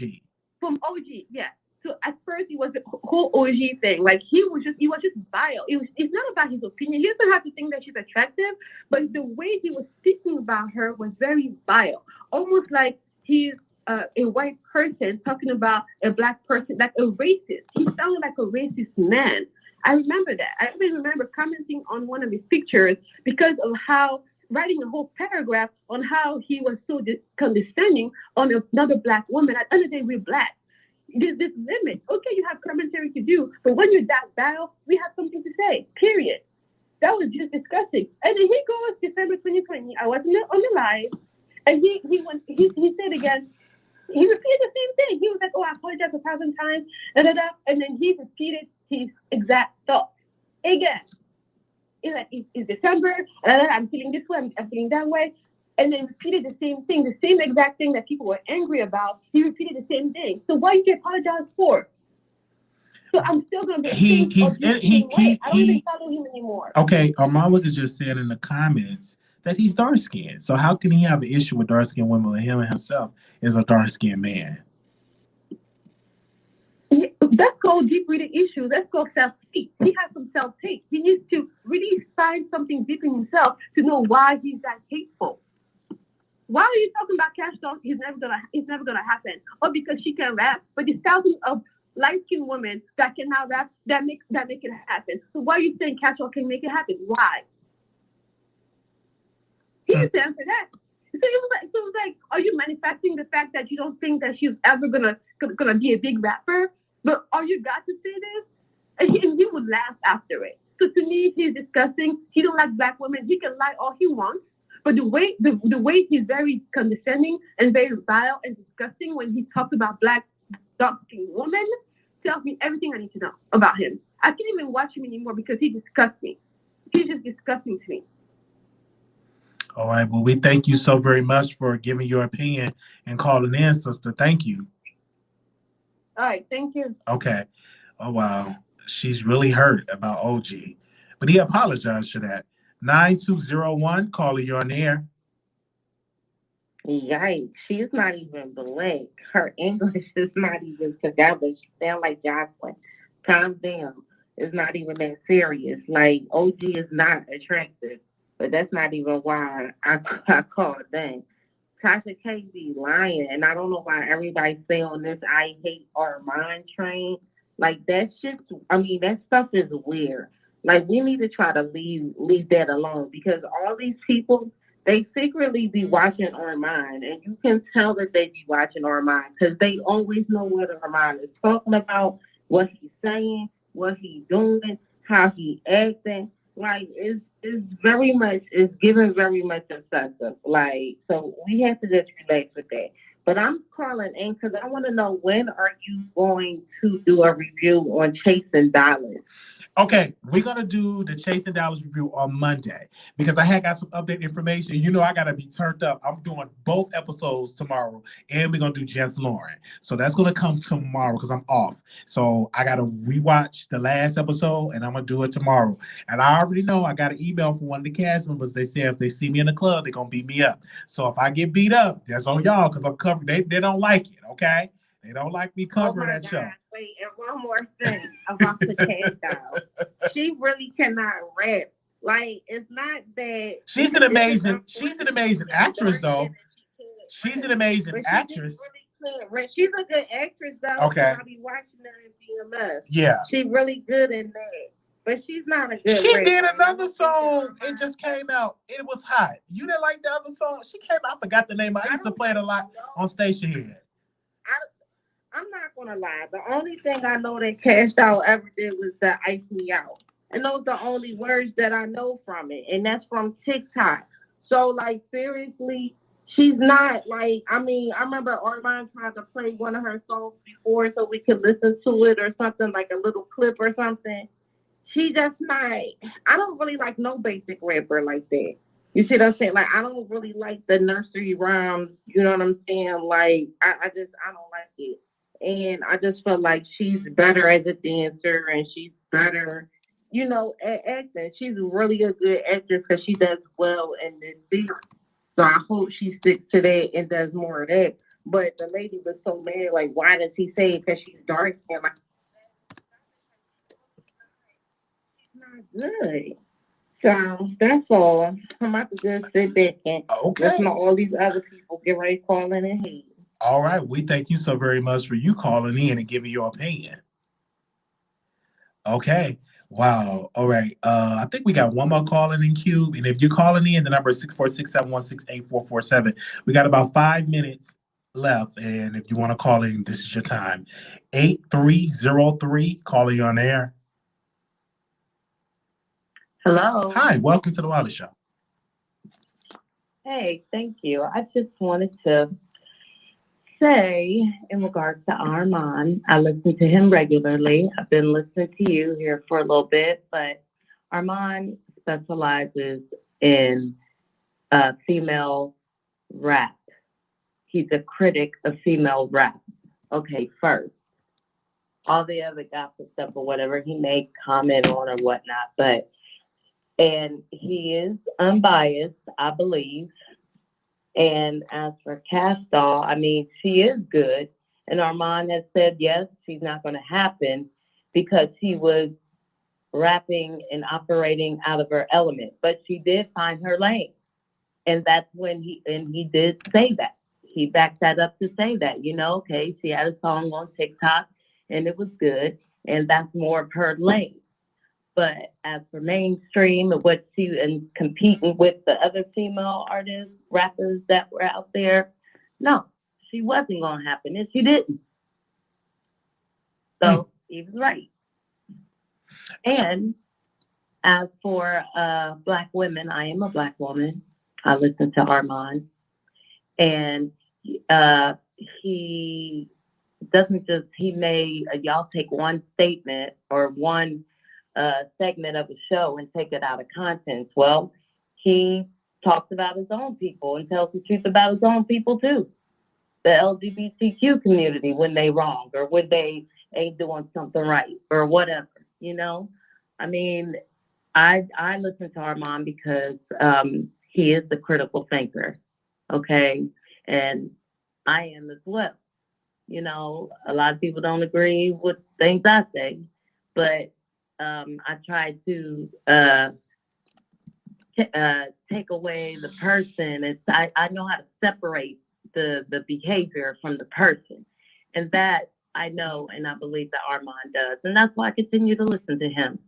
From OG, yeah. So at first it was the whole OG thing. Like he was just vile. It's not about his opinion. He doesn't have to think that she's attractive, but the way he was speaking about her was very vile. Almost like he's a white person talking about a Black person, like a racist. He sounded like a racist man. I remember that. I even remember commenting on one of his pictures because of how, writing a whole paragraph on how he was so condescending on another Black woman. At the end of the day, we're Black. There's this limit. Okay, you have commentary to do, but when you're that vile, we have something to say, period. That was just disgusting. And then he goes, December 2020, I wasn't on the live, and he said again, he repeated the same thing. He was like, oh, I apologize 1,000 times, and then he repeated his exact thoughts again. It's like, it's December, I'm feeling this way, I'm feeling that way. And then repeated the same thing, the same exact thing that people were angry about. He repeated the same thing. So why you apologize for? So I'm still going to be I don't even follow him anymore. Okay, Armon Wiggins just said in the comments that he's dark skinned. So how can he have an issue with dark skinned women when him and himself is a dark skinned man? Let's go deep-rooted issues. Let's go self-hate. He has some self-hate. He needs to really find something deep in himself to know why he's that hateful. Why are you talking about Cash Doll? It's never gonna happen. Or because she can rap, but there's thousands of light-skinned women that cannot rap that make it happen. So why are you saying Cash Doll can make it happen? Why? He needs to answer that. So it was like, are you manifesting the fact that you don't think that she's ever gonna be a big rapper? But all you got to say this, and he would laugh after it. So to me, he's disgusting. He don't like Black women. He can lie all he wants. But the way he's very condescending and very vile and disgusting when he talks about Black dark-skinned women tells me everything I need to know about him. I can't even watch him anymore because he disgusts me. He's just disgusting to me. All right. Well, we thank you so very much for giving your opinion and calling in, sister. Thank you. All right. Thank you. Okay. Oh, wow. She's really hurt about OG. But he apologized for that. 9201, caller, you're on the air. Yikes, she's not even Black. Her English is not even together. She sounds like Jocelyn. Calm down. It's not even that serious. Like, OG is not attractive, but that's not even why I called them. Tasha K be lying, and I don't know why everybody stay on this I hate Armon train. Like, that stuff is weird. Like, we need to try to leave that alone, because all these people, they secretly be watching Armon, and you can tell that they be watching Armon because they always know what Armon is talking about, what he's saying, what he's doing, how he acting. Like, it's given very much obsessive. Like, so we have to just relax with that. But I'm calling in because I want to know, when are you going to do a review on Chasing Dollars? Okay, we're going to do the Chasing Dollars review on Monday because I got some update information. You know I got to be turned up. I'm doing both episodes tomorrow, and we're going to do Jess Lauren. So that's going to come tomorrow because I'm off. So I got to rewatch the last episode, and I'm going to do it tomorrow. And I already know I got an email from one of the cast members. They said if they see me in the club, they're going to beat me up. So if I get beat up, that's on y'all because I'm covered. They don't like it, okay? They don't like me covering that show. Wait, and one more thing about the Cash Doll. She really cannot rap. Like, it's not that she's an amazing actress, though. She's an amazing actress. Really, she's a good actress, though. Okay. I'll be watching her in BMS. Yeah. She's really good in that. But she's not a good She rapper. did another song. It just came out. It was hot. You didn't like the other song? She came out. I forgot the name. I used to play it a lot on Station Head. I'm not gonna lie. The only thing I know that Cash Doll ever did was the Ice Me Out. And those are the only words that I know from it. And that's from TikTok. So, like, seriously, she's not like, I mean, I remember Armon tried to play one of her songs before so we could listen to it or something, like a little clip or something. She just not, I don't really like no basic rapper like that. You see what I'm saying? Like, I don't really like the nursery rhymes. You know what I'm saying? Like, I don't like it. And I just feel like she's better as a dancer and she's better, you know, at acting. She's really a good actress because she does well in this series. So I hope she sticks to that and does more of that. But the lady was so mad, like, why does he say it? Because she's dark and like, she's not good. So that's all. I'm about to just sit back and listen to all these other people get ready calling and hate. All right. We thank you so very much for you calling in and giving your opinion. Okay. Wow. All right. I think we got one more calling in queue. And if you're calling in, the number is 646-716-8447. We got about 5 minutes left. And if you want to call in, this is your time. 8303, calling you on air. Hello. Hi, welcome to the Wiley Show. Hey, thank you. I just wanted to say, in regards to Armon, I listen to him regularly. I've been listening to you here for a little bit, but Armon specializes in female rap. He's a critic of female rap. Okay, first. All the other gossip stuff or whatever he may comment on or whatnot, and he is unbiased, I believe. And as for Castall, I mean, she is good. And Armon has said, yes, she's not going to happen because she was rapping and operating out of her element. But she did find her lane. And that's when he did say that. He backed that up to say that, you know, okay, she had a song on TikTok and it was good. And that's more of her lane. But as for mainstream and what she and competing with the other female artists, rappers that were out there, no, she wasn't gonna happen, and she didn't. So he was right. And as for Black women, I am a Black woman. I listen to Armon, and he doesn't just y'all take one statement or one segment of a show and take it out of context. Well, he talks about his own people and tells the truth about his own people too. The LGBTQ community when they wrong or when they ain't doing something right or whatever, you know? I mean, I listen to Armon because he is the critical thinker, okay? And I am as well. You know, a lot of people don't agree with things I say, but I try to take away the person. I know how to separate the behavior from the person. And that I know and I believe that Armon does. And that's why I continue to listen to him.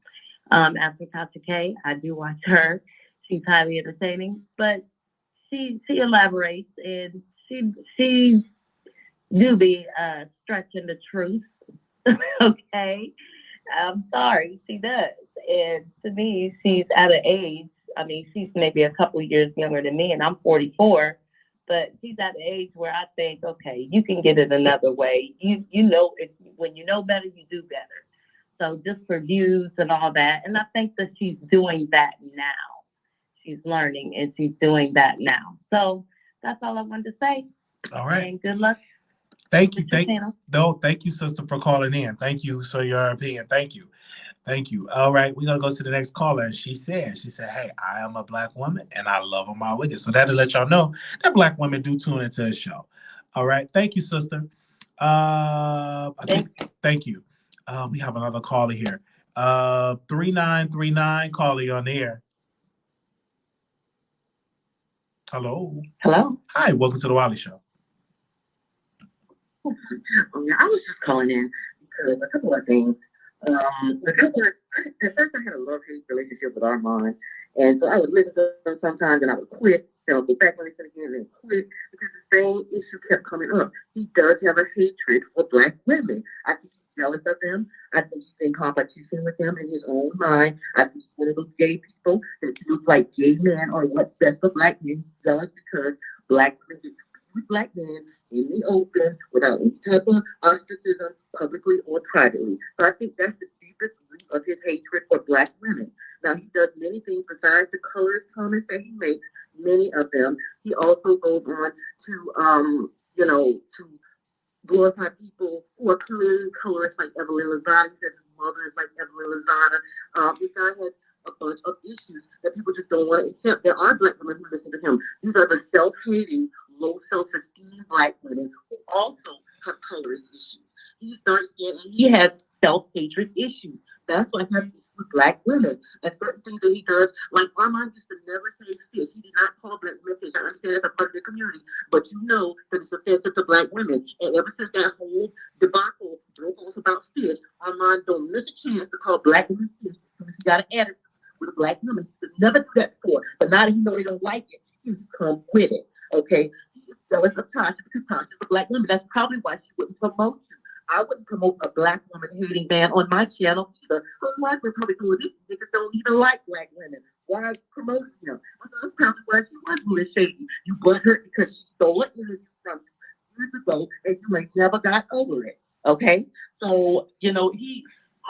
As for Tasha K, I do watch her. She's highly entertaining, but she elaborates and she do be stretching the truth. Okay. I'm sorry, she does. And to me, she's at an age, I mean, she's maybe a couple of years younger than me, and I'm 44, but she's at an age where I think, okay, you can get it another way. You know, when you know better, you do better. So just for views and all that. And I think that she's doing that now. She's learning and she's doing that now. So that's all I wanted to say. All right. And good luck. Thank you. Thank you, sister, for calling in. Thank you for your opinion. Thank you. Thank you. All right, we're gonna go to the next caller. And she said, hey, I am a Black woman and I love Armon Wiggins. So that'll let y'all know that Black women do tune into the show. All right. Thank you, sister. Thank you. We have another caller here. 3939, caller on the air. Hello. Hello. Hi, welcome to the Wiley Show. I was just calling in because a couple of things. At first I had a love-hate relationship with Armon, and so I would listen to him sometimes and I would quit, and I would go back and listen again and quit because the same issue kept coming up. He does have a hatred for Black women. I think he's jealous of them. I think he's in competition with them in his own mind. I think he's one of those gay people that look like gay men or what's best for Black men. He's jealous because Black women get to be with black men in the open without any type of ostracism, publicly or privately. So I think that's the deepest root of his hatred for black women. Now, he does many things besides the colorist comments that he makes, many of them. He also goes on to, to glorify people who are clearly colorists like Evelyn Lozada. He says his mother is like Evelyn Lozada. This guy has a bunch of issues that people just don't want to accept. There are black women who listen to him. These are the self-hating, low self-esteem black women who also have colorist issues. He's dark skinned and he has self-hatred issues. That's why he has issues with black women. And certain things that he does, like Armon used to never say fish. He did not call black women fish. I understand that's a part of the community, but you know that it's offensive to black women. And ever since that whole debacle broke off about fish, Armon don't miss a chance to call black women fish because he got an attitude with a black woman. He never do that before, but now that he know they don't like it, he's come with it. Okay, he's jealous of Tasha because Tasha's a black woman. That's probably why she wouldn't promote you. I wouldn't promote a black woman hating man on my channel either. Her wife would probably do this. Niggas don't even like black women. Why promote him? That's probably why she was really shady. You butt her because she stole it from years ago and you ain't never got over it. Okay, so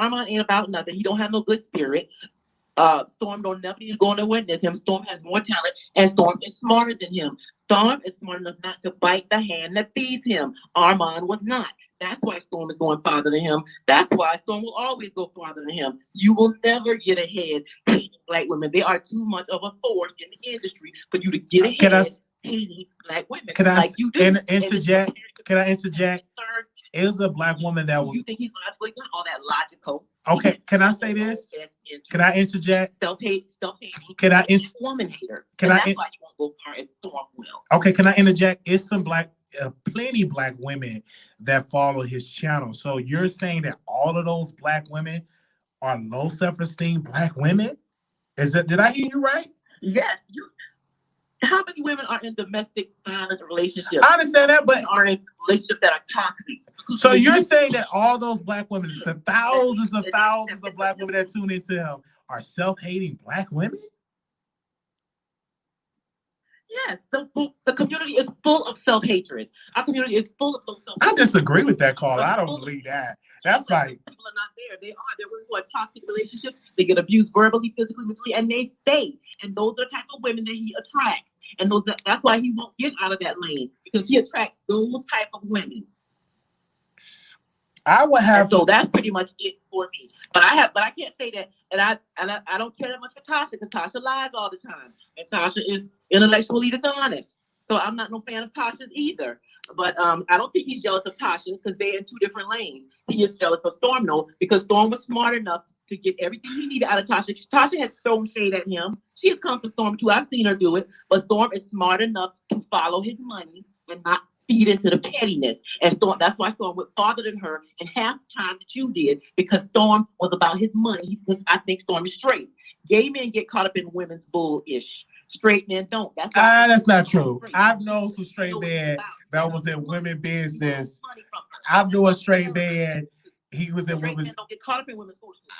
Armon ain't about nothing. He don't have no good spirit. Storm don't never need to go nowhere near him. Storm has more talent, and Storm is smarter than him. Storm is smart enough not to bite the hand that feeds him. Armon was not. That's why Storm is going farther than him. That's why Storm will always go farther than him. You will never get ahead hating black women. They are too much of a force in the industry for you to get ahead hating black women. Can I interject? Can I interject? Is a black woman that was. You think he's logically not all that logical? Okay, can I say this? Can I interject? Self-hating. Can I woman hater? Can and I? That's why you won't go far as Storm will. Okay, can I interject? It's some plenty black women that follow his channel. So you're saying that all of those black women are low self-esteem black women? Did I hear you right? Yes. How many women are in domestic violence relationships? I understand that, but are in relationships that are toxic. So you're saying that all those black women, the thousands of black women that tune into him, are self-hating black women? Yes, the community is full of self-hatred. Our community is full of self-hatred. I disagree with that call. I don't believe that. That's like people are not there. They're women who are toxic relationships. They get abused verbally, physically, mentally, and they stay. And those are the type of women that he attracts. And that's why he won't get out of that lane, because he attracts those type of women. I would have. So that's pretty much it for me. But I can't say that. And I don't care that much for Tasha, because Tasha lies all the time, and Tasha is intellectually dishonest. So I'm not no fan of Tasha's either. But I don't think he's jealous of Tasha, because they're in two different lanes. He is jealous of Storm though, because Storm was smart enough to get everything he needed out of Tasha. Tasha has thrown shade at him. She has come for Storm too. I've seen her do it. But Storm is smart enough to follow his money and not feed into the pettiness. And Storm, that's why Storm went farther than her in half the time that you did, because Storm was about his money. Because I think Storm is straight. Gay men get caught up in women's bull-ish. Straight men don't. That's not true. I've known some straight men that was in women business. I've known a straight man. He was in women's.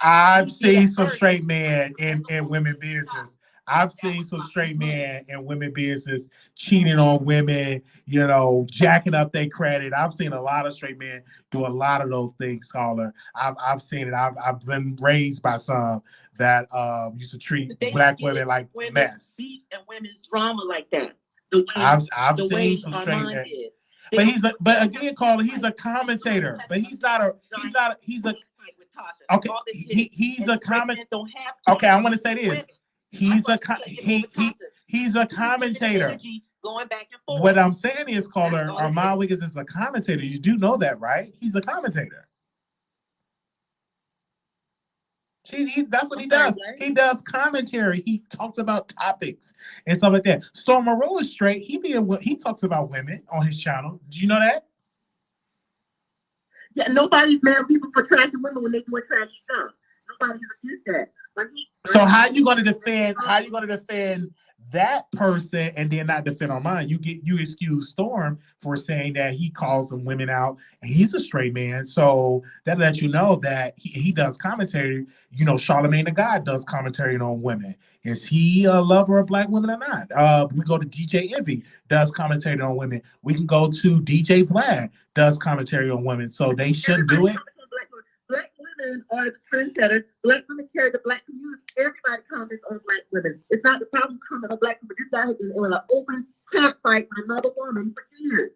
I've seen some straight men in women business. I've seen some straight men in women business cheating on women, jacking up their credit. I've seen a lot of straight men do a lot of those things, caller. I've seen it. I've been raised by some that used to treat black women like mess. And women's drama like that. I've seen some straight men. But again, caller, he's a commentator. But he's a okay. He's a comment. Okay, I want to say this. He's a commentator. Going back and forth. What I'm saying is, caller, Armon Wiggins is a commentator. You do know that, right? He's a commentator. That's what he does. He does commentary. He talks about topics and stuff like that. Storm Monroe is straight. He talks about women on his channel. Do you know that? Yeah, nobody's mad at people for trashing women when they do trash stuff. Nobody's against that. So how you going to defend that person and then not defend Armon? You excuse Storm for saying that he calls some women out, and he's a straight man. So that lets you know that he does commentary. Charlemagne the God does commentary on women. Is he a lover of black women or not? We go to DJ Envy, does commentary on women. We can go to DJ Vlad, does commentary on women. So they should do it. Black women are the trendsetters. Black women carry the black community. Everybody comments on black women. It's not the problem comment on black women. This guy has been in an open campsite with another woman for years.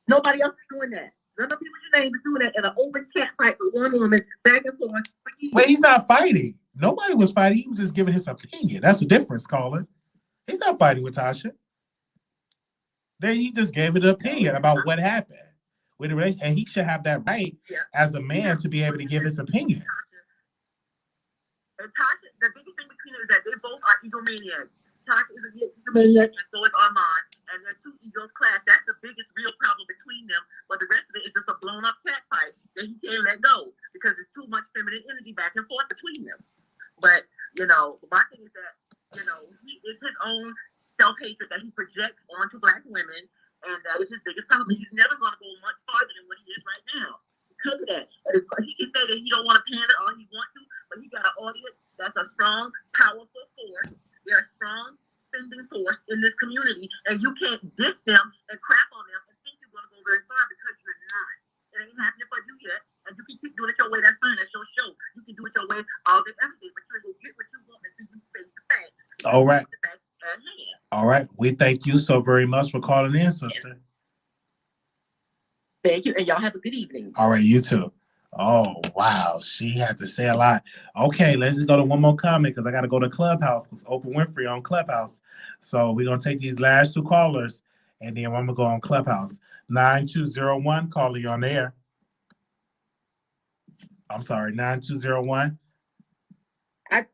Nobody else is doing that. None of the people you name is doing that in an open campsite with one woman back and forth for years. Wait, he's not fighting. Nobody was fighting. He was just giving his opinion. That's the difference, caller. He's not fighting with Tasha. There, he just gave an opinion about what happened with the relationship, and he should have that right as a man to be able to give his opinion. And Tasha, the biggest thing between them is that they both are egomaniacs. Tasha is a egomaniac, and so is Armon. And their two egos clash. That's the biggest real problem between them. But the rest of it is just a blown up cat fight that he can't let go because there's too much feminine energy back and forth between them. But, my thing is that, he is his own self-hatred that he projects onto black women, and that is his biggest problem. He's never going to go much farther than what he is right now because of that. He can say that he don't want to pander all he wants to, but he got an audience that's a strong, powerful force. They're a strong, sending force in this community, and you can't diss them and crap on them and think you're going to go very far because you're not. It ain't happening for you yet, and you can keep doing it your way. That's fine. That's your show. You can do it your way all day, every day, but you're going to get what you want until you face the facts. All right. All right. We thank you so very much for calling in, sister. Thank you, and y'all have a good evening. All right, you too. Oh, wow. She had to say a lot. Okay, let's just go to one more comment because I got to go to Clubhouse because Oprah Winfrey on Clubhouse. So we're going to take these last two callers, and then I'm going to go on Clubhouse. 9201, caller, you on air. I'm sorry, 9201. I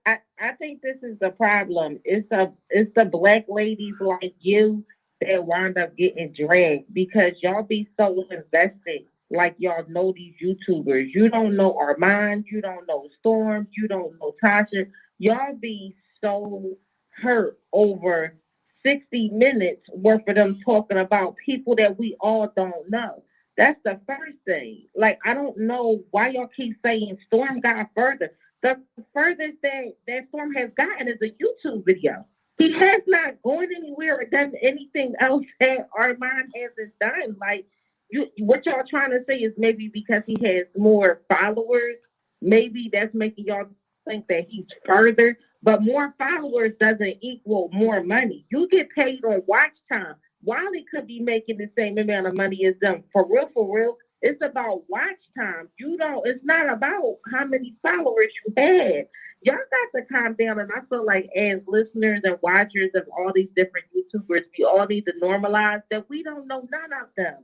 think this is the problem. It's the black ladies like you that wind up getting dragged because y'all be so invested. Like y'all know these YouTubers. You don't know Armon, you don't know Storm, you don't know Tasha. Y'all be so hurt over 60 minutes worth of them talking about people that we all don't know. That's the first thing. Like, I don't know why y'all keep saying Storm got further. The furthest that Storm has gotten is a YouTube video. He has not gone anywhere or done anything else that Armon hasn't done. Like, what y'all trying to say is maybe because he has more followers, maybe that's making y'all think that he's further, but more followers doesn't equal more money. You get paid on watch time. Wiley could be making the same amount of money as them. For real, it's about watch time. It's not about how many followers you had. Y'all got to calm down, and I feel like as listeners and watchers of all these different YouTubers, we all need to normalize that we don't know none of them.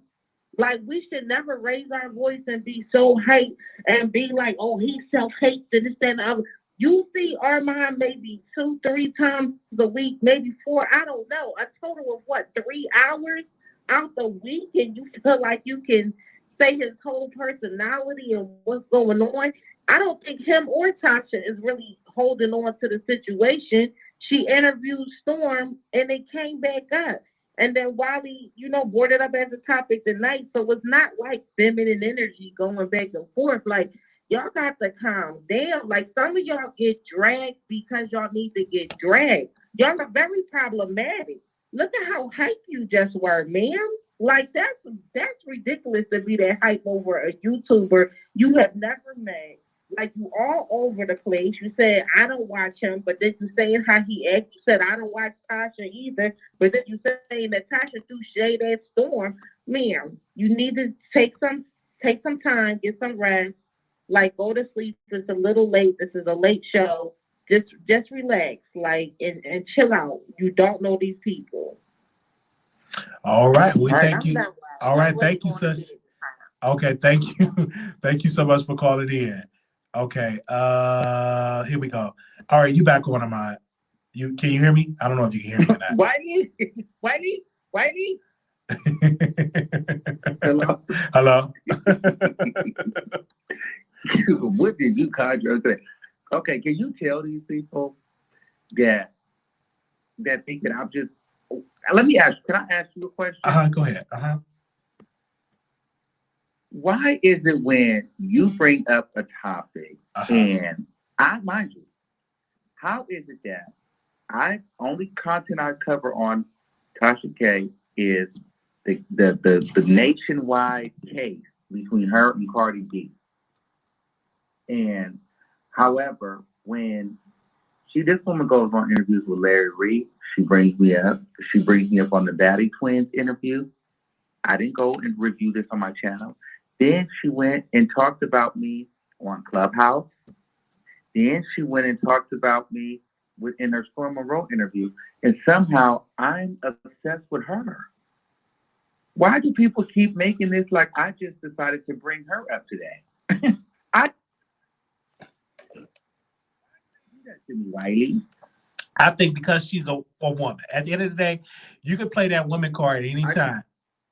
Like, we should never raise our voice and be so hate and be like, oh, he self-hates and this, that, and the other. You see Armon maybe 2-3 times a week, maybe 4, I don't know. A total of 3 hours out the week, and you feel like you can say his whole personality and what's going on. I don't think him or Tasha is really holding on to the situation. She interviewed Storm, and it came back up. And then Wiley, brought it up as a topic tonight. So it's not like feminine energy going back and forth. Like, y'all got to calm down. Like, some of y'all get dragged because y'all need to get dragged. Y'all are very problematic. Look at how hype you just were, ma'am. Like, that's ridiculous to be that hype over a YouTuber you have never met. Like, you all over the place. You said, I don't watch him, but then you saying how he acts. You said, I don't watch Tasha either, but then you saying that Tasha threw shade at Storm. Ma'am, you need to take some time, get some rest. Like, go to sleep. It's a little late. This is a late show. Just relax, like, and chill out. You don't know these people. All right. Thank you. All right. Thank you, sis. Okay. Thank you. Thank you so much for calling in. Okay. Here we go. All right. You back on, Ahmad. Can you hear me? I don't know if you can hear me or not. Whitey? Hello? What did you conjure? Okay, can you tell these people that think that I'm just... Can I ask you a question? Go ahead. Why is it when you bring up a topic and mind you, how is it that only content I cover on Tasha K is the nationwide case between her and Cardi B. And however, when this woman goes on interviews with Larry Reid, she brings me up. She brings me up on the Batty Twins interview. I didn't go and review this on my channel. Then she went and talked about me on Clubhouse. Then she went and talked about me in her Storm Monroe interview. And somehow I'm obsessed with her. Why do people keep making this like I just decided to bring her up today? That to me, Wiley. I think because she's a woman. At the end of the day, you can play that woman card at any time.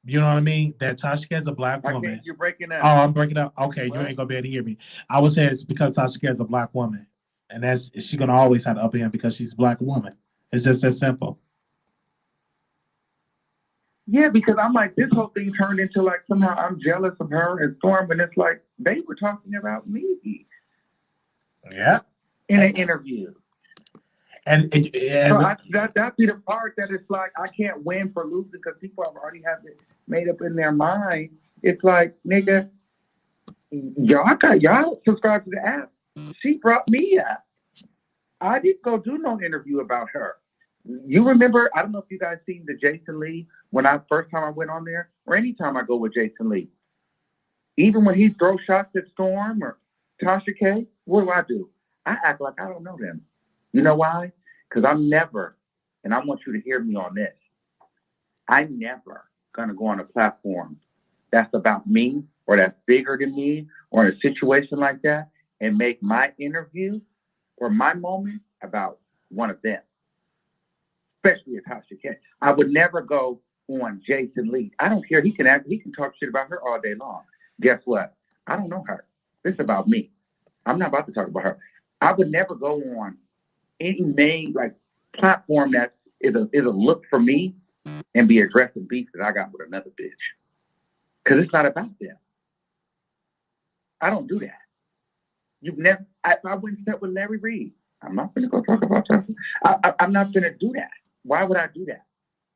You know what I mean? That Tasha K is a black woman. You're breaking up. Oh, I'm breaking up. Okay, what? You ain't gonna be able to hear me. I was saying it's because Tasha K is a black woman, and she's gonna always have the upper hand because she's a black woman. It's just that simple. Yeah, because I'm like, this whole thing turned into like somehow I'm jealous of her and Storm, and it's like they were talking about me. Yeah. In an interview. And so that'd be the part that it's like I can't win for losing because people already have it made up in their mind. It's like, nigga, y'all subscribe to the app. She brought me up. I didn't go do no interview about her. You remember, I don't know if you guys seen the Jason Lee when first time I went on there, or anytime I go with Jason Lee. Even when he throws shots at Storm or Tasha K, what do? I act like I don't know them. You know why? Because I'm never, and I want you to hear me on this, I'm never going to go on a platform that's about me or that's bigger than me or in a situation like that and make my interview or my moment about one of them, especially at Tasha K. I would never go on Jason Lee. I don't care. He can talk shit about her all day long. Guess what? I don't know her. This is about me. I'm not about to talk about her. I would never go on any main platform that is a look for me and be addressing beef that I got with another bitch. Because it's not about them. I don't do that. You've never. I went and sat with Larry Reid. I'm not going to go talk about that. I'm not going to do that. Why would I do that?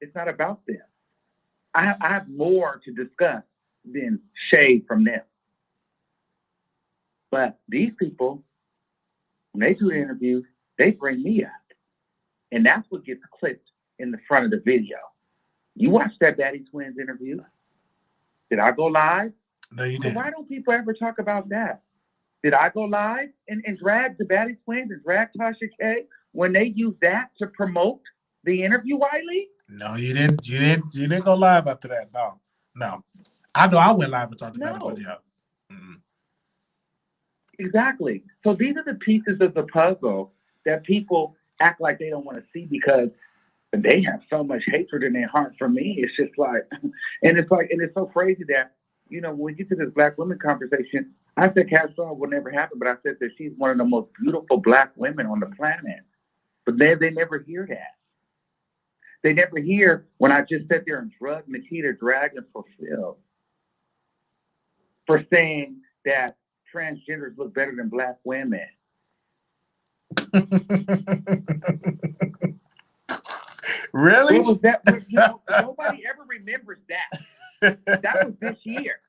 It's not about them. I have more to discuss than shade from them. But these people, when they do the interviews, they bring me up. And that's what gets clipped in the front of the video. You watched that Batty Twins interview? Did I go live? No, you didn't. Why don't people ever talk about that? Did I go live and drag the Batty Twins and drag Tasha K when they used that to promote the interview, Wiley? No, you didn't. You didn't go live after that. No. I know I went live and talked about it, but yeah. Mm-hmm. Exactly. So these are the pieces of the puzzle that people act like they don't want to see because they have so much hatred in their heart for me. It's just like, and it's so crazy that, when we get to this black women conversation, I said Castro will never happen, but I said that she's one of the most beautiful black women on the planet. But they never hear that. They never hear when I just sit there and drug Nikita Dragon for Phil for saying that transgenders look better than black women. Really? What was that? Nobody ever remembers that. That was this year.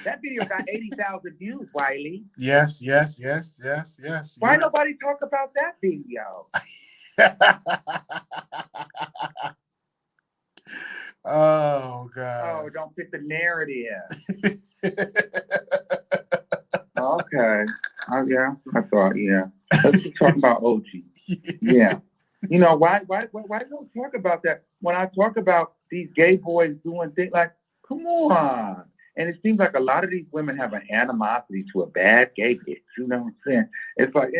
That video got 80,000 views, Wiley. Yes. Why nobody talk about that video? Oh, God. Oh, don't fit the narrative. Okay. Yeah, I thought, yeah. Let's just talk about OG. Yeah. Why don't talk about that? When I talk about these gay boys doing things like, come on. And it seems like a lot of these women have an animosity to a bad gay bitch. You know what I'm saying? It's like,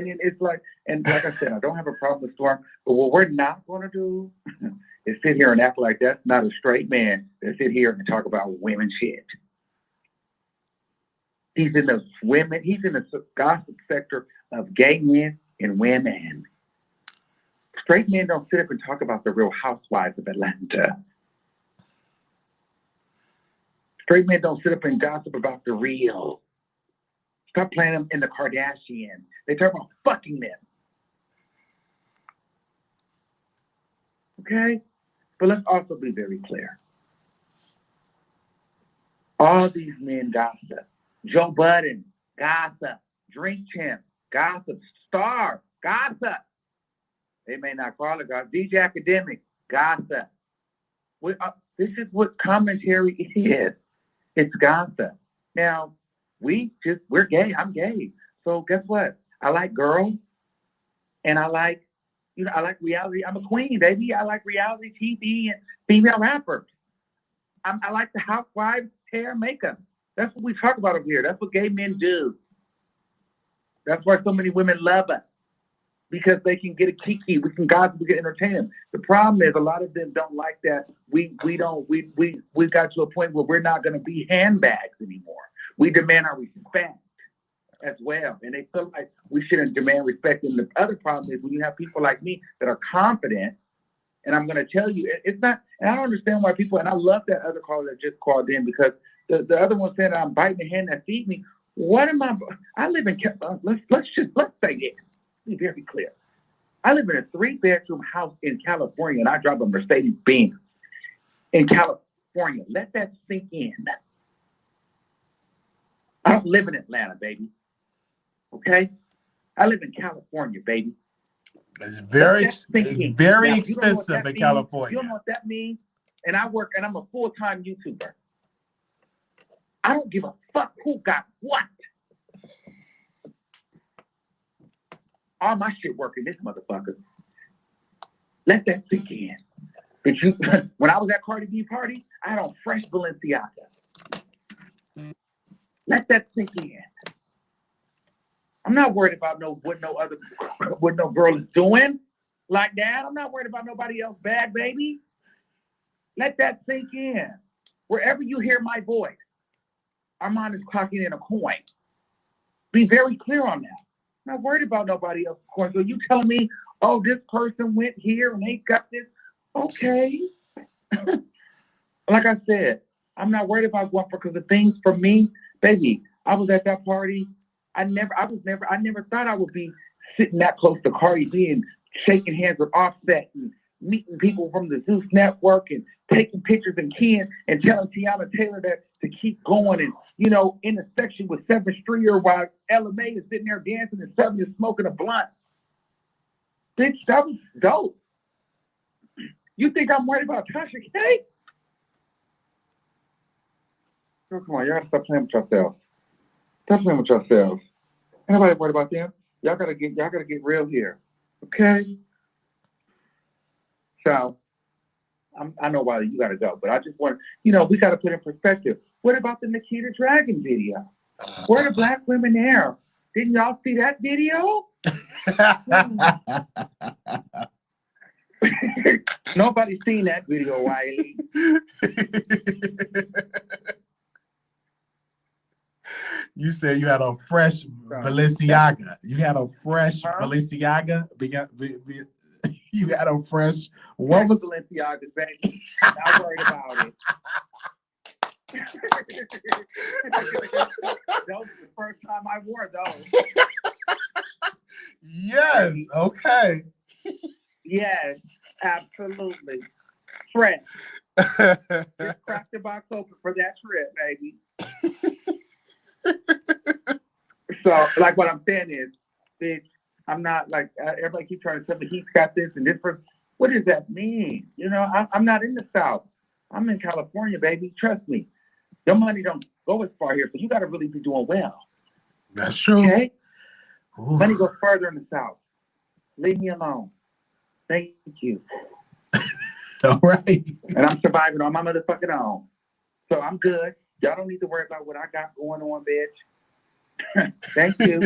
and like I said, I don't have a problem with Storm, but what we're not going to do is sit here and act like that's not a straight man that sit here and talk about women shit. He's in the gossip sector of gay men and women. Straight men don't sit up and talk about the Real Housewives of Atlanta. Straight men don't sit up and gossip about The Real. Stop playing them in the Kardashians. They talk about fucking them. Okay? But let's also be very clear. All these men gossip. Joe Budden, gossip. Drink Champ, gossip. Star, gossip. They may not call it gossip. DJ Academic, gossip. This is what commentary is. It's gossip. Now, we're gay. I'm gay. So guess what? I like girls, and I like reality. I'm a queen, baby. I like reality TV and female rappers. I like the housewives hair makeup. That's what we talk about over here. That's what gay men do. That's why so many women love us, because they can get a kiki. We can gossip. We can entertain them. The problem is a lot of them don't like that. We got to a point where we're not going to be handbags anymore. We demand our respect as well, and they feel like we shouldn't demand respect. And the other problem is when you have people like me that are confident, and I'm going to tell you, it's not. And I don't understand why people. And I love that other caller that just called in, because the other one said I'm biting the hand that feeds me. What am I? I live in. Let's say this. Be very clear. I live in a 3-bedroom house in California, and I drive a Mercedes Benz in California. Let that sink in. I don't live in Atlanta, baby. Okay? I live in California, baby. It's very expensive in California. You don't know what that means? And I'm a full-time YouTuber. I don't give a fuck who got what. All my shit working, this motherfucker. Let that sink in. But when I was at Cardi B party, I had on fresh Balenciaga. Let that sink in. I'm not worried about what no girl is doing like that. I'm not worried about nobody else's bag, baby. Let that sink in. Wherever you hear my voice, Armon is clocking in a coin. Be very clear on that. I'm not worried about nobody else's coin. So you telling me, oh, this person went here and they got this? Okay. Like I said, I'm not worried about going because the things for me, baby, I was at that party. I never thought I would be sitting that close to Cardi B and shaking hands with Offset and meeting people from the Zeus Network and taking pictures and keying and telling Tiana Taylor that to keep going and, in the section with 7th Streeter while Ella May is sitting there dancing and 7 is smoking a blunt. Bitch, that was dope. You think I'm worried about Tasha K? Oh, come on, y'all gotta stop playing with yourselves. Stop playing with yourselves. Ain't nobody worried about them. Y'all gotta get real here. Okay? So I know why you gotta go, but I just want we gotta put in perspective. What about the Nikita Dragon video? Where are the black women there? Didn't y'all see that video? Nobody's seen that video, Wiley. You said you had a fresh Balenciaga. You had a fresh Balenciaga. You had a fresh. What was Balenciaga, baby? Not worried about it. That was the first time I wore those. Yes. Okay. Yes, absolutely. Fresh. Just cracked the box open for that trip, baby. So, like, what I'm saying is, bitch, I'm not like everybody keeps trying to tell me he's got this and this person. What does that mean? I'm not in the South. I'm in California, baby. Trust me. Your money don't go as far here, so you got to really be doing well. That's true. Okay? Ooh. Money goes further in the South. Leave me alone. Thank you. All right. And I'm surviving on my motherfucking own. So I'm good. Y'all don't need to worry about what I got going on, bitch. Thank you.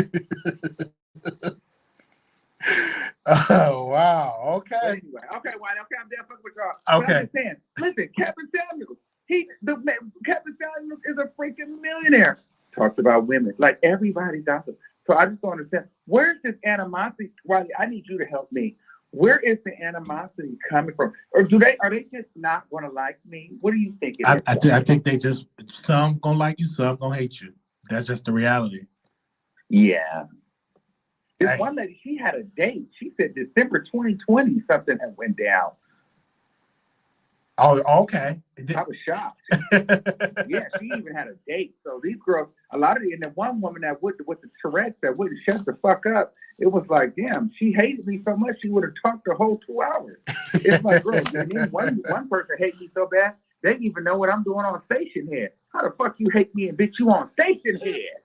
Oh, wow. Okay. But anyway, okay, White. Okay, I'm done fucking with y'all. Okay. But I'm just saying, listen, Kevin Samuels. Kevin Samuels is a freaking millionaire. Talks about women. Like, everybody's out there. So I just don't understand. Where's this animosity? Wiley, I need you to help me. Where is the animosity coming from? Or are they just not going to like me? What do you think? I think they just, some gonna like you, some gonna hate you. That's just the reality. Yeah. This Hey. one lady, she had a date. She said December 2020 something had went down. Oh, okay. I was shocked. Yeah, she even had a date. So these girls, a lot of the, and the one woman that with the Tourette's that wouldn't shut the fuck up, it was like, damn, she hated me so much she would have talked the whole 2 hours. It's like, girl, and then one person hates me so bad, they didn't even know what I'm doing on Station Head. How the fuck you hate me and bitch you on Station Head?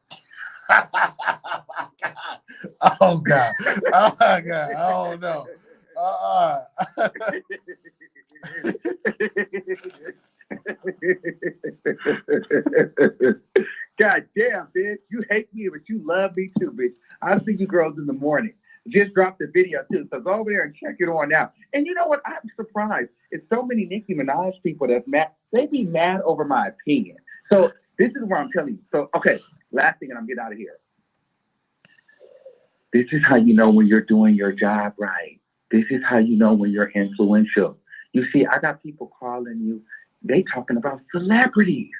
Oh God. Oh my God. Oh no. God damn, bitch. You hate me, but you love me too, bitch. I'll see you girls in the morning. Just dropped the video too, so go over there and check it on out. And you know what? I'm surprised. It's so many Nicki Minaj people that's mad. They be mad over my opinion. So this is where I'm telling you. So, okay, last thing and I'm getting out of here. This is how you know when you're doing your job right. This is how you know when you're influential. You see, I got people calling you. They talking about celebrities.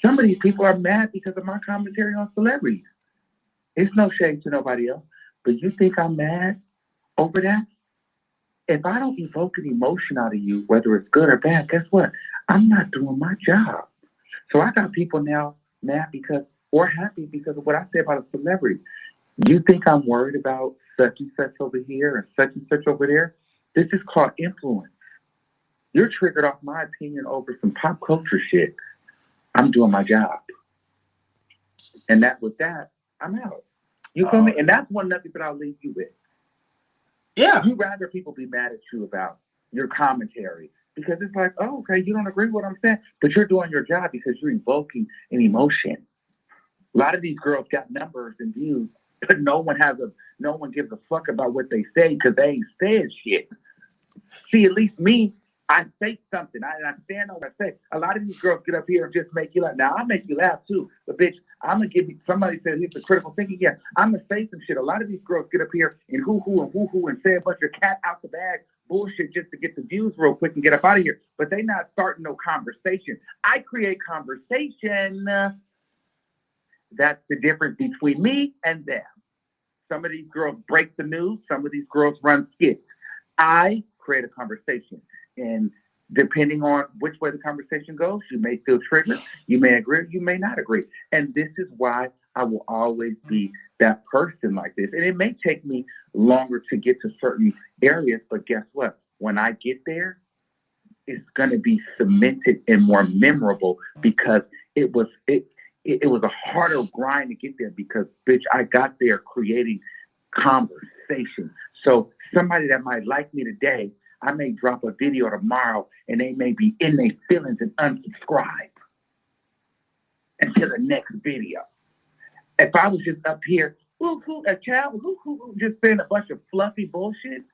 Some of these people are mad because of my commentary on celebrities. It's no shade to nobody else. But you think I'm mad over that? If I don't evoke an emotion out of you, whether it's good or bad, guess what? I'm not doing my job. So I got people now mad because, or happy because of what I say about a celebrity. You think I'm worried about such and such over here and such over there? This is called influence. You're triggered off my opinion over some pop culture shit. I'm doing my job. And that with that, I'm out. You feel me? And that's one nugget that I'll leave you with. Yeah. You'd rather people be mad at you about your commentary because it's like, oh, okay, you don't agree with what I'm saying, but you're doing your job because you're evoking an emotion. A lot of these girls got numbers and views, but no one gives a fuck about what they say because they ain't said shit. See, at least me, I say something. I stand on what I say. A lot of these girls get up here and just make you laugh. Now, I'll make you laugh too, but bitch, I'm going to give you, somebody said it's a critical thinking. Yeah, I'm going to say some shit. A lot of these girls get up here and hoo-hoo and say a bunch of cat out the bag bullshit just to get the views real quick and get up out of here. But they not starting no conversation. I create conversation. That's the difference between me and them. Some of these girls break the news. Some of these girls run skits. I create a conversation. And depending on which way the conversation goes, you may feel triggered. You may agree. You may not agree. And this is why I will always be that person like this. And it may take me longer to get to certain areas, but guess what? When I get there, it's going to be cemented and more memorable because it was a harder grind to get there because, bitch, I got there creating conversation. So somebody that might like me today, I may drop a video tomorrow and they may be in their feelings and unsubscribe until the next video. If I was just up here, just saying a bunch of fluffy bullshit,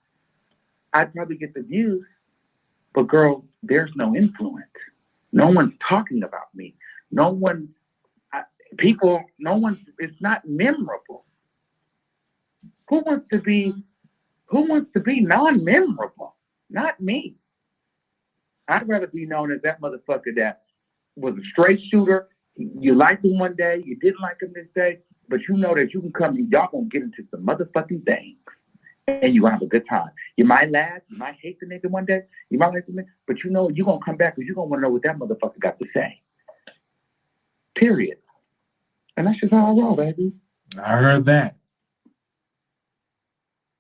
I'd probably get the views. But girl, there's no influence. No one's talking about me. It's not memorable. Who wants to be non-memorable? Not me. I'd rather be known as that motherfucker that was a straight shooter. You liked him one day, you didn't like him this day, but you know that you can come and y'all gonna get into some motherfucking things. And you're gonna have a good time. You might laugh, you might hate the nigga one day, you might like the nigga, but you know you're gonna come back because you're gonna wanna know what that motherfucker got to say. Period. And that's just how I roll, baby. I heard that.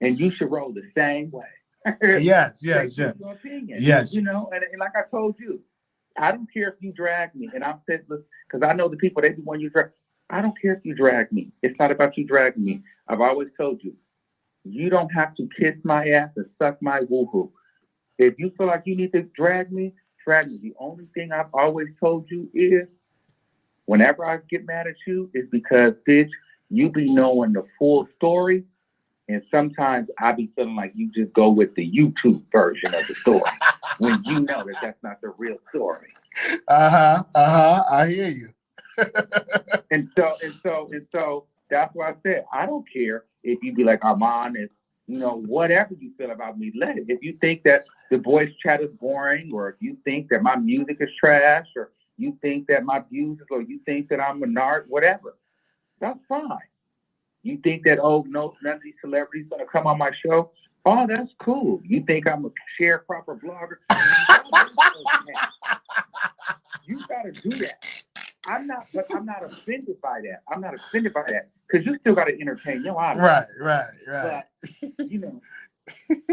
And you should roll the same way. Yes. Your opinion. Yes. You know, and like I told you, I don't care if you drag me. And I'm saying, because I know the people, they be when you drag. I don't care if you drag me. It's not about you dragging me. I've always told you, you don't have to kiss my ass and suck my woohoo. If you feel like you need to drag me, drag me. The only thing I've always told you is, whenever I get mad at you, is because, bitch, you be knowing the full story. And sometimes I be feeling like you just go with the YouTube version of the story when you know that that's not the real story. I hear you. And so that's why I said I don't care if you be like Armon is, you know, whatever you feel about me, let it. If you think that the voice chat is boring, or if you think that my music is trash, or you think that my views is, or you think that I'm a nerd, whatever, that's fine. You think that, oh, no, none of these celebrities going to come on my show? Oh, that's cool. You think I'm a sharecropper blogger? You got to do that. I'm not offended by that. I'm not offended by that because you still got to entertain your audience. Right. But, you know,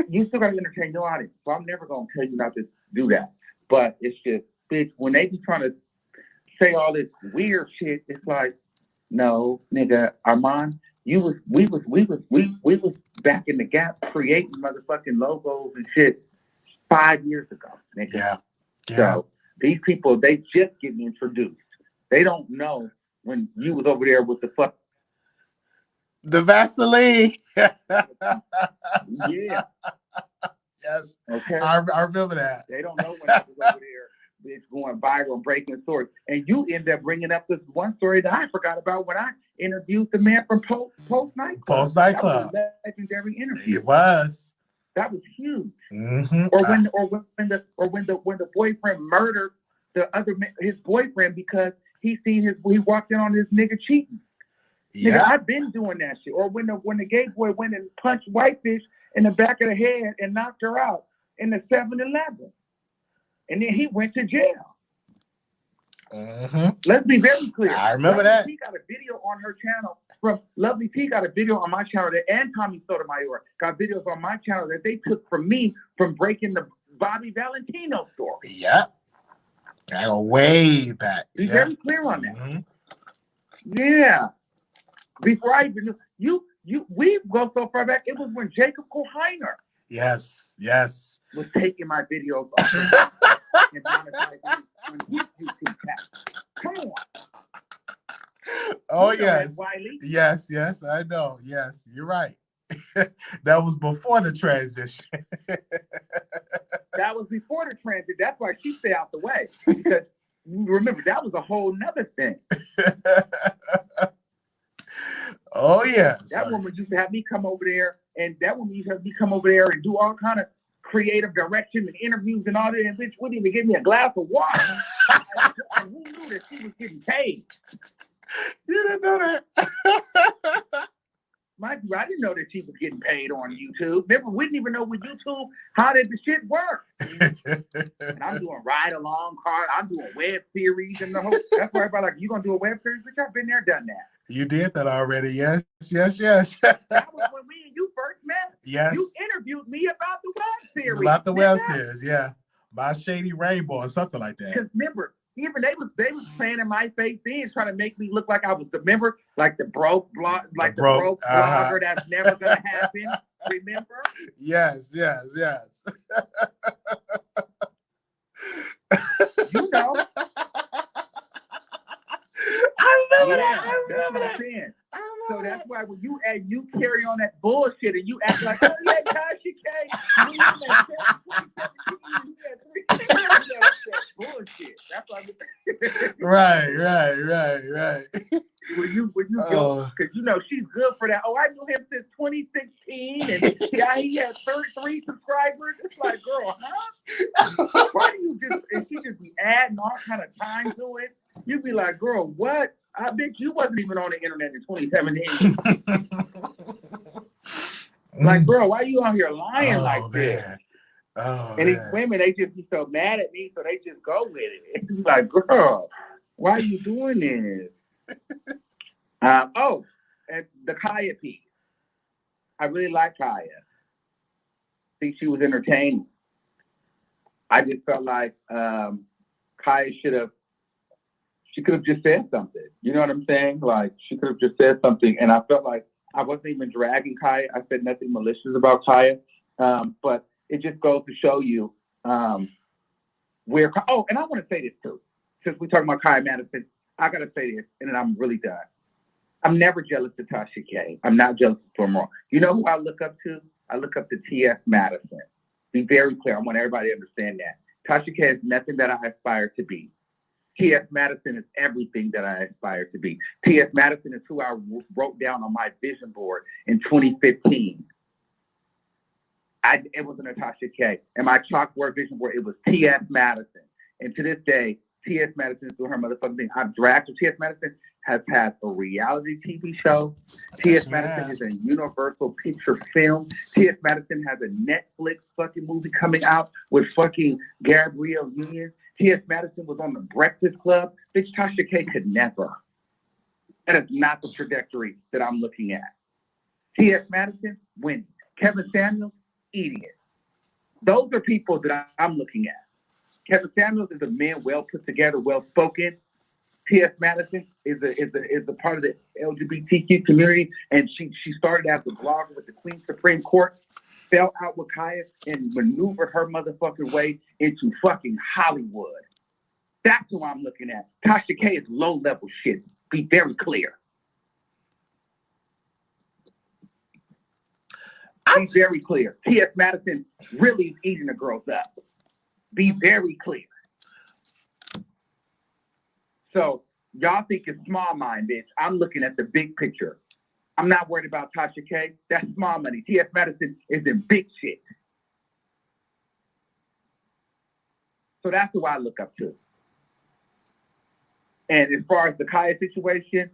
you still got to entertain your audience. So I'm never going to tell you not to do that. But it's just, bitch, when they be trying to say all this weird shit, it's like, no, nigga, Armon, we was back in the Gap creating motherfucking logos and shit 5 years ago, nigga. Yeah. So these people, they just getting introduced. They don't know when you was over there with the fuck. The Vaseline. Yeah. Yes. Okay. I remember that. They don't know when I was over there. It's going viral and breaking stories. And you end up bringing up this one story that I forgot about when I interviewed the man from Post Nightclub. Post Nightclub. That was a legendary interview. It was. That was huge. Mm-hmm. Or when the boyfriend murdered his boyfriend because he walked in on his nigga cheating. Yeah. Nigga, I've been doing that shit. Or when the gay boy went and punched Whitefish in the back of the head and knocked her out in the 7-Eleven. And then he went to jail. Mm-hmm. Let's be very clear. I remember that. T got a video on her channel. Lovely T got a video on my channel and Tommy Sotomayor got videos on my channel that they took from me from breaking the Bobby Valentino story. Yeah. I go way back. Be very clear on that. Mm-hmm. Yeah. Before I even knew we go so far back. It was when Jacob Kohiner. Yes. Was taking my videos off and monetizing on his YouTube channel. Come on. Oh, you know yes. that, Wiley. Yes, I know. Yes, you're right. That was before the transition. That was before the transit. That's why she stayed out the way. Because remember, that was a whole nother thing. Oh, yeah. That woman used to have me come over there, and do all kind of creative direction and interviews and all that, and bitch wouldn't even give me a glass of water. And who knew that she was getting paid? You didn't know that. Mind you, I didn't know that she was getting paid on YouTube. Remember, we didn't even know with YouTube how did the shit work. And I'm doing ride along car. I'm doing web series and the whole. That's why everybody like, you gonna do a web series? Bitch, I've been there, done that. You did that already. Yes. That was when me and you first met. Yes. You interviewed me about the web series. About the web series, yeah. My Shady Rainbow or something like that. Because remember, even they was playing in my face then, trying to make me look like I was the member, like the broke blogger that's never gonna happen. Remember? Yes. You know. I remember that. That's what I'm saying. So that's why when you carry on that bullshit and you act like, oh yeah, Tasha K. Bullshit. That's why. Right. When you go, because you know she's good for that. Oh, I knew him since 2016, and he had 33 subscribers. It's like, girl, huh? Why do you just? And she just be adding all kind of time to it. You be like, girl, what? I bet you wasn't even on the internet in 2017. Like, girl, why you out here lying like this? And these women, they just be so mad at me, so they just go with it. It's like, girl, why are you doing this? And the Kaya piece. I really like Kaya. I think she was entertaining. I just felt like Kaya she could have just said something. You know what I'm saying? Like, she could have just said something. And I felt like I wasn't even dragging Kaya. I said nothing malicious about Kaya. But it just goes to show you where. Oh, and I want to say this too. Since we're talking about Kaya Madison, I got to say this, and then I'm really done. I'm never jealous of Tasha K. I'm not jealous of Monroe. You know who I look up to? I look up to T.S. Madison. Be very clear. I want everybody to understand that. Tasha K is nothing that I aspire to be. T.S. Madison is everything that I aspire to be. T.S. Madison is who I wrote down on my vision board in 2015. It wasn't a Tasha K. And my chalkboard vision board, it was T.S. Madison. And to this day, T.S. Madison's doing her motherfucking thing. I'm dragged to T.S. Madison has had a reality TV show. T.S. Madison is a Universal Picture film. T.S. Madison has a Netflix fucking movie coming out with fucking Gabrielle Union. T.S. Madison was on the Breakfast Club. Bitch, Tasha K could never. That is not the trajectory that I'm looking at. T.S. Madison, winning. Kevin Samuels, idiot. Those are people that I'm looking at. Kevin Samuels is a man well put together, well spoken. T.S. Madison is a part of the LGBTQ community, and she started as a blogger with the Queen Supreme Court, fell out with Kaya, and maneuvered her motherfucking way into fucking Hollywood. That's who I'm looking at. Tasha K is low level shit. Be very clear. Be very clear. T.S. Madison really is eating the girls up. Be very clear. So y'all think it's small mind, bitch. I'm looking at the big picture. I'm not worried about Tasha K. That's small money. T.S. Madison is in big shit. So that's who I look up to. And as far as the Kaya situation,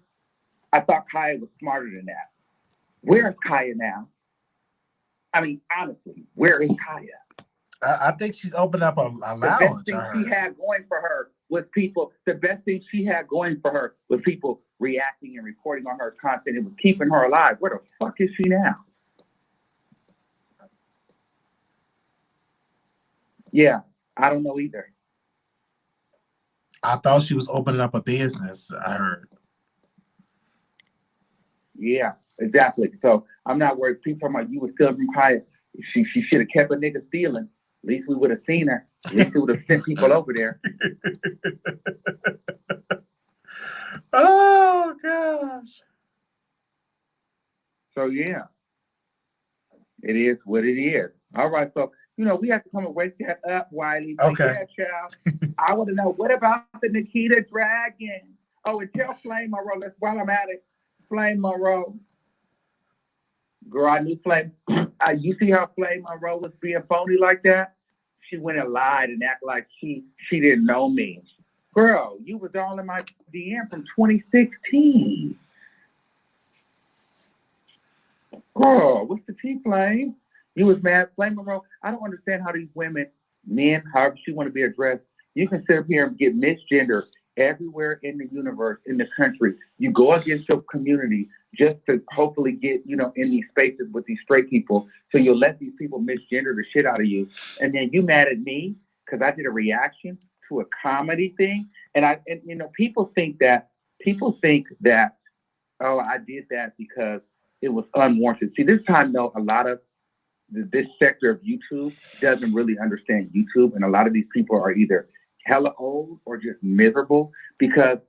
I thought Kaya was smarter than that. Where is Kaya now? I mean, honestly, where is Kaya? I think she's opened up a lounge. The best thing she had going for her was people. The best thing she had going for her was people reacting and reporting on her content. It was keeping her alive. Where the fuck is she now? Yeah, I don't know either. I thought she was opening up a business. I heard. Yeah, exactly. So I'm not worried. People talking about you were stealing from Kaya. She should have kept a nigga stealing. At least we would have seen her. At least we would have sent people over there. Oh, gosh. So, yeah. It is what it is. All right. So, we have to come and wake that up, Wiley. Okay. Yeah, child. I want to know, what about the Nikita Dragon? Oh, and tell Flame Monroe, while I'm at it, Flame Monroe. Girl, I knew Flame. You see how Flame Monroe was being phony like that? She went and lied and acted like she didn't know me. Girl, you was all in my DM from 2016. Girl, what's the tea, Flame? You was mad. Flame Monroe, I don't understand how these women, men, however she want to be addressed, you can sit up here and get misgendered everywhere in the universe, in the country. You go against your community just to hopefully get, in these spaces with these straight people. So you'll let these people misgender the shit out of you. And then you mad at me because I did a reaction to a comedy thing. And people think that, oh, I did that because it was unwarranted. See, this time though, a lot of this sector of YouTube doesn't really understand YouTube. And a lot of these people are either hella old or just miserable, because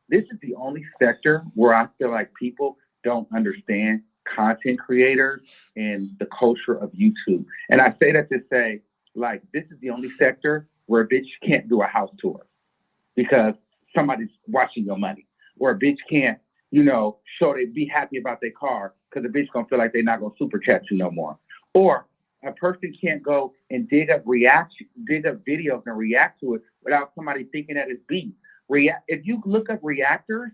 this is the only sector where I feel like people don't understand content creators and the culture of YouTube. And I say that to say, like, this is the only sector where a bitch can't do a house tour because somebody's watching your money, or a bitch can't, show they be happy about their car because a bitch gonna feel like they're not gonna super chat you no more. Or a person can't go and dig up videos and react to it without somebody thinking that it's beef. If you look up reactors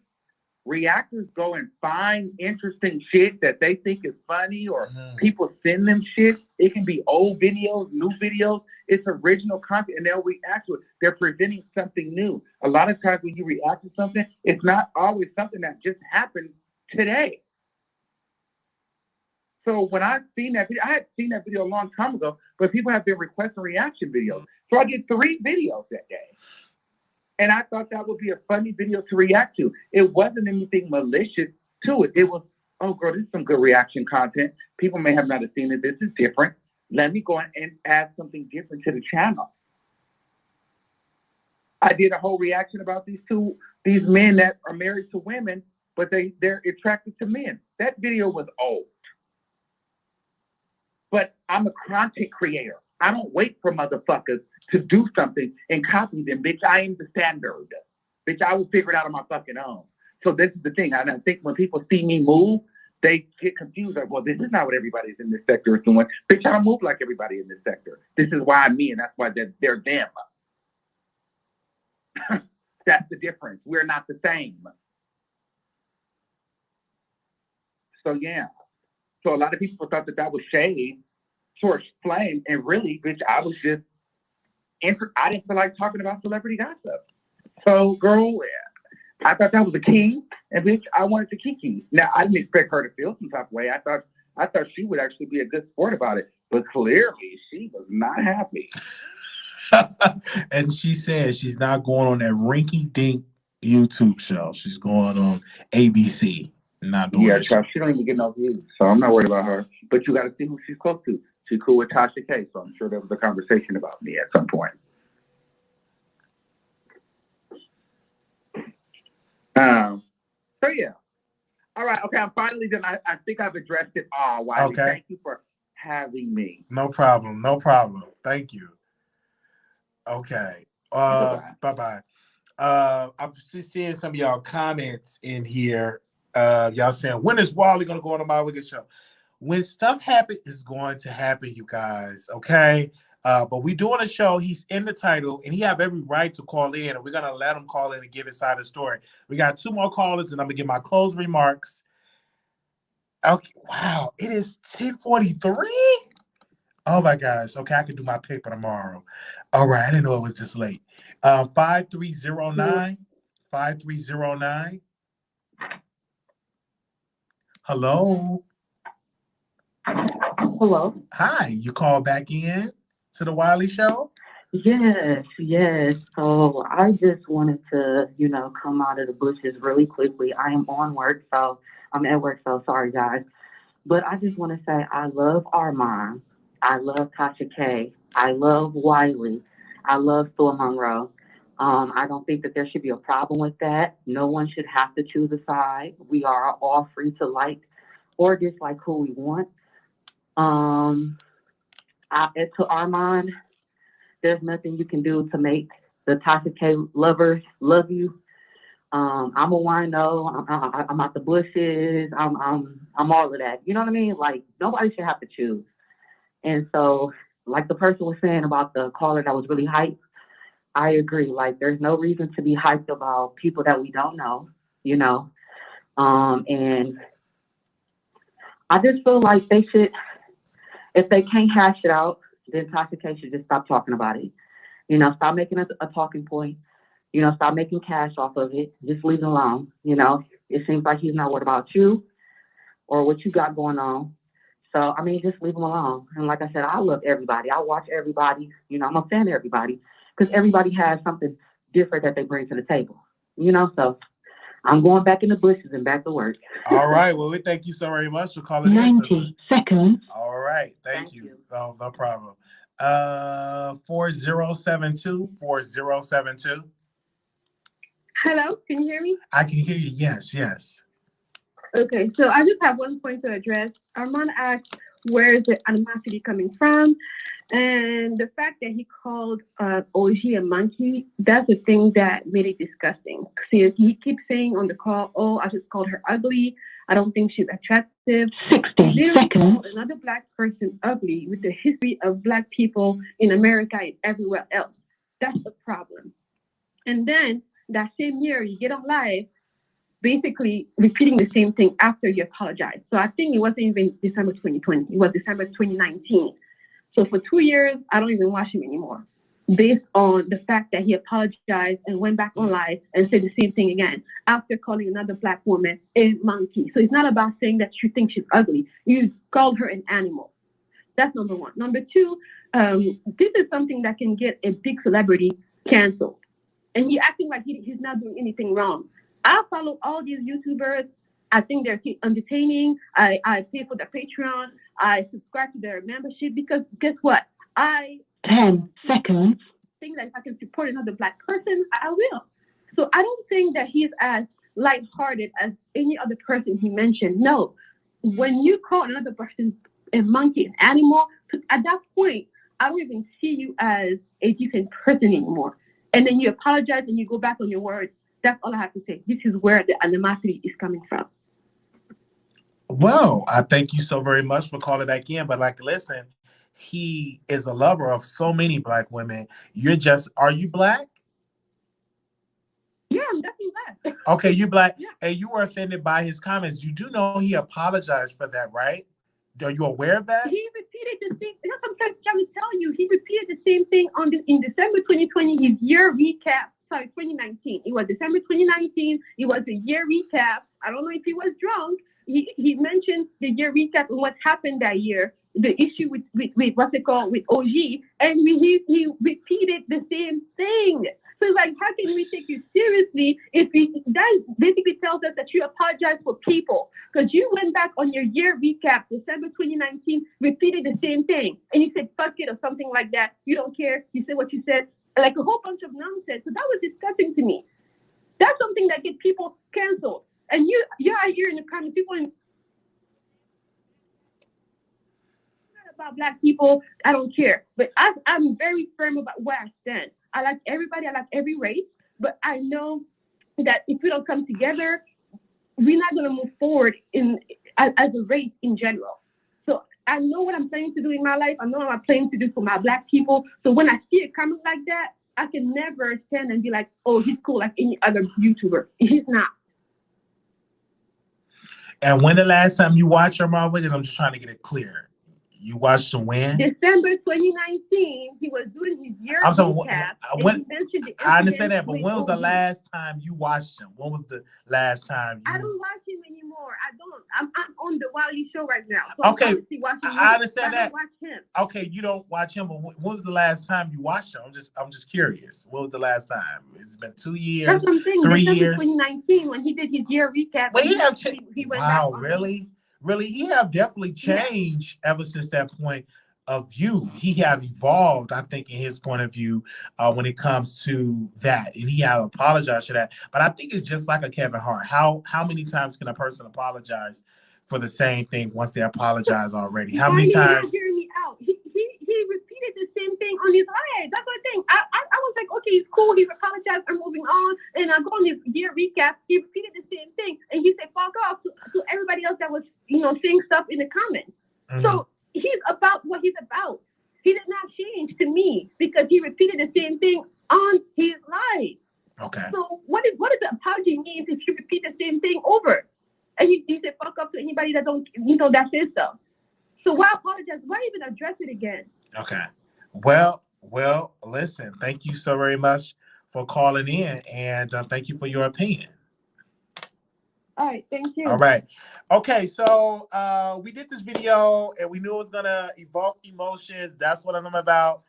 go and find interesting shit that they think is funny, or people send them shit. It can be old videos, new videos. It's original content, and they'll react to it. They're presenting something new. A lot of times when you react to something, it's not always something that just happened today. So when I seen that video, I had seen that video a long time ago, but people have been requesting reaction videos. So I did 3 videos that day. And I thought that would be a funny video to react to. It wasn't anything malicious to it. It was, oh girl, this is some good reaction content. People may have not seen it. This is different. Let me go and add something different to the channel. I did a whole reaction about these men that are married to women, but they're attracted to men. That video was old. But I'm a content creator. I don't wait for motherfuckers to do something and copy them. Bitch, I am the standard. Bitch, I will figure it out on my fucking own. So this is the thing. And I think when people see me move, they get confused. Like, well, this is not what everybody's in this sector is doing. Bitch, I don't move like everybody in this sector. This is why I'm me, and that's why they're them. That's the difference. We're not the same. So yeah. So a lot of people thought that was shade towards Flame, and really, bitch, I was just I didn't feel like talking about celebrity gossip. So, girl, I thought that was a key, and bitch, I wanted to kiki. Now, I didn't expect her to feel some type of way. I thought she would actually be a good sport about it, but clearly she was not happy. And she said she's not going on that rinky-dink YouTube show. She's going on ABC. Not doing that. She don't even get no views, so I'm not worried about her. But you got to see who she's close to. She's cool with Tasha K, so I'm sure there was a conversation about me at some point. So yeah. All right. Okay. I'm finally done. I think I've addressed it all. Wiley. Okay. Thank you for having me. No problem. No problem. Thank you. Okay. Bye-bye. I'm just seeing some of y'all comments in here. Y'all saying, when is Wiley going to go on the My Wiggins show? When stuff happens, it's going to happen, you guys. Okay. But we doing a show. He's in the title, and he have every right to call in, and we're gonna let him call in and give his side of the story. We got 2 more callers, and I'm gonna give my closing remarks. Okay, wow, it is 10:43. Oh my gosh. Okay, I can do my paper tomorrow. All right, I didn't know it was this late. 5309. 5309. Hello. Hello. Hi, you called back in to the Wiley Show? Yes. So I just wanted to, come out of the bushes really quickly. I am on work, so I'm at work, so sorry, guys. But I just want to say I love Armon. I love Tasha K. I love Wiley. I love Storm Monroe. I don't think that there should be a problem with that. No one should have to choose a side. We are all free to like or dislike who we want. To Armon, there's nothing you can do to make the Tasha K lovers love you. I'm a wino. I'm out the bushes. I'm all of that. You know what I mean? Like, nobody should have to choose. And so, like the person was saying about the caller that was really hyped, I agree. Like, there's no reason to be hyped about people that we don't know, and I just feel like they should, if they can't hash it out, then Tasha K should just stop talking about it. Stop making it a talking point. Stop making cash off of it. Just leave it alone. It seems like he's not worried about you or what you got going on. So, just leave him alone. And like I said, I love everybody. I watch everybody. I'm a fan of everybody because everybody has something different that they bring to the table. So I'm going back in the bushes and back to work. All right. Well, we thank you so very much for calling 90 seconds. All right. Thank you. No problem. 4072. Hello, can you hear me? I can hear you. Yes. Okay, so I just have one point to address. Armand asked, where is the animosity coming from? And the fact that he called OG a monkey, that's the thing that made it disgusting. See, he keeps saying on the call, oh, I just called her ugly. I don't think she's attractive. 60 seconds. Another Black person ugly with the history of Black people in America and everywhere else. That's the problem. And then that same year, you get on live, basically repeating the same thing after you apologize. So I think it wasn't even December 2020. It was December 2019. So for 2 years, I don't even watch him anymore, based on the fact that he apologized and went back on live and said the same thing again after calling another Black woman a monkey. So it's not about saying that you think she's ugly. You called her an animal. That's number one. Number two, this is something that can get a big celebrity canceled. And he acting like he's not doing anything wrong. I follow all these YouTubers. I think they're entertaining. I pay for their Patreon. I subscribe to their membership because guess what? 10 seconds. Think that if I can support another Black person, I will. So I don't think that he's as lighthearted as any other person he mentioned. No, when you call another person a monkey, an animal, at that point, I don't even see you as a decent person anymore. And then you apologize and you go back on your words. That's all I have to say. This is where the animosity is coming from. Well, I thank you so very much for calling back in. But listen, he is a lover of so many Black women. Are you Black? Yeah, I'm definitely black. Okay, you black, Yeah. and you were offended by his comments. You do know he apologized for that, right? Are you aware of that? He repeated the same. That's what I'm trying to tell you. He repeated the same thing in December 2020. His year recap. Sorry, 2019. It was December 2019. It was a year recap. I don't know if he was drunk. He mentioned the year recap and what happened that year. The issue with what's it called with OG, and he repeated the same thing. So like, how can we take you seriously if that basically tells us that you apologize for people? Because you went back on your year recap, December 2019, repeated the same thing, and you said fuck it or something like that. You don't care. You said what you said, like a whole bunch of nonsense. So that was disgusting to me. That's something that gets people canceled. And you're out here in the comments, people about black people, I don't care. But I'm very firm about where I stand. I like everybody, I like every race, but I know that if we don't come together, we're not going to move forward as a race in general. So I know what I'm planning to do in my life. I know what I'm planning to do for my black people. So when I see a comment like that, I can never stand and be like, oh, he's cool like any other YouTuber. He's not. And when the last time you watched Armon Wiggins? I'm just trying to get it clear. You watched him when? December 2019, he was doing his year recap. I understand that, but when was the last time you watched him? When was the last time you... I don't watch him anymore. I don't. I'm on the Wiley Show right now. So okay, I understand that. I don't watch him. Okay, you don't watch him, but when was the last time you watched him? I'm just curious. When was the last time? It's been 2 years, That's what I'm saying. 3 years. 2019 when he did his year recap. Well, he went wow, back really? Really, he have definitely changed ever since that point of view. He have evolved, I think, in his point of view when it comes to that, and he have apologized for that. But I think it's just like a Kevin Hart. How many times can a person apologize for the same thing once they apologize already? How many times? Hearing me out. He repeated the same thing on his live. That's what I think. I was like, okay, he's cool. He's apologized. I'm moving on. And I go on his year recap. He repeated the same thing, and he said fuck off to everybody else that was saying stuff in the comments. Mm-hmm. So he's about what he's about. He did not change to me because he repeated the same thing on his live. Okay. So what is the apology means if you repeat the same thing over? And he said fuck up to anybody that don't that says stuff. So why apologize? Why even address it again? Okay. Well, listen, thank you so very much for calling in, and thank you for your opinion. All right, thank you. All right. Okay, so we did this video, and we knew it was going to evoke emotions. That's what I'm about.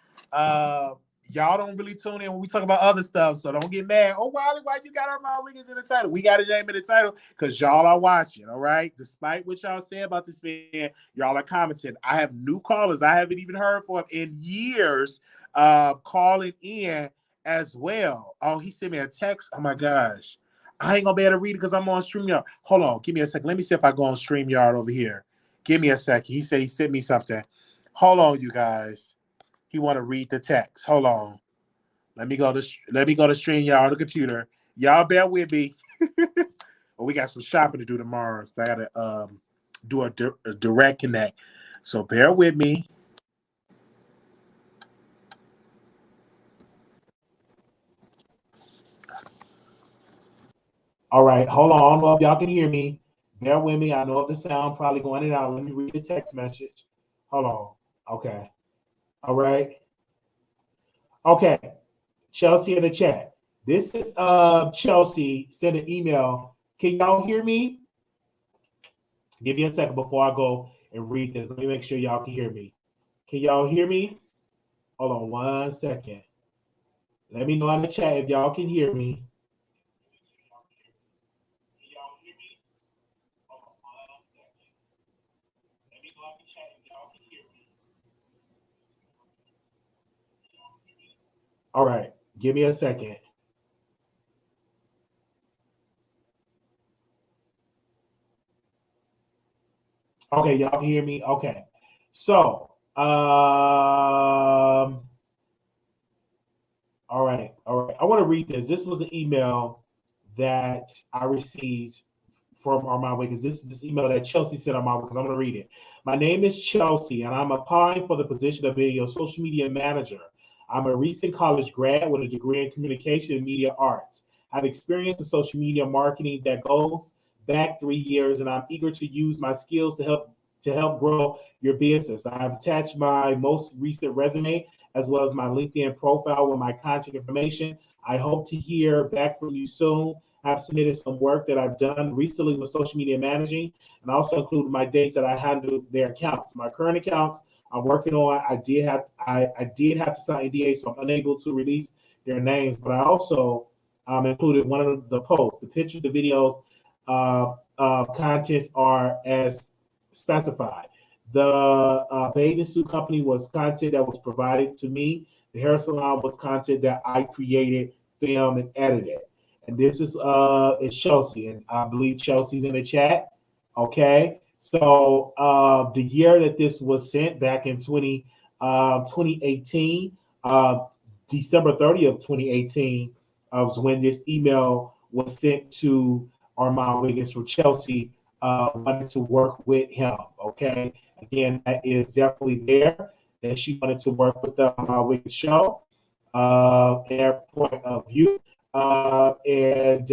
Y'all don't really tune in when we talk about other stuff, so don't get mad. Oh, Wiley, why you got Armon Wiggins in the title? We got a name in the title because y'all are watching, all right? Despite what y'all say about this man, y'all are commenting. I have new callers I haven't even heard from in years calling in as well. Oh, he sent me a text. Oh, my gosh. I ain't going to be able to read it because I'm on StreamYard. Hold on. Give me a second. Let me see if I go on StreamYard over here. Give me a second. He said he sent me something. Hold on, you guys. He want to read the text. Hold on. Let me go to StreamYard on the computer. Y'all bear with me. Well, we got some shopping to do tomorrow, so I got to do a direct connect. So bear with me. All right, hold on. I don't know if y'all can hear me. Bear with me. I know the sound probably going in and out. Let me read the text message. Hold on. Okay. All right. Okay. Chelsea in the chat. This is Chelsea sent an email. Can y'all hear me? Give me a second before I go and read this. Let me make sure y'all can hear me. Can y'all hear me? Hold on 1 second. Let me know in the chat if y'all can hear me. All right, give me a second. Okay, y'all can hear me? Okay. So, all right. I want to read this. This was an email that I received from Armon Wiggins. This is this email that Chelsea sent Armon Wiggins. I'm going to read it. My name is Chelsea, and I'm applying for the position of being your social media manager. I'm a recent college grad with a degree in communication and media arts. I have experience in social media marketing that goes back 3 years, and I'm eager to use my skills to help grow your business. I have attached my most recent resume as well as my LinkedIn profile with my contact information. I hope to hear back from you soon. I've submitted some work that I've done recently with social media managing, and also included my dates that I handled their accounts. My current accounts I'm working on, I did have to sign NDA, so I'm unable to release their names. But I also included one of the posts, the pictures, the videos, contents are as specified. The bathing suit company was content that was provided to me. The hair salon was content that I created, filmed, and edited. And this is Chelsea, and I believe Chelsea's in the chat. Okay, so the year that this was sent back in 2018, December 30th, 2018, was when this email was sent to Armon Wiggins from Chelsea, wanted to work with him. Okay, again, that is definitely there. That she wanted to work with the Wiley Show, their point of view. And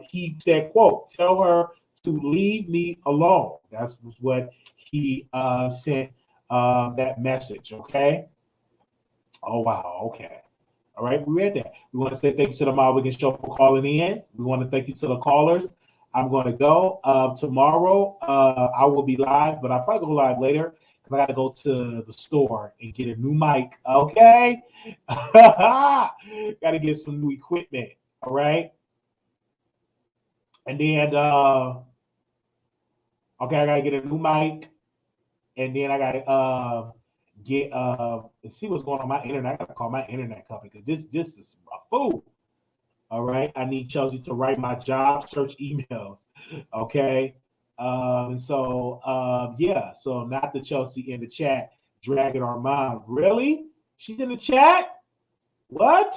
he said, quote, tell her to leave me alone. That's what he sent that message, okay? Oh, wow, okay. All right, we read that. We want to say thank you to the Ahmad Wiggins Show for calling in. We want to thank you to the callers. I'm going to go. Tomorrow, I will be live, but I'll probably go live later because I got to go to the store and get a new mic, okay? Got to get some new equipment, all right? And then, okay, I got to get a new mic, and then I got to get see what's going on my internet. I got to call my internet company because this is a fool. All right, I need Chelsea to write my job search emails. Okay, and so yeah, so not the Chelsea in the chat dragging our mom. Really? She's in the chat? What?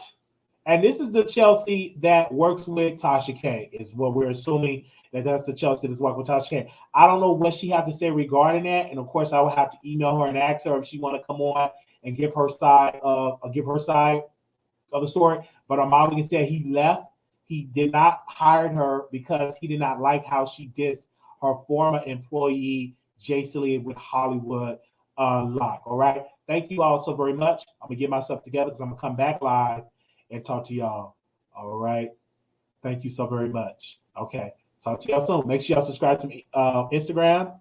And this is the Chelsea that works with Tasha K, is what we're assuming that's the Chelsea that's working with Tasha K. I don't know what she had to say regarding that, and of course, I would have to email her and ask her if she want to come on and give her side of the story. But Ahmad said he left. He did not hire her because he did not like how she dissed her former employee, Jason Lee, with Hollywood Lock. All right. Thank you all so very much. I'm going to get myself together because I'm going to come back live and talk to y'all. All right. Thank you so very much. Okay. Talk to y'all soon. Make sure y'all subscribe to me Instagram.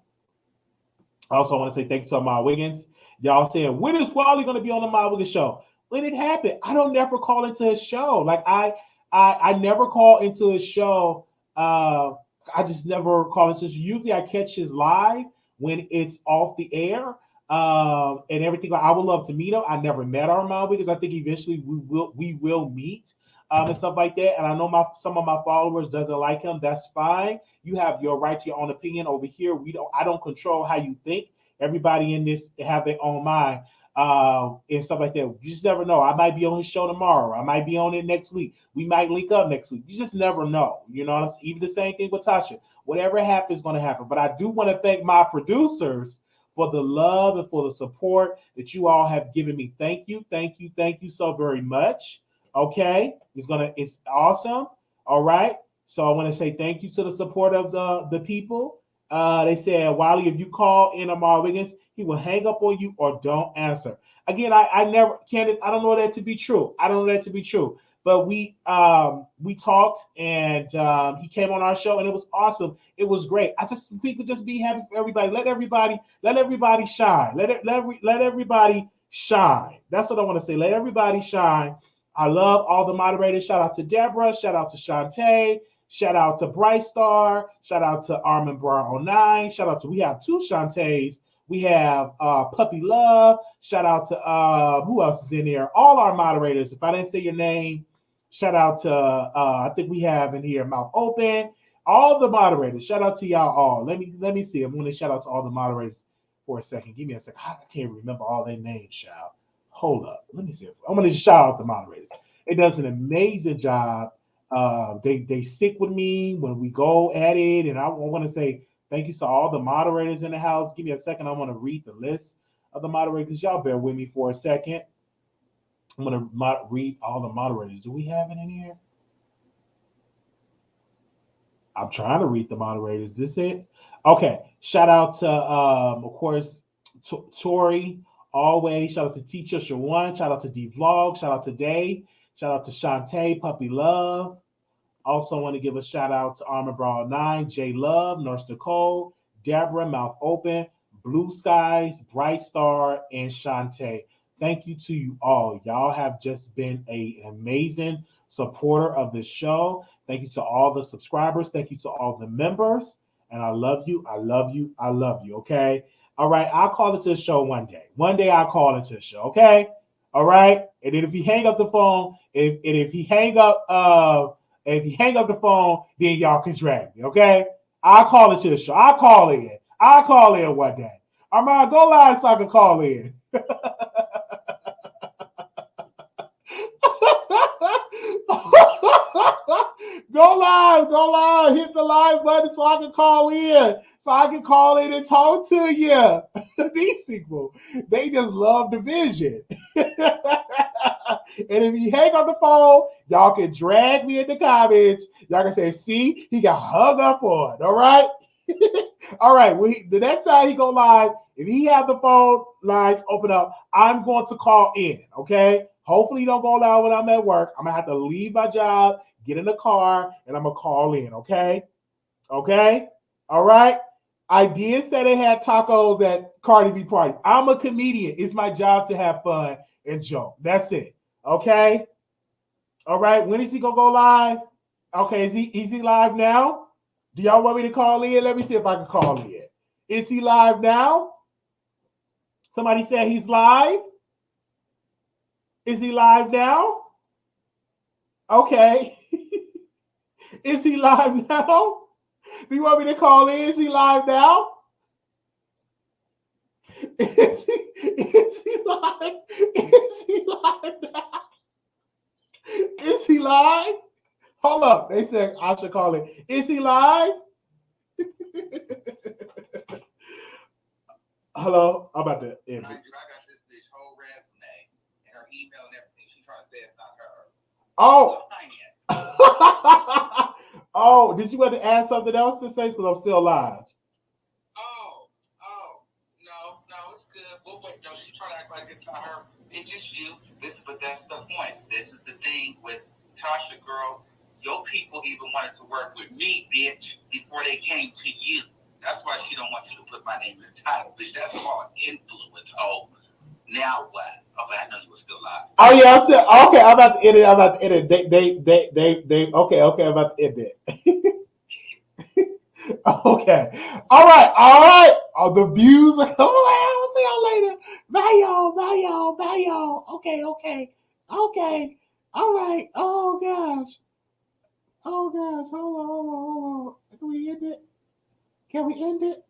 Also, I want to say thank you to Ahmad Wiggins. Y'all saying, when is Wiley going to be on the Ahmad Wiggins Show? When it happened, I don't never call into his show. Like I never call into his show. I just never call into his. Usually I catch his live when it's off the air and everything. I would love to meet him. I never met Armon because I think eventually we will meet and stuff like that. And I know some of my followers doesn't like him. That's fine. You have your right to your own opinion. Over here, I don't control how you think. Everybody in this have their own mind. And stuff like that. You just never know. I might be on his show tomorrow. I might be on it next week. We might link up next week. You just never know. You know what I'm saying? Even the same thing with Tasha. Whatever happens is going to happen. But I do want to thank my producers for the love and for the support that you all have given me. Thank you. Thank you. Thank you so very much. Okay. It's awesome. All right. So I want to say thank you to the support of the people. They said, Wiley, if you call in Ahmad Wiggins, he will hang up on you or don't answer. Again, I never, Candice, I don't know that to be true. I don't know that to be true. But we talked and he came on our show and it was awesome. It was great. We could just be happy for everybody. Let everybody shine. Let everybody shine. That's what I want to say. Let everybody shine. I love all the moderators. Shout out to Deborah. Shout out to Shantae. Shout out to Bright Star. Shout out to Armon Brown 09. Shout out to, we have two Shantaes. We have Puppy Love. Shout out to who else is in there? All our moderators. If I didn't say your name, shout out to I think we have in here Mouth Open. All the moderators. Shout out to y'all all. Let me see. I'm going to shout out to all the moderators for a second. Give me a second. I can't remember all their names, child. Hold up. Let me see. I'm going to shout out the moderators. It does an amazing job. They stick with me when we go at it, and I want to say thank you to all the moderators in the house. Give me a second. I want to read the list of the moderators. Y'all bear with me for a second. I'm going to read all the moderators. Do we have it in here? I'm trying to read the moderators. Is this it? Okay. Shout out to, of course, Tori. Always. Shout out to Teacher Shawan. Shout out to D Vlog. Shout out to Day. Shout out to Shantae, Puppy Love. Also want to give a shout out to Armor Brawl 9, J Love, Nurse Nicole, Deborah, Mouth Open, Blue Skies, Bright Star, and Shantae. Thank you to you all. Y'all have just been an amazing supporter of this show. Thank you to all the subscribers. Thank you to all the members. And I love you. I love you. I love you. Okay. All right. I'll call it to the show one day. One day I'll call it to the show. Okay. All right. And then if you hang up the phone, if you hang up, if you hang up the phone, then y'all can drag me, okay? I'll call it to the show. I'll call in. I'll call in one day. Armand, go live so I can call in. Go live, hit the live button so I can call in. So I can call in and talk to you. These people, they just love division. And if you hang up the phone, y'all can drag me in the comments. Y'all can say, see, he got hung up on. All right? All right. The next time he go live, if he have the phone lines open up, I'm going to call in. Okay? Hopefully you don't go live when I'm at work. I'm going to have to leave my job, get in the car, and I'm going to call in. Okay? Okay? All right? I did say they had tacos at Cardi B party. I'm a comedian. It's my job to have fun and joke. That's it. Okay? All right. When is he gonna go live? Okay, is he live now? Do y'all want me to call in? Let me see if I can call in. Is he live now? Somebody said he's live. Is he live now? Okay. Is he live now? Do you want me to call in? Is he live now? Is he live? Is he live now? Is he live? Hold up. They said I should call it. Is he live? Hello? I'm about to end it. I got this bitch whole resume and her email and everything. She's trying to say it's not her. Oh. Oh, did you want to add something else to say? Because I'm still live. No, it's good. Well, wait, no, she's trying to act like it's not her. It's just you. But that's the point. This is the thing with Tasha, girl. Your people even wanted to work with me, bitch, before they came to you. That's why she don't want you to put my name in the title, bitch. That's called influence. Oh, now what? Okay, I know you were still live. Oh yeah, I said okay. I'm about to edit. They. Okay. I'm about to end it. Okay. All right. Oh, the views are coming. I'll see y'all later. Bye y'all. Okay. All right. Oh gosh. Hold on. Can we end it?